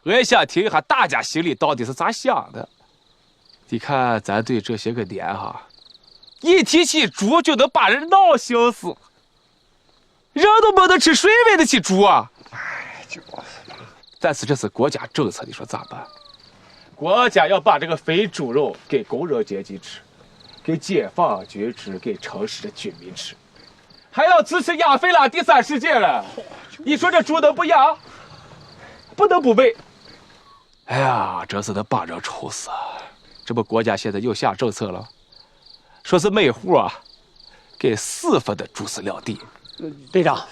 我也想听一下大家心里到底是咋想的。你看咱队这些个年哈。一提起猪就能把人闹心死，人都没得吃，谁喂得起猪啊？哎，就是嘛。但是这是国家政策，你说咋办？国家要把这个肥猪肉给工人阶级吃，给解放军吃，给城市的居民吃，还要支持亚非拉第三世界了。你说这猪能不养？不能不喂。哎呀，这是能把人愁死。这不，国家现在又下政策了。说是每户啊，给4分的猪饲料地。队长，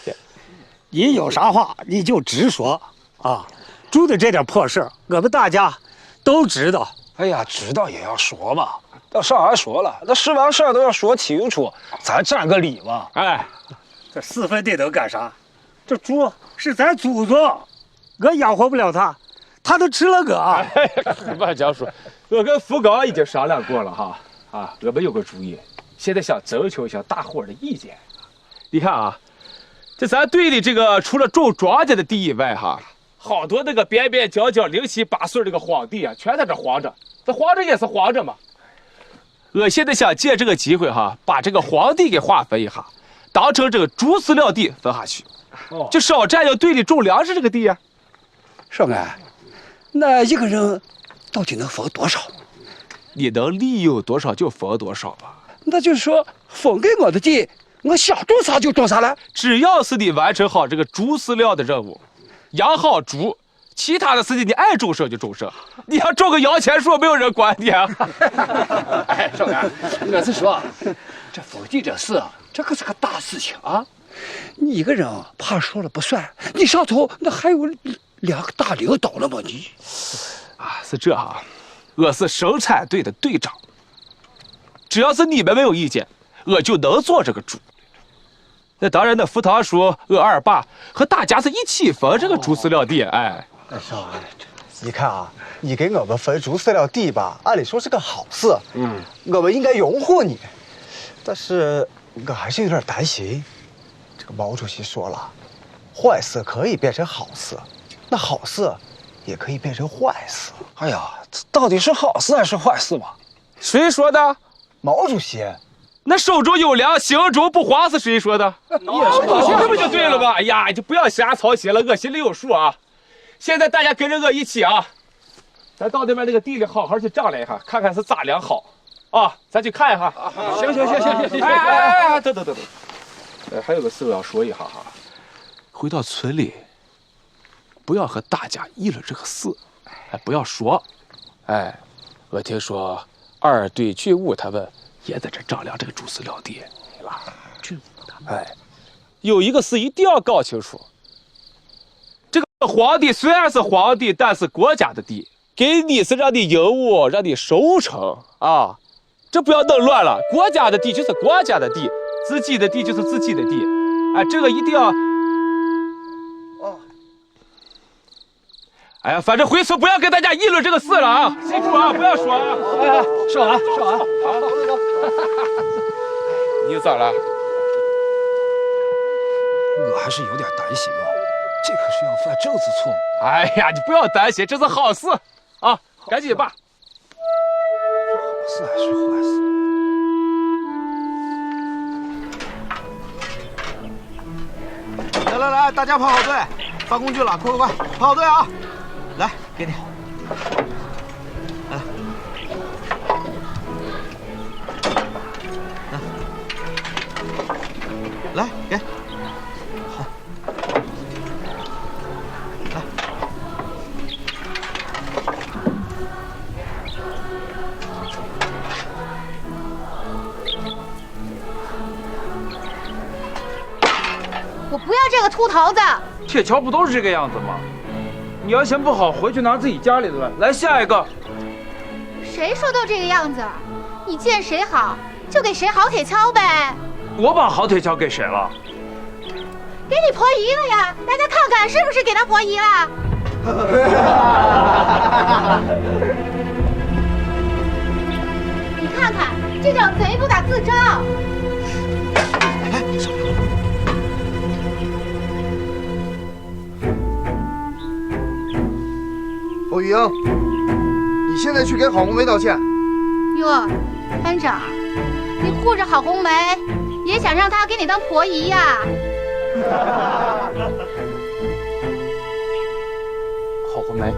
你有啥话你就直说啊！猪的这点破事，我们大家都知道。哎呀，知道也要说嘛。那少安说了，那是完事儿都要说清楚，咱占个理嘛。哎，这4分地能干啥？这猪是咱祖宗，我养活不了它，它都吃了我。别这样说，我跟福刚已经商量过了哈。我们有个主意，现在想征求一下大伙儿的意见。你看啊，这咱队里这个除了种庄稼的地以外，好多那个边边角角6、7、8穗这个荒地啊，全在这荒着。这荒着也是荒着嘛。我现在想借这个机会把这个荒地给划分一下，当成这个猪饲料地分下去，就少占用队里种粮食这个地啊。少安，那一个人到底能分多少？你能利用多少就分多少吧。那就是说，分给我的地，我想种啥就种啥了。只要是你完成好这个猪饲料的任务，养好猪，其他的事情你爱种什就种什。你要种个摇钱树，没有人管你啊。哎，少安，我是说，这分地这事，这可是个大事情啊！你一个人怕说了不算，你上头那还有2个大领导了吗？你是这我是生产队的队长，只要是你们没有意见，我就能做这个猪。那当然，那福堂叔、我二爸和大家是一起分这个猪饲料地。少安，你看啊，你给我们分猪饲料地吧，按理说是个好事，我们应该拥护你。但是我还是有点担心，这个毛主席说了，坏事可以变成好事，那好事也可以变成坏事。哎呀，到底是好事还是坏事嘛？谁说的？毛主席。那手中有粮，心中不慌是谁说的？毛主席，这不就对了吗？哎呀，你就不要瞎操心了，我心里有数啊。现在大家跟着我一起啊，咱到那边那个地里好好去丈量一下，看看是咋量好啊，咱去看一下。行，等，还有个事我要说一下哈，回到村里，不要和大家议论这个事，不要说。我听说二队军务他们也在这丈量这个主饲料地，对吧？有一个事一定要搞清楚，这个皇帝虽然是皇帝，但是国家的地，给你是让你营务，让你收成啊，这不要弄乱了。国家的地就是国家的地，自己的地就是自己的地，这个一定要。哎呀，反正回村不要跟大家议论这个事了啊！记住啊，不要说啊！上完。你咋了？我还是有点担心啊，这可是要犯政治错误。哎呀，你不要担心，这是好事啊！赶紧吧。好事还是坏事？来，大家排好队，发工具了，快，排好队啊！来，给你。来，给。好。来。我不要这个秃头子。铁锹不都是这个样子吗？你要嫌不好，回去拿自己家里的来。下一个。谁说都这个样子？你见谁好就给谁好铁锹呗。我把好铁锹给谁了？给你婆姨了呀！大家看看是不是给他婆姨了？你看看，这叫贼不打自招。侯玉英，你现在去给郝红梅道歉。哟，班长，你护着郝红梅，也想让她给你当婆姨呀？郝红梅，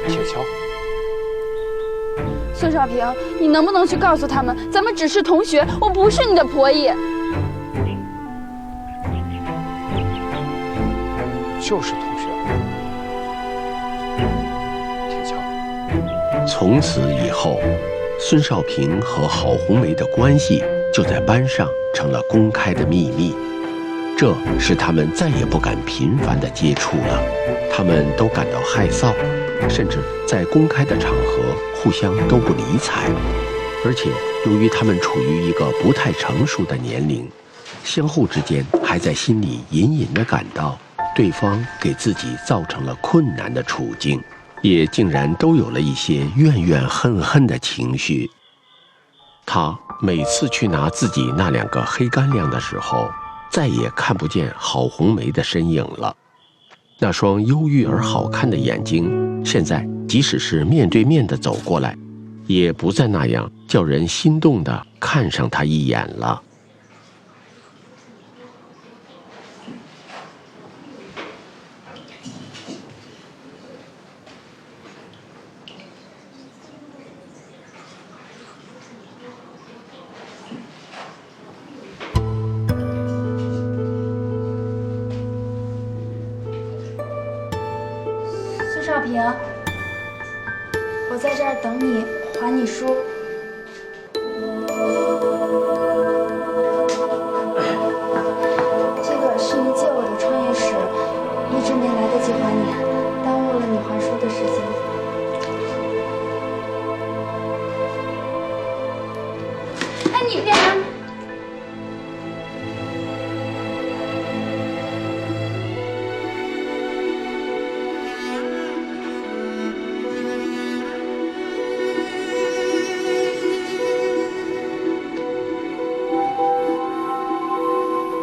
铁锹。孙少平，你能不能去告诉他们，咱们只是同学，我不是你的婆姨。就是同学。铁锹。从此以后，孙少平和郝红梅的关系就在班上成了公开的秘密。这使他们再也不敢频繁地接触了，他们都感到害臊，甚至在公开的场合互相都不理睬。而且由于他们处于一个不太成熟的年龄，相互之间还在心里隐隐地感到对方给自己造成了困难的处境，也竟然都有了一些怨怨恨恨的情绪。他每次去拿自己那2个黑干粮的时候，再也看不见郝红梅的身影了。那双忧郁而好看的眼睛，现在即使是面对面的走过来，也不再那样叫人心动的看上他一眼了。少平，我在这儿等你，还你书。这个是你借我的创业史，一直没来得及还你，耽误了你还书的时间。哎，你别拿。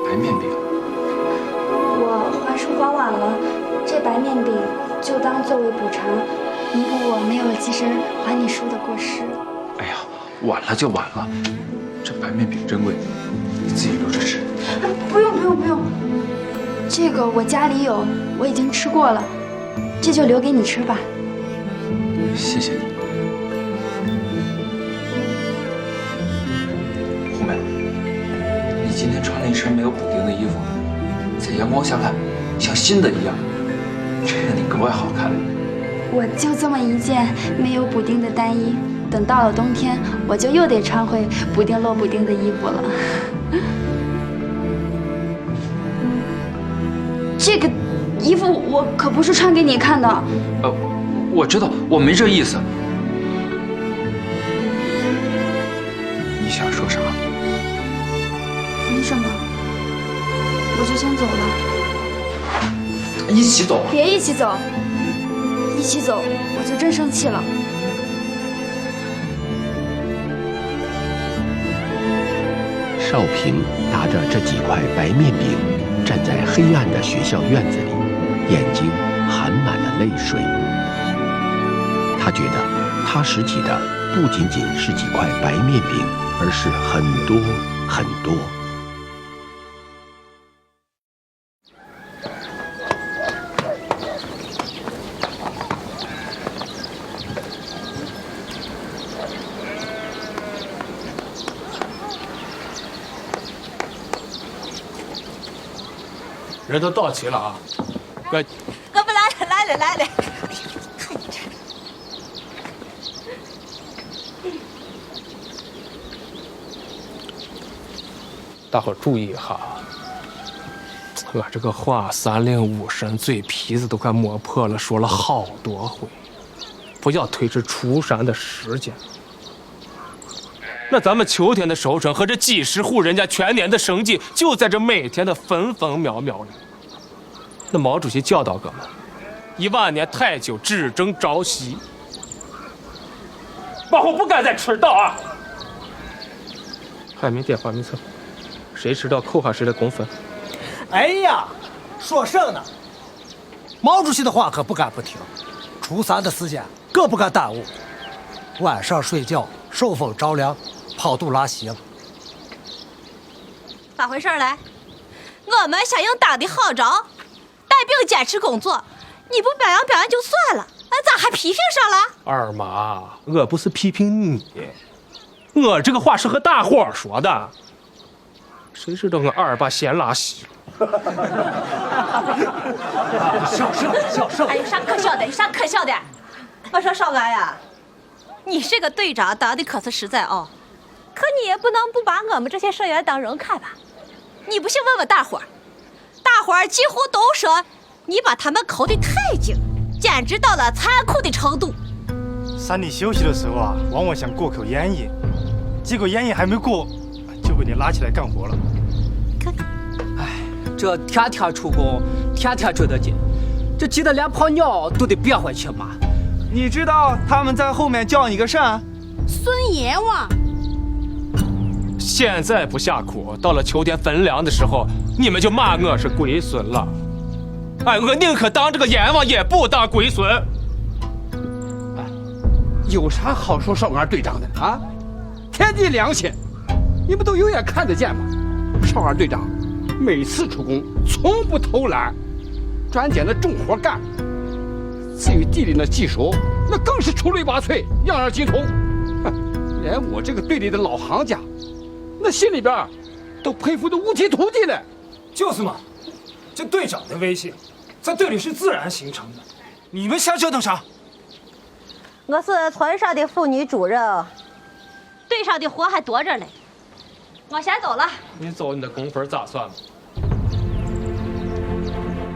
白面饼。我还书还晚了，这白面饼就当作为补偿，弥补我没有及时还你书的过失。哎呀，晚了就晚了，这白面饼珍贵，你自己留着吃。不用，这个我家里有，我已经吃过了，这就留给你吃吧。谢谢你。红梅，你今天穿了一身没有补丁的衣服，在阳光下看像新的一样，这让你格外好看。我就这么一件没有补丁的单衣，等到了冬天，我就又得穿回补丁漏补丁的衣服了。这个衣服我可不是穿给你看的。我知道，我没这意思。你想说啥？没什么，我就先走了。一起走？别一起走，一起走我就真生气了。少平拿着这几块白面饼，站在黑暗的学校院子里，眼睛含满了泪水。他觉得他拾起的不仅仅是几块白面饼，而是很多很多。人都到齐了啊！我们来了。看你这。大伙注意哈，我这个话三令五申，嘴皮子都快磨破了，说了好多回，不要推迟出山的时间。那咱们秋天的收成和这几十户人家全年的生计，就在这每天的分分秒秒里。那毛主席教导我们，10000年太久，只争朝夕。往后不敢再迟到啊！还没电话没册，谁迟到扣下谁的工分。哎呀，说甚呢？毛主席的话可不敢不听，初三的时间更不敢耽误。晚上睡觉受风着凉，跑肚拉稀了。咋回事来？我们响应党的号召，带病坚持工作，你不表扬表扬就算了，咋还批评上了？二妈，我不是批评你，我这个话是和大伙儿说的。谁知道我二爸先拉稀了。小声！哎，有啥可笑的？有啥可笑的？我说少安呀，你这个队长当的可是实在哦，可你也不能不把我们这些社员当人看吧？你不信问问大伙儿，大伙儿几乎都说你把他们抠得太紧，简直到了残酷的程度。三弟休息的时候啊，往往想过口烟瘾，结果烟瘾还没过，就被你拉起来干活了。哎，这天天出工，天天追得紧，这急得连泡尿都得憋回去嘛。你知道他们在后面叫你个甚？孙阎王。现在不下苦，到了秋天分粮的时候，你们就骂我是龟孙了。哎，我宁可当这个阎王，也不当龟孙。有啥好说少安队长的啊？天地良心，你们都有眼看得见吗？少安队长每次出工从不偷懒，专捡那重活干。至于地里那技手，那更是出类拔萃，样样精通。连我这个队里的老行家，那心里边都佩服得五体投地了。就是嘛，这队长的威信，在队里是自然形成的。你们瞎折腾啥？我是村上的妇女主任，队上的活还多着嘞。我先走了。你走，你的工分咋算吧？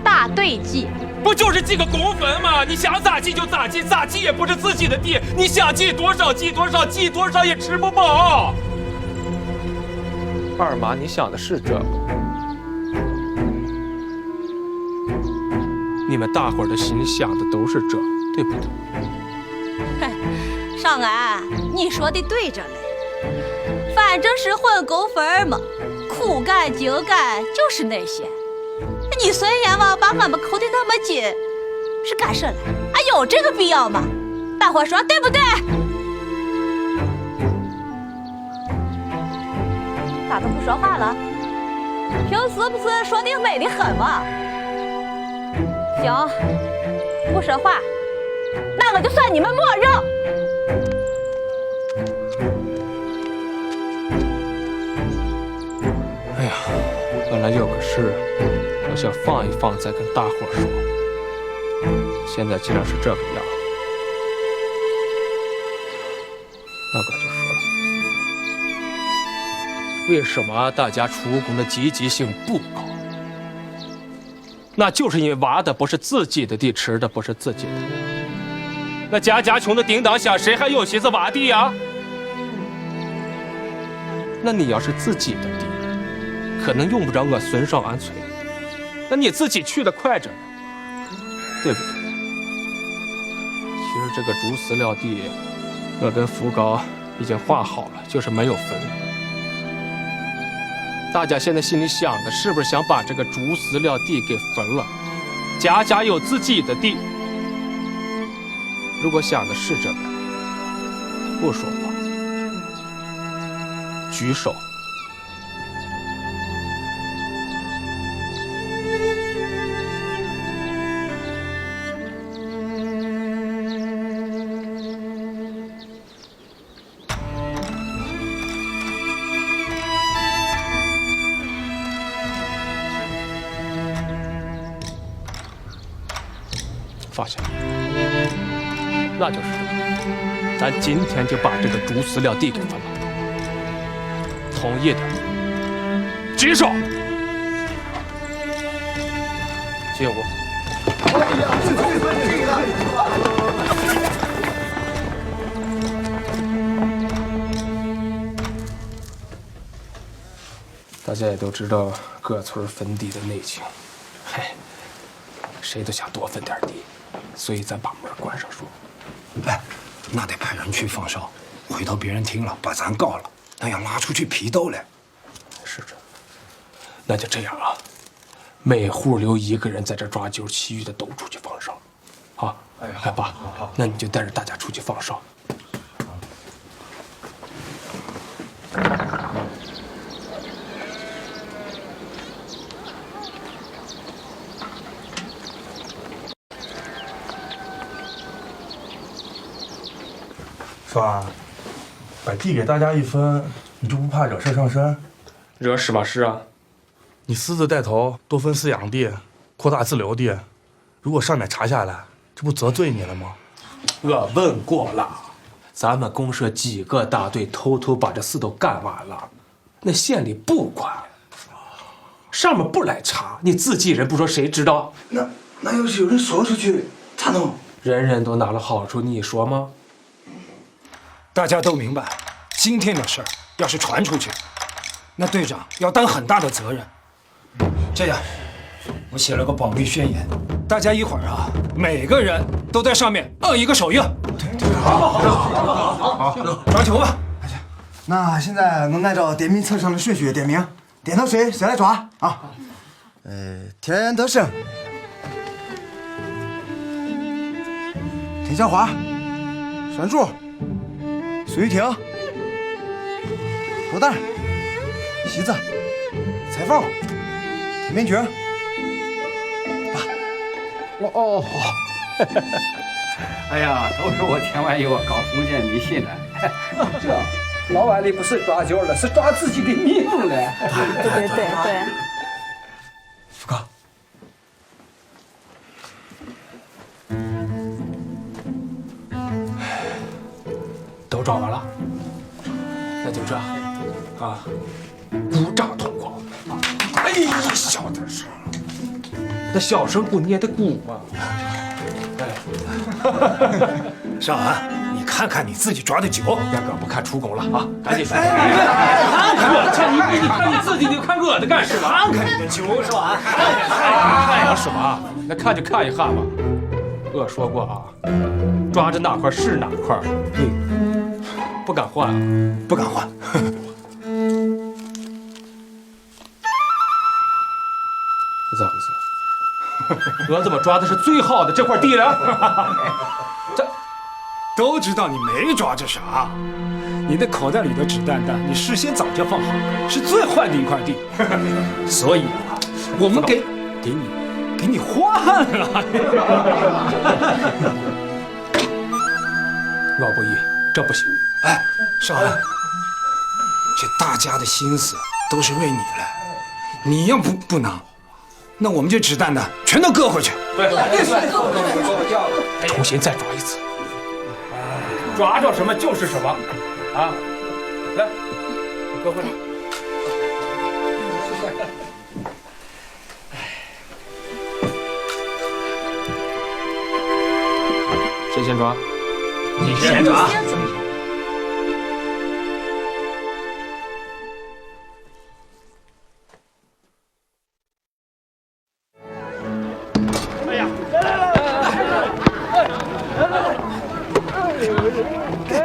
大队记。不就是记个工分吗？你想咋记就咋记，咋记也不是自己的地，你想记多少记多少，记多少也吃不饱。二妈，你想的是这个？你们大伙儿的心里想的都是这，对不对？少安，你说的对着嘞，反正是混工分嘛，苦干精干就是那些。你孙阎王把我们抠得那么紧，是干什来？有这个必要吗？大伙说对不对？咋都不说话了？平时不是说你美得很吗？行，不说话，那我就算你们默认。哎呀，本来有个事，我想放一放再跟大伙说。现在既然是这个样，那我就说了，为什么大家出工的积极性不高？那就是因为挖的不是自己的地，吃的不是自己的。那家家穷的叮当响，谁还有心思挖地呀？那你要是自己的地，可能用不着我孙少安催，那你自己去的快着呢，对不对？其实这个竹饲料地，我跟福高已经画好了，就是没有分。大家现在心里想的是不是想把这个竹饲料地给分了，家家有自己的地？如果想的是这个，不说话，举手。放下，那就是咱今天就把这个竹饲料地给分了。同意的举手。进屋。大家也都知道各村分地的内情，嘿，谁都想多分点地。所以咱把门关上说。哎，那得派人去放哨，回头别人听了把咱告了，那要拉出去批斗嘞。是这，那就这样啊，每户留一个人在这抓阄，其余的都出去放哨。好，哎，爸，那你就带着大家出去放哨。少安，把地给大家一分，你就不怕惹事上身？惹什么事啊？你私自带头多分饲养地，扩大自留地，如果上面查下来，这不责罪你了吗？我问过了，咱们公社几个大队偷偷把这事都干完了，那县里不管，上面不来查，你自己人不说谁知道？那要是有人说出去，咋弄？人人都拿了好处，你说吗？大家都明白，今天的事儿要是传出去，那队长要担很大的责任。这样，我写了个保密宣言，大家一会儿啊，每个人都在上面摁一个手印。好，抓阄吧。那现在能按照点名册上的顺序点名，点到谁来抓啊？田德胜、田小华、栓柱、苏玉婷、罗蛋、席子、裁缝、田明军。哦，哎呀，都是我田万佑搞封建迷信的。这老碗里不是抓阄了，是抓自己的命了。对。福哥，都抓完了，那就这啊，鼓掌通过。哎呀，小点声，那小声鼓你也得鼓嘛。少安，你看看你自己抓的阄。燕哥不看出宫了啊，赶紧说。看你看你自己，你看我的干什么？看看你的阄，少安。看什么？那看就看一下嘛。我说过啊，抓着哪块是哪块。不敢换啊，不敢换。这咋回事？我怎么抓的是最好的这块地呢？都知道你没抓着啥。你的口袋里的纸蛋蛋，你事先早就放好了，是最坏的一块地。所以啊，我们给你换了。老伯义，这不行。哎，少安，这大家的心思都是为你来，你要不拿，那我们这纸蛋蛋全都搁回去。对，重新再抓一次。抓着什么就是什么，啊！来，搁回来。谁先抓？你先抓。哎呀，来！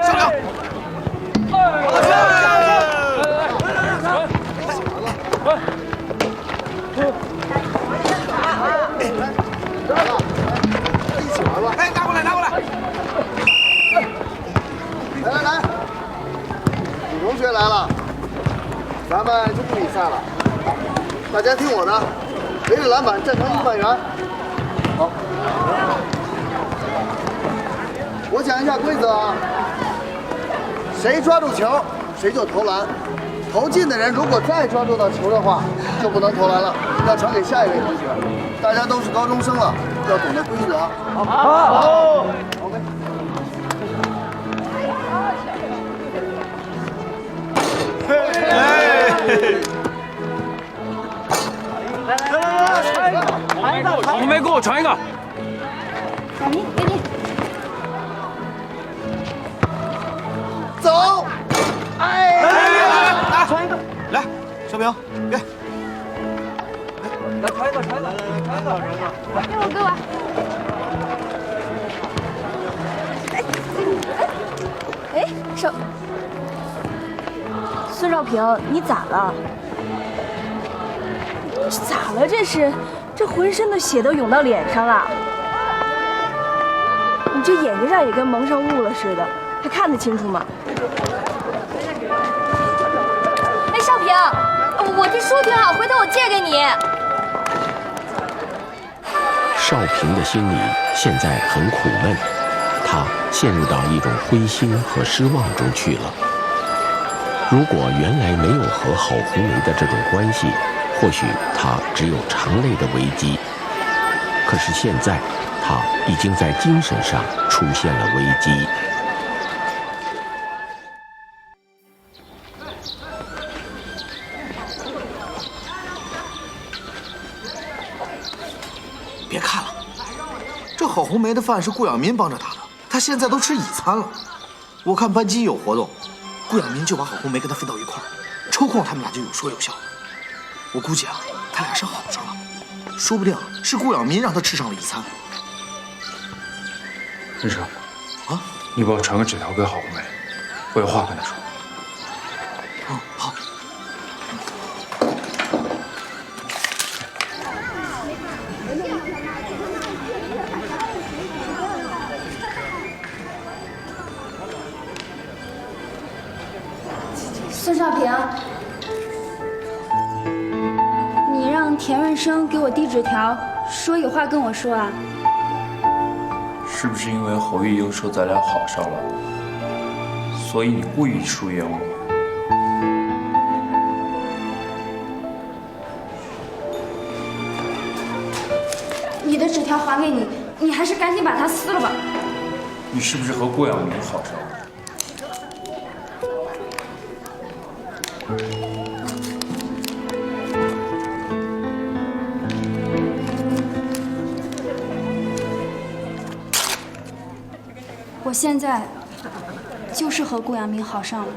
上梁！哎，拿过来，拿过来！来，女同学来了，咱们就不比赛了，大家听我的，围着篮板站成100元。好。我讲一下规则啊，谁抓住球，谁就投篮。投进的人如果再抓住到球的话，就不能投篮了，要传给下一位同学。大家都是高中生了，要懂得规则。好。OK。红梅给我传一个。小明，给你。走！哎，来传一个，来，小明，给，来传一个，传一个，给我。哎，孙少平，你咋了？咋了？这浑身的血都涌到脸上了。你这眼睛上也跟蒙上雾了似的，还看得清楚吗？哎，少平，我这书挺好，回头我借给你。少平的心里现在很苦闷，他陷入到一种灰心和失望中去了。如果原来没有和郝红梅的这种关系，或许他只有肠类的危机。可是现在，他已经在精神上出现了危机。别看了，这郝红梅的饭是顾养民帮着打的，她现在都吃乙餐了。我看班级有活动，顾养民就把郝红梅跟她分到一块儿，抽空他们俩就有说有笑。我估计啊，他俩是好上了，说不定是顾养民让他吃上了乙餐。日成，啊，你帮我传个纸条给郝红梅，我有话跟她说。嗯，好。孙少平，你让田润生给我递纸条，说有话跟我说啊？是不是因为侯玉英说咱俩好上了，所以你故意疏远我？你的纸条还给你，你还是赶紧把它撕了吧。你是不是和顾养民好上了？我现在就是和顾养民好上了。